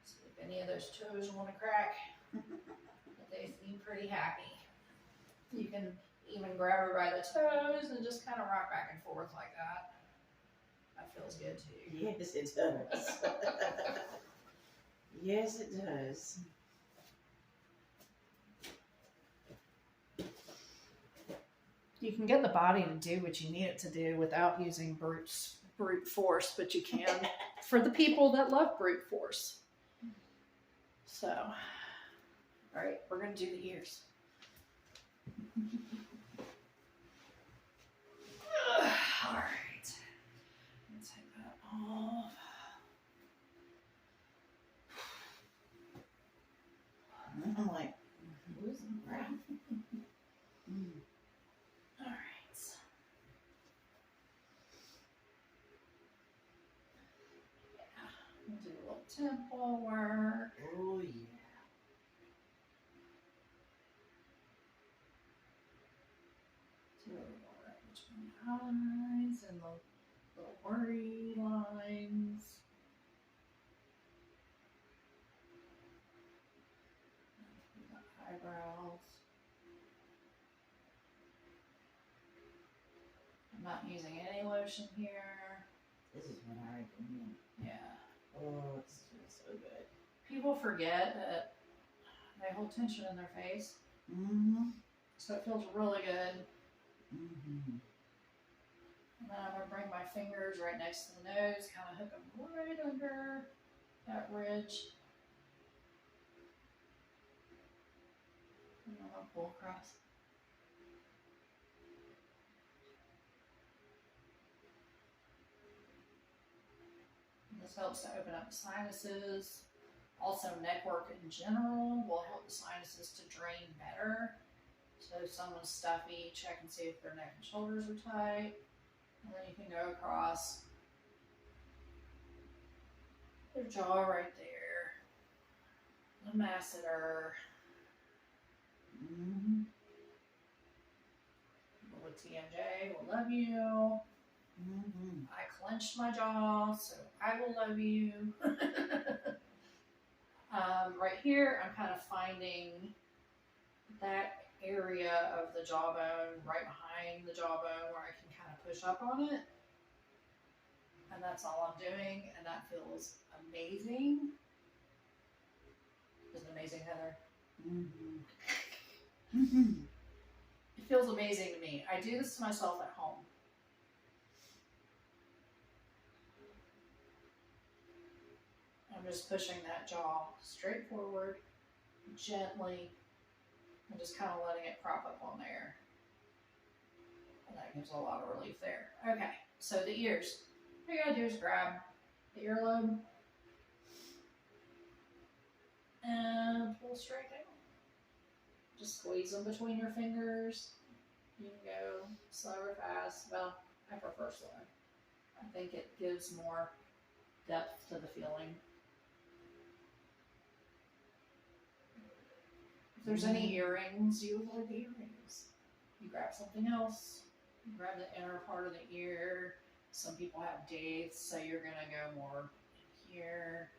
See if any of those toes want to crack. But they seem pretty happy. You can even grab her by the toes and just kind of rock back and forth like that. That feels good too. Yes, it does. Yes, it does. You can get the body to do what you need it to do without using brute force, but you can for the people that love brute force. So, all right, we're going to do the ears. All right, let's take that off. I'm like, losing breath. All right. Yeah, we'll do a little temple work. Oh, yeah. Do a little right between the eyes and the little worry lines. The eyebrows. I'm not using any lotion here. This is when I recommend. Yeah. Oh, it's just so good. People forget that they hold tension in their face. Mm-hmm. So it feels really good. Mm-hmm. And then I'm going to bring my fingers right next to the nose, kind of hook them right under that ridge. And then I'll pull across. And this helps to open up the sinuses. Also, neck work in general will help the sinuses to drain better. So if someone's stuffy, check and see if their neck and shoulders are tight. And then you can go across their jaw right there. The masseter. Mm-hmm. With TMJ, will love you. Mm-hmm. I clenched my jaw, so I will love you. Right here, I'm kind of finding that area of the jawbone right behind the jawbone where I can kind of push up on it. And that's all I'm doing, and that feels amazing. Isn't it amazing, Heather? Mm-hmm. Mm-hmm. It feels amazing to me. I do this to myself at home. I'm just pushing that jaw straight forward, gently, and just kind of letting it prop up on there. And that gives a lot of relief there. Okay, so the ears. All you gotta do is grab the earlobe and pull straight down. Just squeeze them between your fingers. You can go slow or fast. Well, I prefer slow. I think it gives more depth to the feeling. If there's any earrings, you avoid the earrings. You grab something else. You grab the inner part of the ear. Some people have dates, so you're going to go more in here.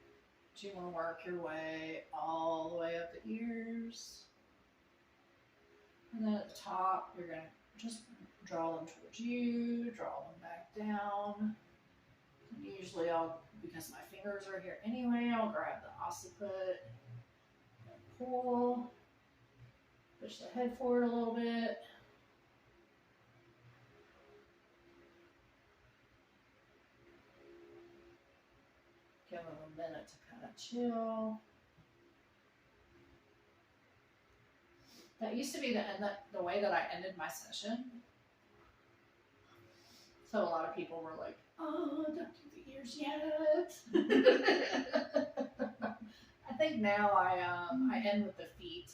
But you want to work your way all the way up the ears. And then at the top, you're going to just draw them towards you, draw them back down. And usually because my fingers are here anyway, I'll grab the occiput and pull. Push the head forward a little bit. Give them a minute to kind of chill. That used to be the way that I ended my session. So a lot of people were like, "Oh, don't do the ears yet." I think now I end with the feet.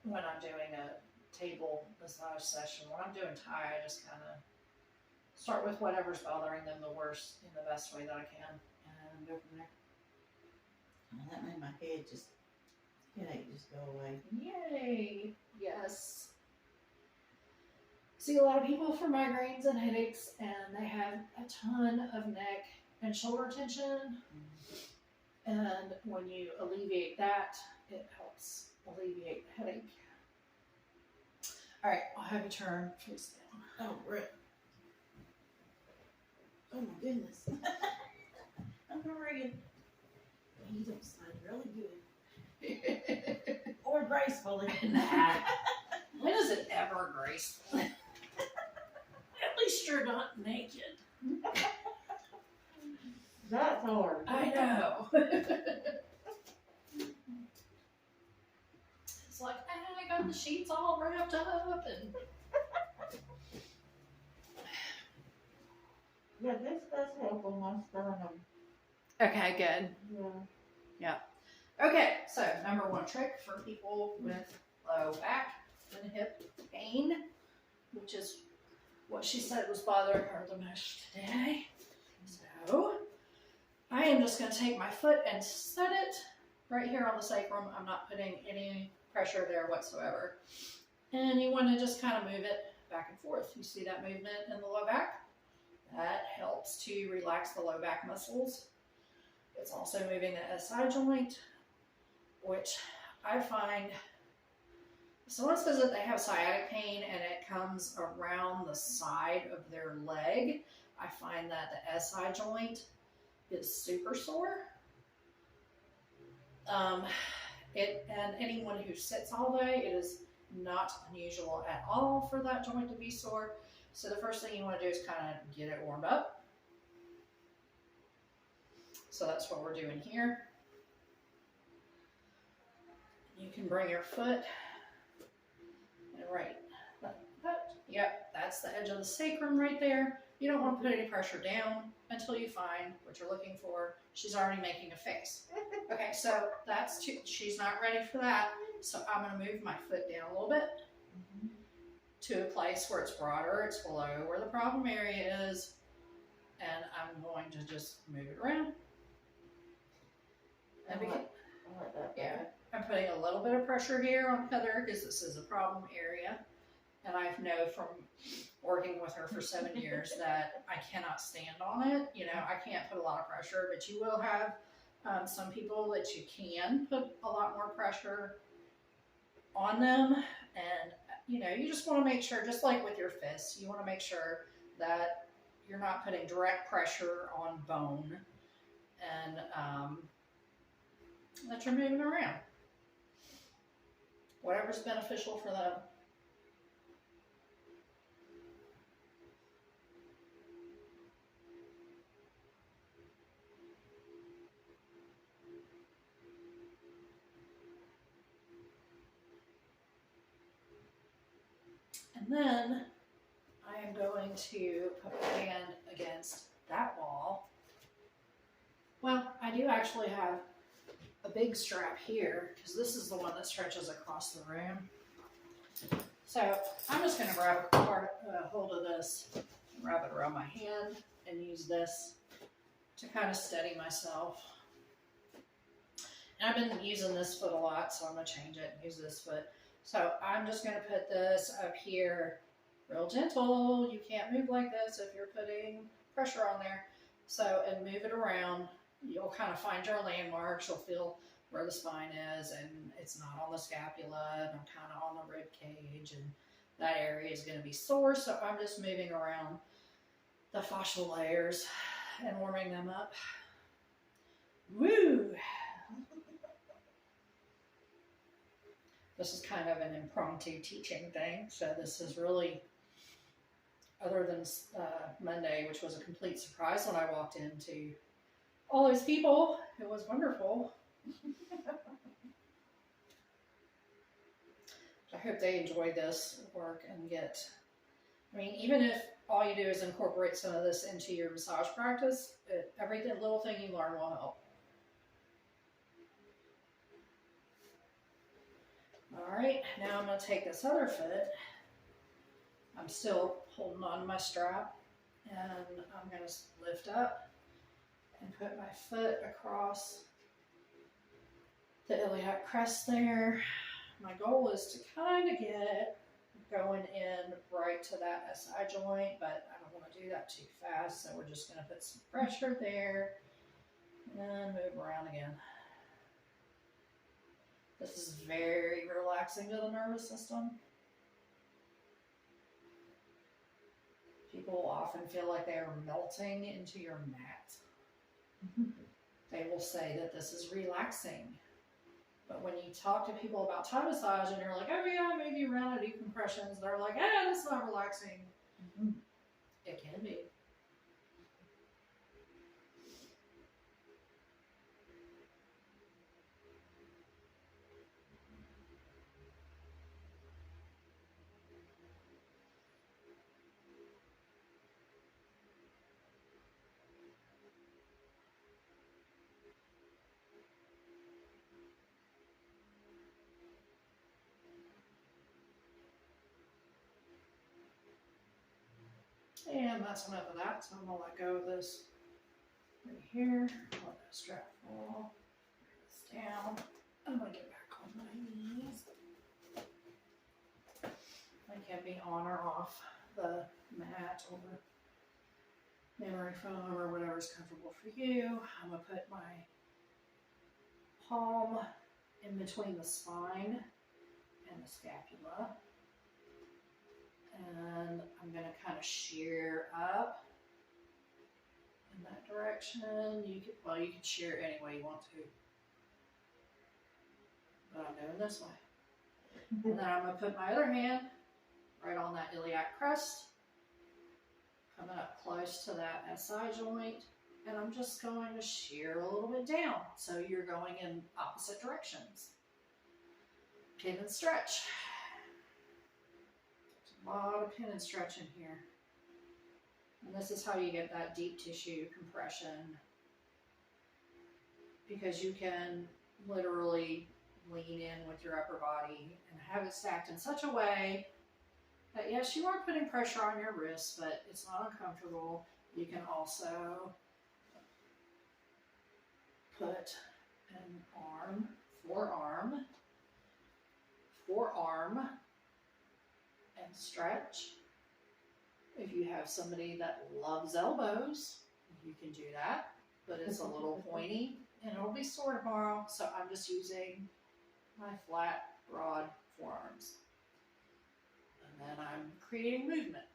When I'm doing a table massage session, when I'm doing Thai, I just kind of start with whatever's bothering them the worst in the best way that I can, and go from there. Oh, that made my headache just go away. Yay! Yes. See a lot of people for migraines and headaches, and they have a ton of neck and shoulder tension. Mm-hmm. And when you alleviate that, it helps alleviate the headache. All right, I'll have you turn face down. Oh, rip. Oh my goodness. I'm ready. You don't slide really good. Or gracefully. Nah. When is it ever graceful? At least you're not naked. That's hard. I know. It's like, I got the sheets all wrapped up and... Yeah, this does help on my sternum. Okay, good. Yeah. Okay, so number one trick for people with low back and hip pain, which is what she said was bothering her the most today. So I am just going to take my foot and set it right here on the sacrum. I'm not putting any pressure there whatsoever. And you want to just kind of move it back and forth. You see that movement in the low back? That helps to relax the low back muscles. It's also moving the SI joint, which I find, if someone says that they have sciatic pain and it comes around the side of their leg, I find that the SI joint is super sore. And anyone who sits all day, it is not unusual at all for that joint to be sore. So the first thing you want to do is kind of get it warmed up. So that's what we're doing here. You can bring your foot and right. That Yep, that's the edge of the sacrum right there. You don't want to put any pressure down until you find what you're looking for. She's already making a face. Okay, so that's she's not ready for that. So I'm going to move my foot down a little bit to a place where it's broader, it's below where the problem area is, and I'm going to just move it around. And yeah, I'm putting a little bit of pressure here on Heather because this is a problem area. And I know from working with her for 7 years that I cannot stand on it. You know, I can't put a lot of pressure, but you will have some people that you can put a lot more pressure on them. And, you know, you just want to make sure, just like with your fists, you want to make sure that you're not putting direct pressure on bone and that you're moving around. Whatever's beneficial for them. And then I am going to put my hand against that wall. Well, I do actually have a big strap here because this is the one that stretches across the room. So I'm just going to grab a hold of this, wrap it around my hand, and use this to kind of steady myself. And I've been using this foot a lot, so I'm going to change it and use this foot. So I'm just going to put this up here real gentle. You can't move like this if you're putting pressure on there. So, and move it around. You'll kind of find your landmarks. You'll feel where the spine is, and it's not on the scapula, and I'm kind of on the rib cage, and that area is going to be sore. So I'm just moving around the fascial layers and warming them up. Woo! This is kind of an impromptu teaching thing, so this is really, other than Monday, which was a complete surprise when I walked into all those people. It was wonderful. I hope they enjoy this work and get, I mean, even if all you do is incorporate some of this into your massage practice, every little thing you learn will help. All right, now I'm going to take this other foot. I'm still holding on to my strap, and I'm going to lift up and put my foot across the iliac crest there. My goal is to kind of get going in right to that SI joint, but I don't want to do that too fast, so we're just going to put some pressure there and move around again. This is very relaxing to the nervous system. People often feel like they are melting into your mat. They will say that this is relaxing. But when you talk to people about Thai massage and you're like, oh yeah, I move you around, I do compressions, they're like, that's not relaxing. It can be. And that's enough of that, so I'm going to let go of this right here. Let that strap fall. Bring this down. I'm going to get back on my knees. I can be on or off the mat or memory foam or whatever's comfortable for you. I'm going to put my palm in between the spine and the scapula. And I'm going to kind of shear up in that direction. You can shear any way you want to. But I'm doing this way. And then I'm going to put my other hand right on that iliac crest, coming up close to that SI joint. And I'm just going to shear a little bit down. So you're going in opposite directions. Pin and stretch. A lot of pin and stretching here. And this is how you get that deep tissue compression, because you can literally lean in with your upper body and have it stacked in such a way that, yes, you are putting pressure on your wrists, but it's not uncomfortable. You can also put an arm, forearm, and stretch. If you have somebody that loves elbows, you can do that, but it's a little pointy and it'll be sore tomorrow, so I'm just using my flat, broad forearms. And then I'm creating movement.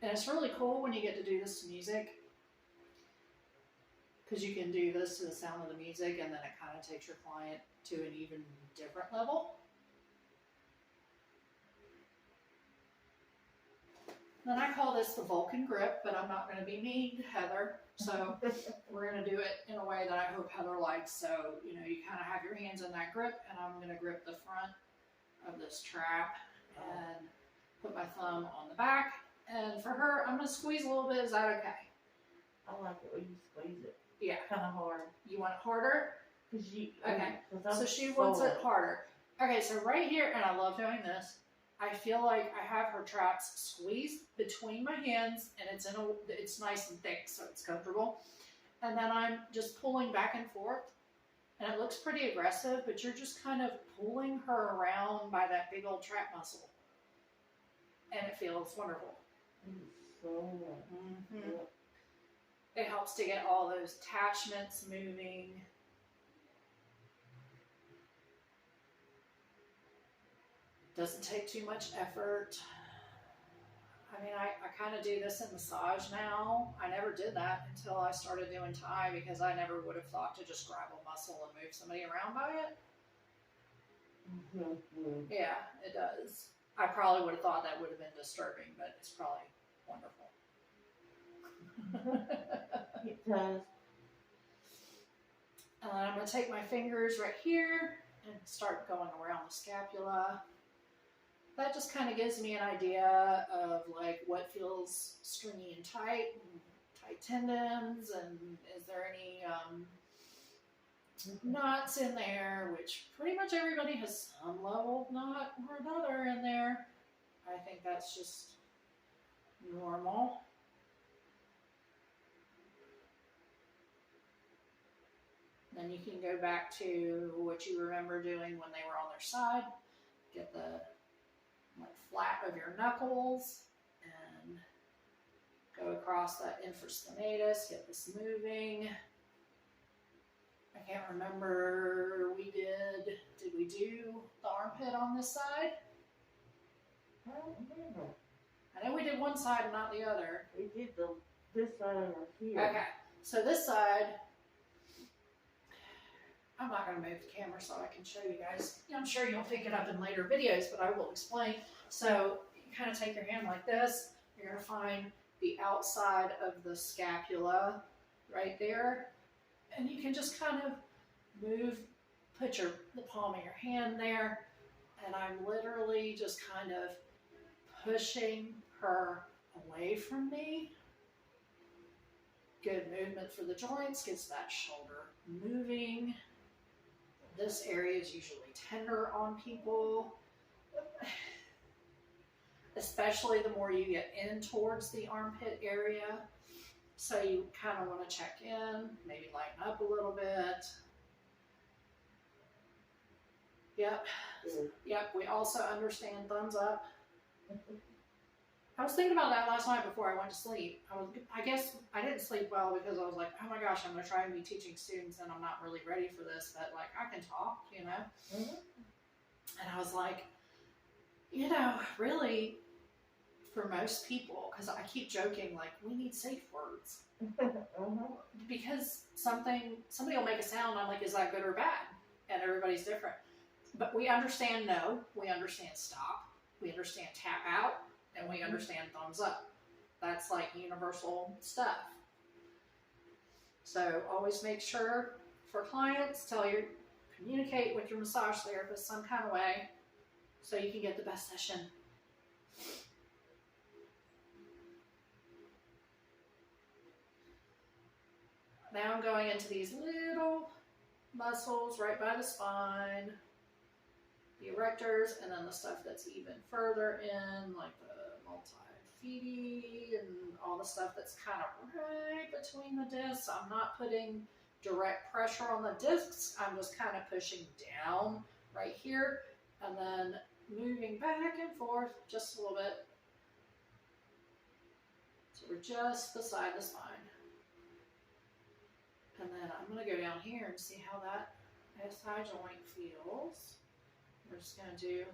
And it's really cool when you get to do this to music, because you can do this to the sound of the music, and then it kind of takes your client to an even different level. Then I call this the Vulcan grip, but I'm not going to be mean to Heather, so we're going to do it in a way that I hope Heather likes. So, you know, you kind of have your hands in that grip, and I'm going to grip the front of this trap and put my thumb on the back. And for her, I'm going to squeeze a little bit. Is that okay? I like it when you squeeze it. Yeah. Kind of hard. You want it harder? Okay. So she wants it harder. Okay, so right here, and I love doing this, I feel like I have her traps squeezed between my hands, and it's nice and thick, so it's comfortable. And then I'm just pulling back and forth, and it looks pretty aggressive, but you're just kind of pulling her around by that big old trap muscle, and it feels wonderful. It helps to get all those attachments moving. Doesn't take too much effort. I mean, I kind of do this in massage now. I never did that until I started doing Thai, because I never would have thought to just grab a muscle and move somebody around by it. Yeah, it does. I probably would have thought that would have been disturbing, but it's probably wonderful. It does. And then I'm going to take my fingers right here and start going around the scapula. That just kind of gives me an idea of like what feels stringy and tight tendons, and is there any knots in there, which pretty much everybody has some level of knot or another in there. I think that's just normal. Then you can go back to what you remember doing when they were on their side. Get the flat of your knuckles and go across that infraspinatus. Get this moving. I can't remember, did we do the armpit on this side? I don't remember. I know we did one side and not the other. We did this side over here. Okay, so this side, I'm not going to move the camera so I can show you guys. I'm sure you'll pick it up in later videos, but I will explain. So you kind of take your hand like this. You're going to find the outside of the scapula right there. And you can just kind of put the palm of your hand there. And I'm literally just kind of pushing her away from me. Good movement for the joints, gets that shoulder moving. This area is usually tender on people, especially the more you get in towards the armpit area. So you kind of want to check in, maybe lighten up a little bit. Yep. Yep, we also understand thumbs up. I was thinking about that last night before I went to sleep. I guess I didn't sleep well because I was like, oh my gosh, I'm going to try and be teaching students and I'm not really ready for this, but like I can talk, you know? And I was like, you know, really for most people, because I keep joking, like we need safe words. Because somebody will make a sound, I'm like, is that good or bad? And everybody's different. But we understand no, we understand stop, we understand tap out, and we understand thumbs up. That's like universal stuff. So always make sure for clients, tell your communicate with your massage therapist some kind of way so you can get the best session. Now I'm going into these little muscles right by the spine, the erectors, and then the stuff that's even further in, like the multifidi and all the stuff that's kind of right between the discs. I'm not putting direct pressure on the discs. I'm just kind of pushing down right here and then moving back and forth just a little bit. So we're just beside the spine. And then I'm going to go down here and see how that SI joint feels. We're just going to do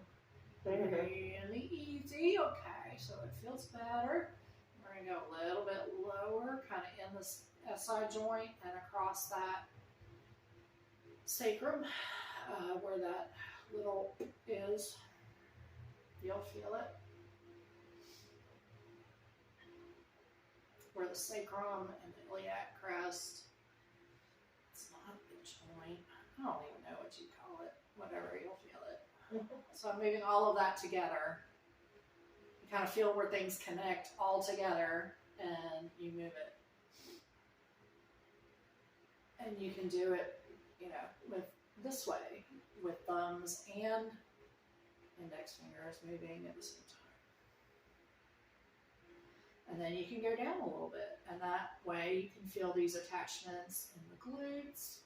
really easy. Okay, so it feels better. We're going to go a little bit lower, kind of in this SI joint and across that sacrum, where that little is. You'll feel it. Where the sacrum and the iliac crest. It's not the joint. I don't even know what you call it. Whatever, you'll feel it. So I'm moving all of that together. You kind of feel where things connect all together and you move it. And you can do it, you know, with this way, with thumbs and index fingers moving at the same time. And then you can go down a little bit, and that way you can feel these attachments in the glutes.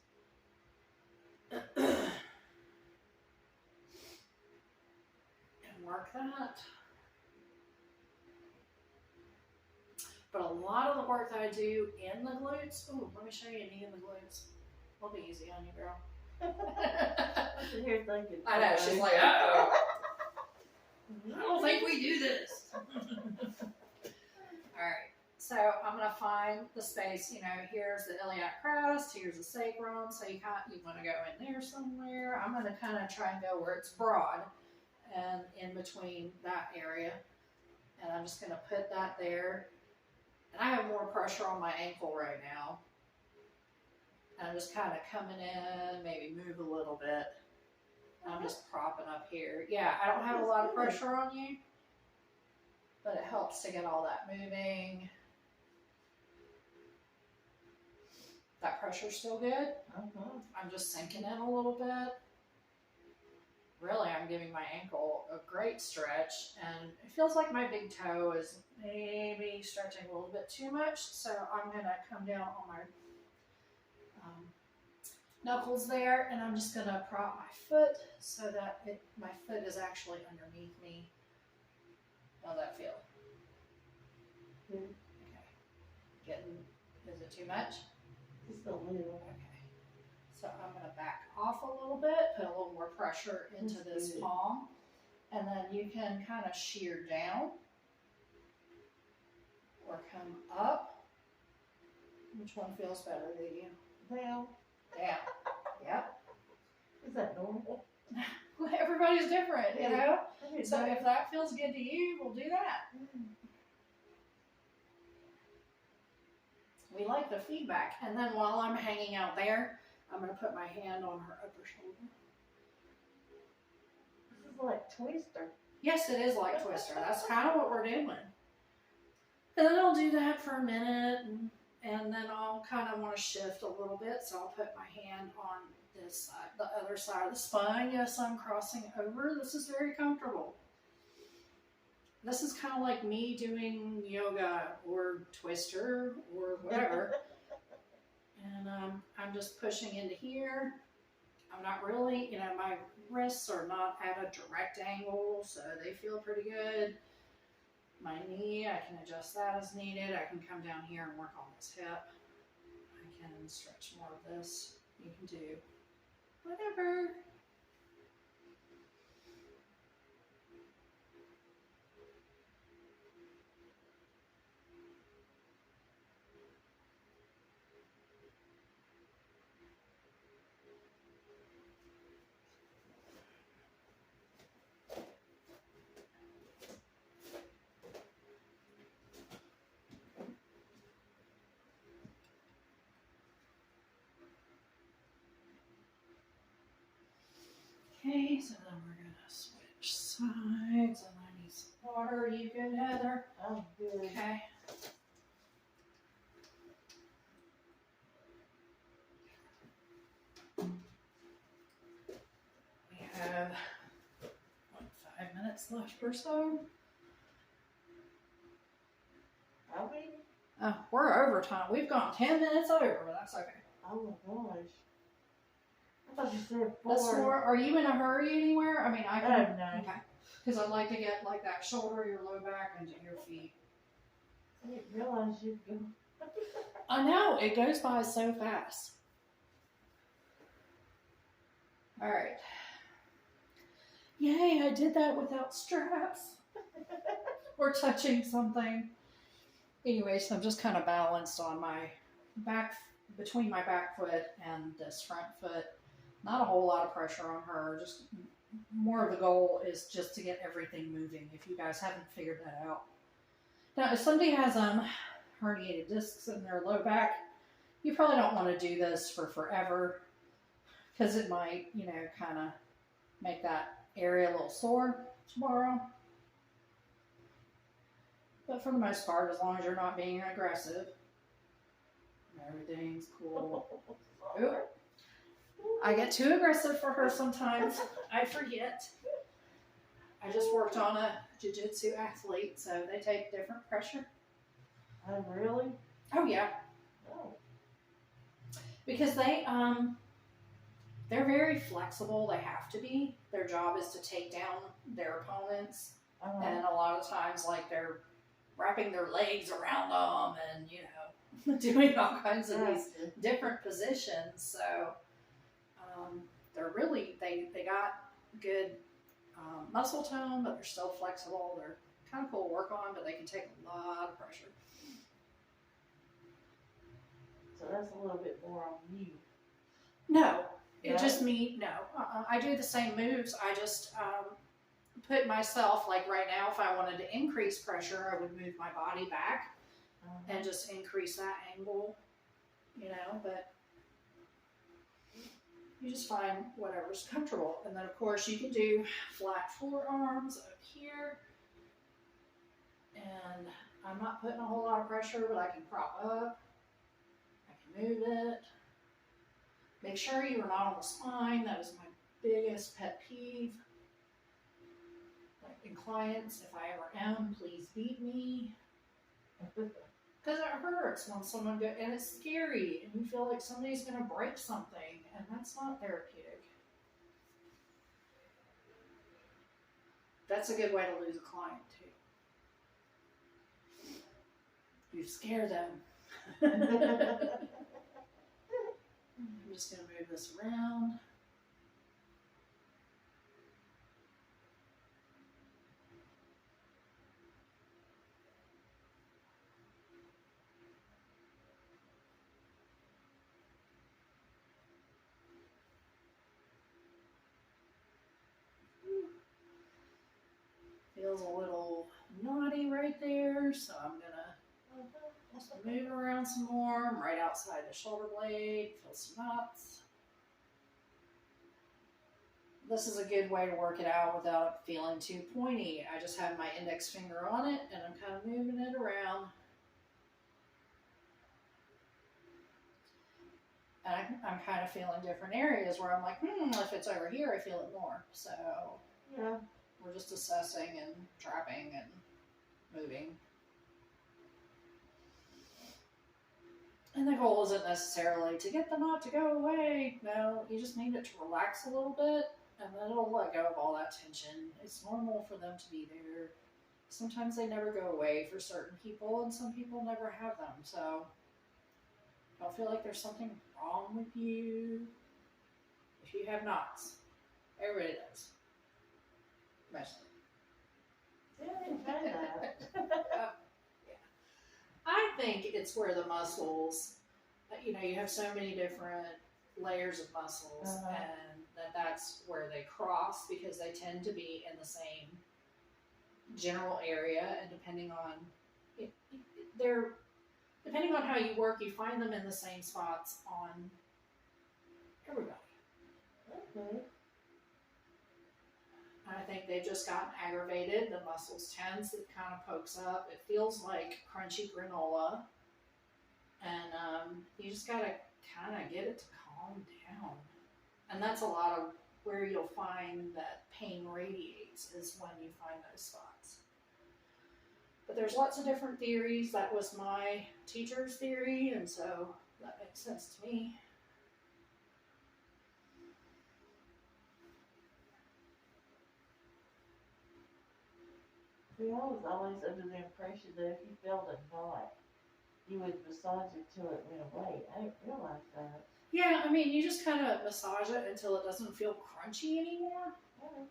And work that. But a lot of the work that I do in the glutes, ooh, let me show you a knee in the glutes. It'll be easy on you, girl. I'm here thinking. I know, she's like, uh-oh. I don't think we do this. Alright, so I'm going to find the space, you know, here's the iliac crest, here's the sacrum, so you want to go in there somewhere. I'm going to kind of try and go where it's broad and in between that area. And I'm just going to put that there. And I have more pressure on my ankle right now. And I'm just kind of coming in, maybe move a little bit. And I'm just propping up here. Yeah, I don't have a lot of pressure on you, but it helps to get all that moving. That pressure's still good. I'm just sinking in a little bit. Really, I'm giving my ankle a great stretch, and it feels like my big toe is maybe stretching a little bit too much, so I'm going to come down on my knuckles there, and I'm just going to prop my foot so that my foot is actually underneath me. How's that feel? Okay. Is it too much? Just a little. Okay. So I'm going to back off a little bit, put a little more pressure into this palm, and then you can kind of shear down or come up. Which one feels better to you? Down. Down. Yep. Is that normal? Everybody's different, you know? So if that feels good to you, we'll do that. We like the feedback. And then while I'm hanging out there, I'm going to put my hand on her upper shoulder. This is like Twister. Yes, it is like Twister. That's kind of what we're doing. And then I'll do that for a minute, and then I'll kind of want to shift a little bit. So I'll put my hand on this side, the other side of the spine. Yes, I'm crossing over. This is very comfortable. This is kind of like me doing yoga or Twister or whatever. And I'm just pushing into here. I'm not really, you know, my wrists are not at a direct angle, so they feel pretty good. My knee, I can adjust that as needed. I can come down here and work on this hip. I can stretch more of this. You can do whatever. Okay, so then we're gonna switch sides, and I need some water. Are you good, Heather? I'm good. Okay. We have 5 minutes left or so. Are we? We're overtime. We've gone 10 minutes over, but that's okay. Oh my gosh. I thought you said 4. That's 4. Are you in a hurry anywhere? I mean, I can. Oh, no. Okay. Because I'd like to get like that shoulder, your low back, and your feet. I didn't realize you'd go. I know. It goes by so fast. All right. Yay, I did that without straps. Or touching something. Anyway, so I'm just kind of balanced on my back, between my back foot and this front foot. Not a whole lot of pressure on her. Just more of the goal is just to get everything moving, if you guys haven't figured that out. Now, if somebody has herniated discs in their low back, you probably don't want to do this for forever, because it might, you know, kind of make that area a little sore tomorrow. But for the most part, as long as you're not being aggressive, everything's cool. Ooh. I get too aggressive for her sometimes. I forget. I just worked on a jiu-jitsu athlete, so they take different pressure. Oh, really? Oh, yeah. Oh. Because they're very flexible. They have to be. Their job is to take down their opponents. And a lot of times, like, they're wrapping their legs around them and, you know, doing all kinds of these different positions. So they're really, they got good muscle tone, but they're still flexible. They're kind of cool to work on, but they can take a lot of pressure. So that's a little bit more on you. No, it just me. No, I do the same moves. I just put myself, like right now, if I wanted to increase pressure, I would move my body back and just increase that angle, you know, but you just find whatever's comfortable. And then, of course, you can do flat forearms up here. And I'm not putting a whole lot of pressure, but I can prop up. I can move it. Make sure you are not on the spine. That is my biggest pet peeve. Like in clients, if I ever am, please beat me. Because it hurts when someone goes, and it's scary, and you feel like somebody's going to break something, and that's not therapeutic. That's a good way to lose a client, too. You scare them. I'm just going to move this around. Feels a little knotty right there, so I'm gonna move around some more. I'm right outside the shoulder blade. Feel some knots. This is a good way to work it out without it feeling too pointy. I just have my index finger on it, and I'm kind of moving it around. And I'm kind of feeling different areas where I'm like, if it's over here, I feel it more. So yeah, we're just assessing and trapping and moving. And the goal isn't necessarily to get the knot to go away. No, you just need it to relax a little bit, and then it'll let go of all that tension. It's normal for them to be there. Sometimes they never go away for certain people, and some people never have them. So don't feel like there's something wrong with you if you have knots. Everybody does. Mostly. Yeah, I didn't know that. Yeah. I think it's where the muscles, you know, you have so many different layers of muscles, and that's where they cross, because they tend to be in the same general area, and depending on how you work, you find them in the same spots on everybody. Okay. I think they've just gotten aggravated. The muscle's tense. It kind of pokes up. It feels like crunchy granola. And you just got to kind of get it to calm down. And that's a lot of where you'll find that pain radiates is when you find those spots. But there's lots of different theories. That was my teacher's theory, and so that makes sense to me. See, I was always under the impression that if you felt a knot, you would massage it till it went away. I didn't realize that. Yeah, I mean, you just kind of massage it until it doesn't feel crunchy anymore,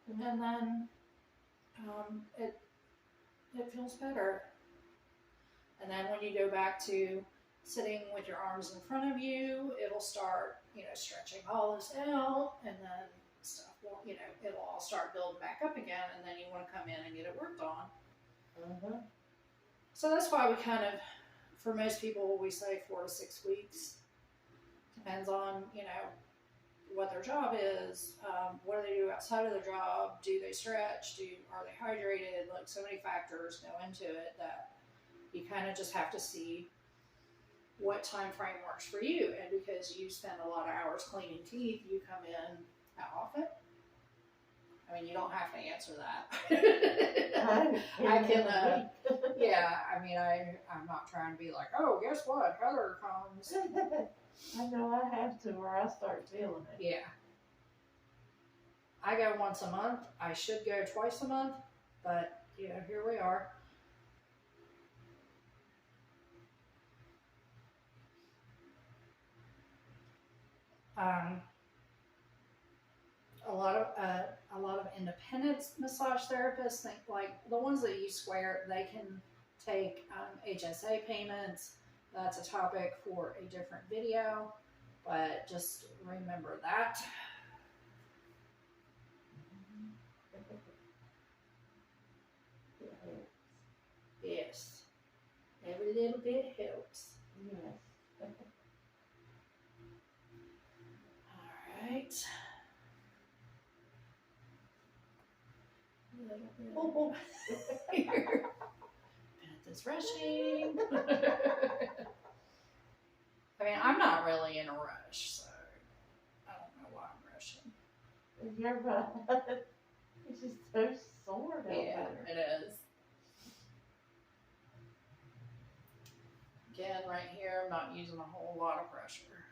and then it feels better. And then when you go back to sitting with your arms in front of you, it'll start, stretching all this out, and then stuff will, it'll all start building back up again, and then you want to come in and get it worked on. Mm-hmm. So that's why we kind of, for most people, we say 4 to 6 weeks. Depends on, what their job is, what do they do outside of their job, do they stretch, are they hydrated, like so many factors go into it that you kind of just have to see what time frame works for you. And because you spend a lot of hours cleaning teeth, you come in how often? I mean, you don't have to answer that. I can, yeah, I mean, I'm not trying to be like, oh, guess what, Heather comes. I know I have to, or I start feeling it. Yeah. I go once a month. I should go twice a month, but, here we are. A lot of independent massage therapists think, like the ones that use Square, they can take HSA payments. That's a topic for a different video, but just remember that. Yes, every little bit helps. Yes. All right. Oh. This rushing. I mean, I'm not really in a rush, so I don't know why I'm rushing. You're right. It's just so sore down Yeah, there. it is. Again, right here, I'm not using a whole lot of pressure.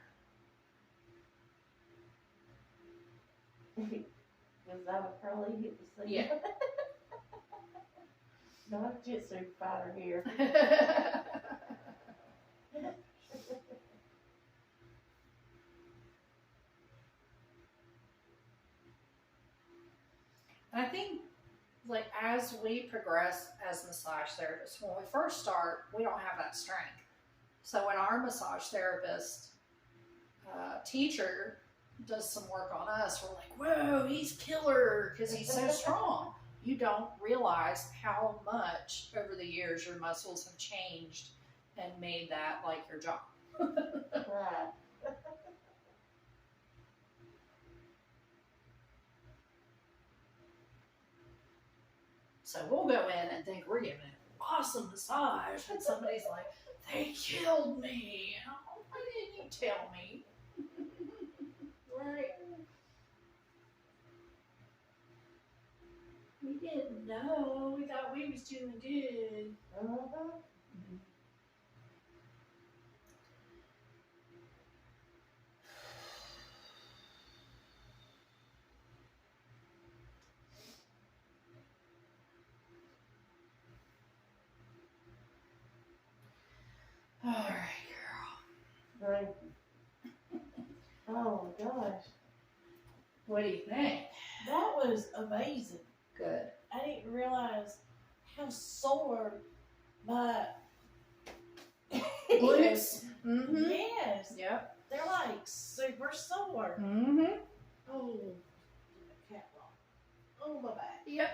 Because I would probably hit the same. Yeah. No, I'm a jitsu fighter here. I think, like, as we progress as massage therapists, when we first start, we don't have that strength. So when our massage therapist teacher does some work on us, we're like, whoa, he's killer, because he's so strong. You don't realize how much over the years your muscles have changed and made that like your job. Right. So we'll go in and think we're giving an awesome massage, and somebody's like, they killed me. Oh, why didn't you tell me? Right. We didn't know. We thought we was doing good. Uh-huh. All right, girl. Right. Oh gosh. What do you think? That was amazing. Good. I didn't realize how sore my Glutes. Mm-hmm. Yes. Yep. They're like super sore. Mm-hmm. Oh, catwalk. Oh, my back. Yep.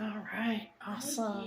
All right. Awesome.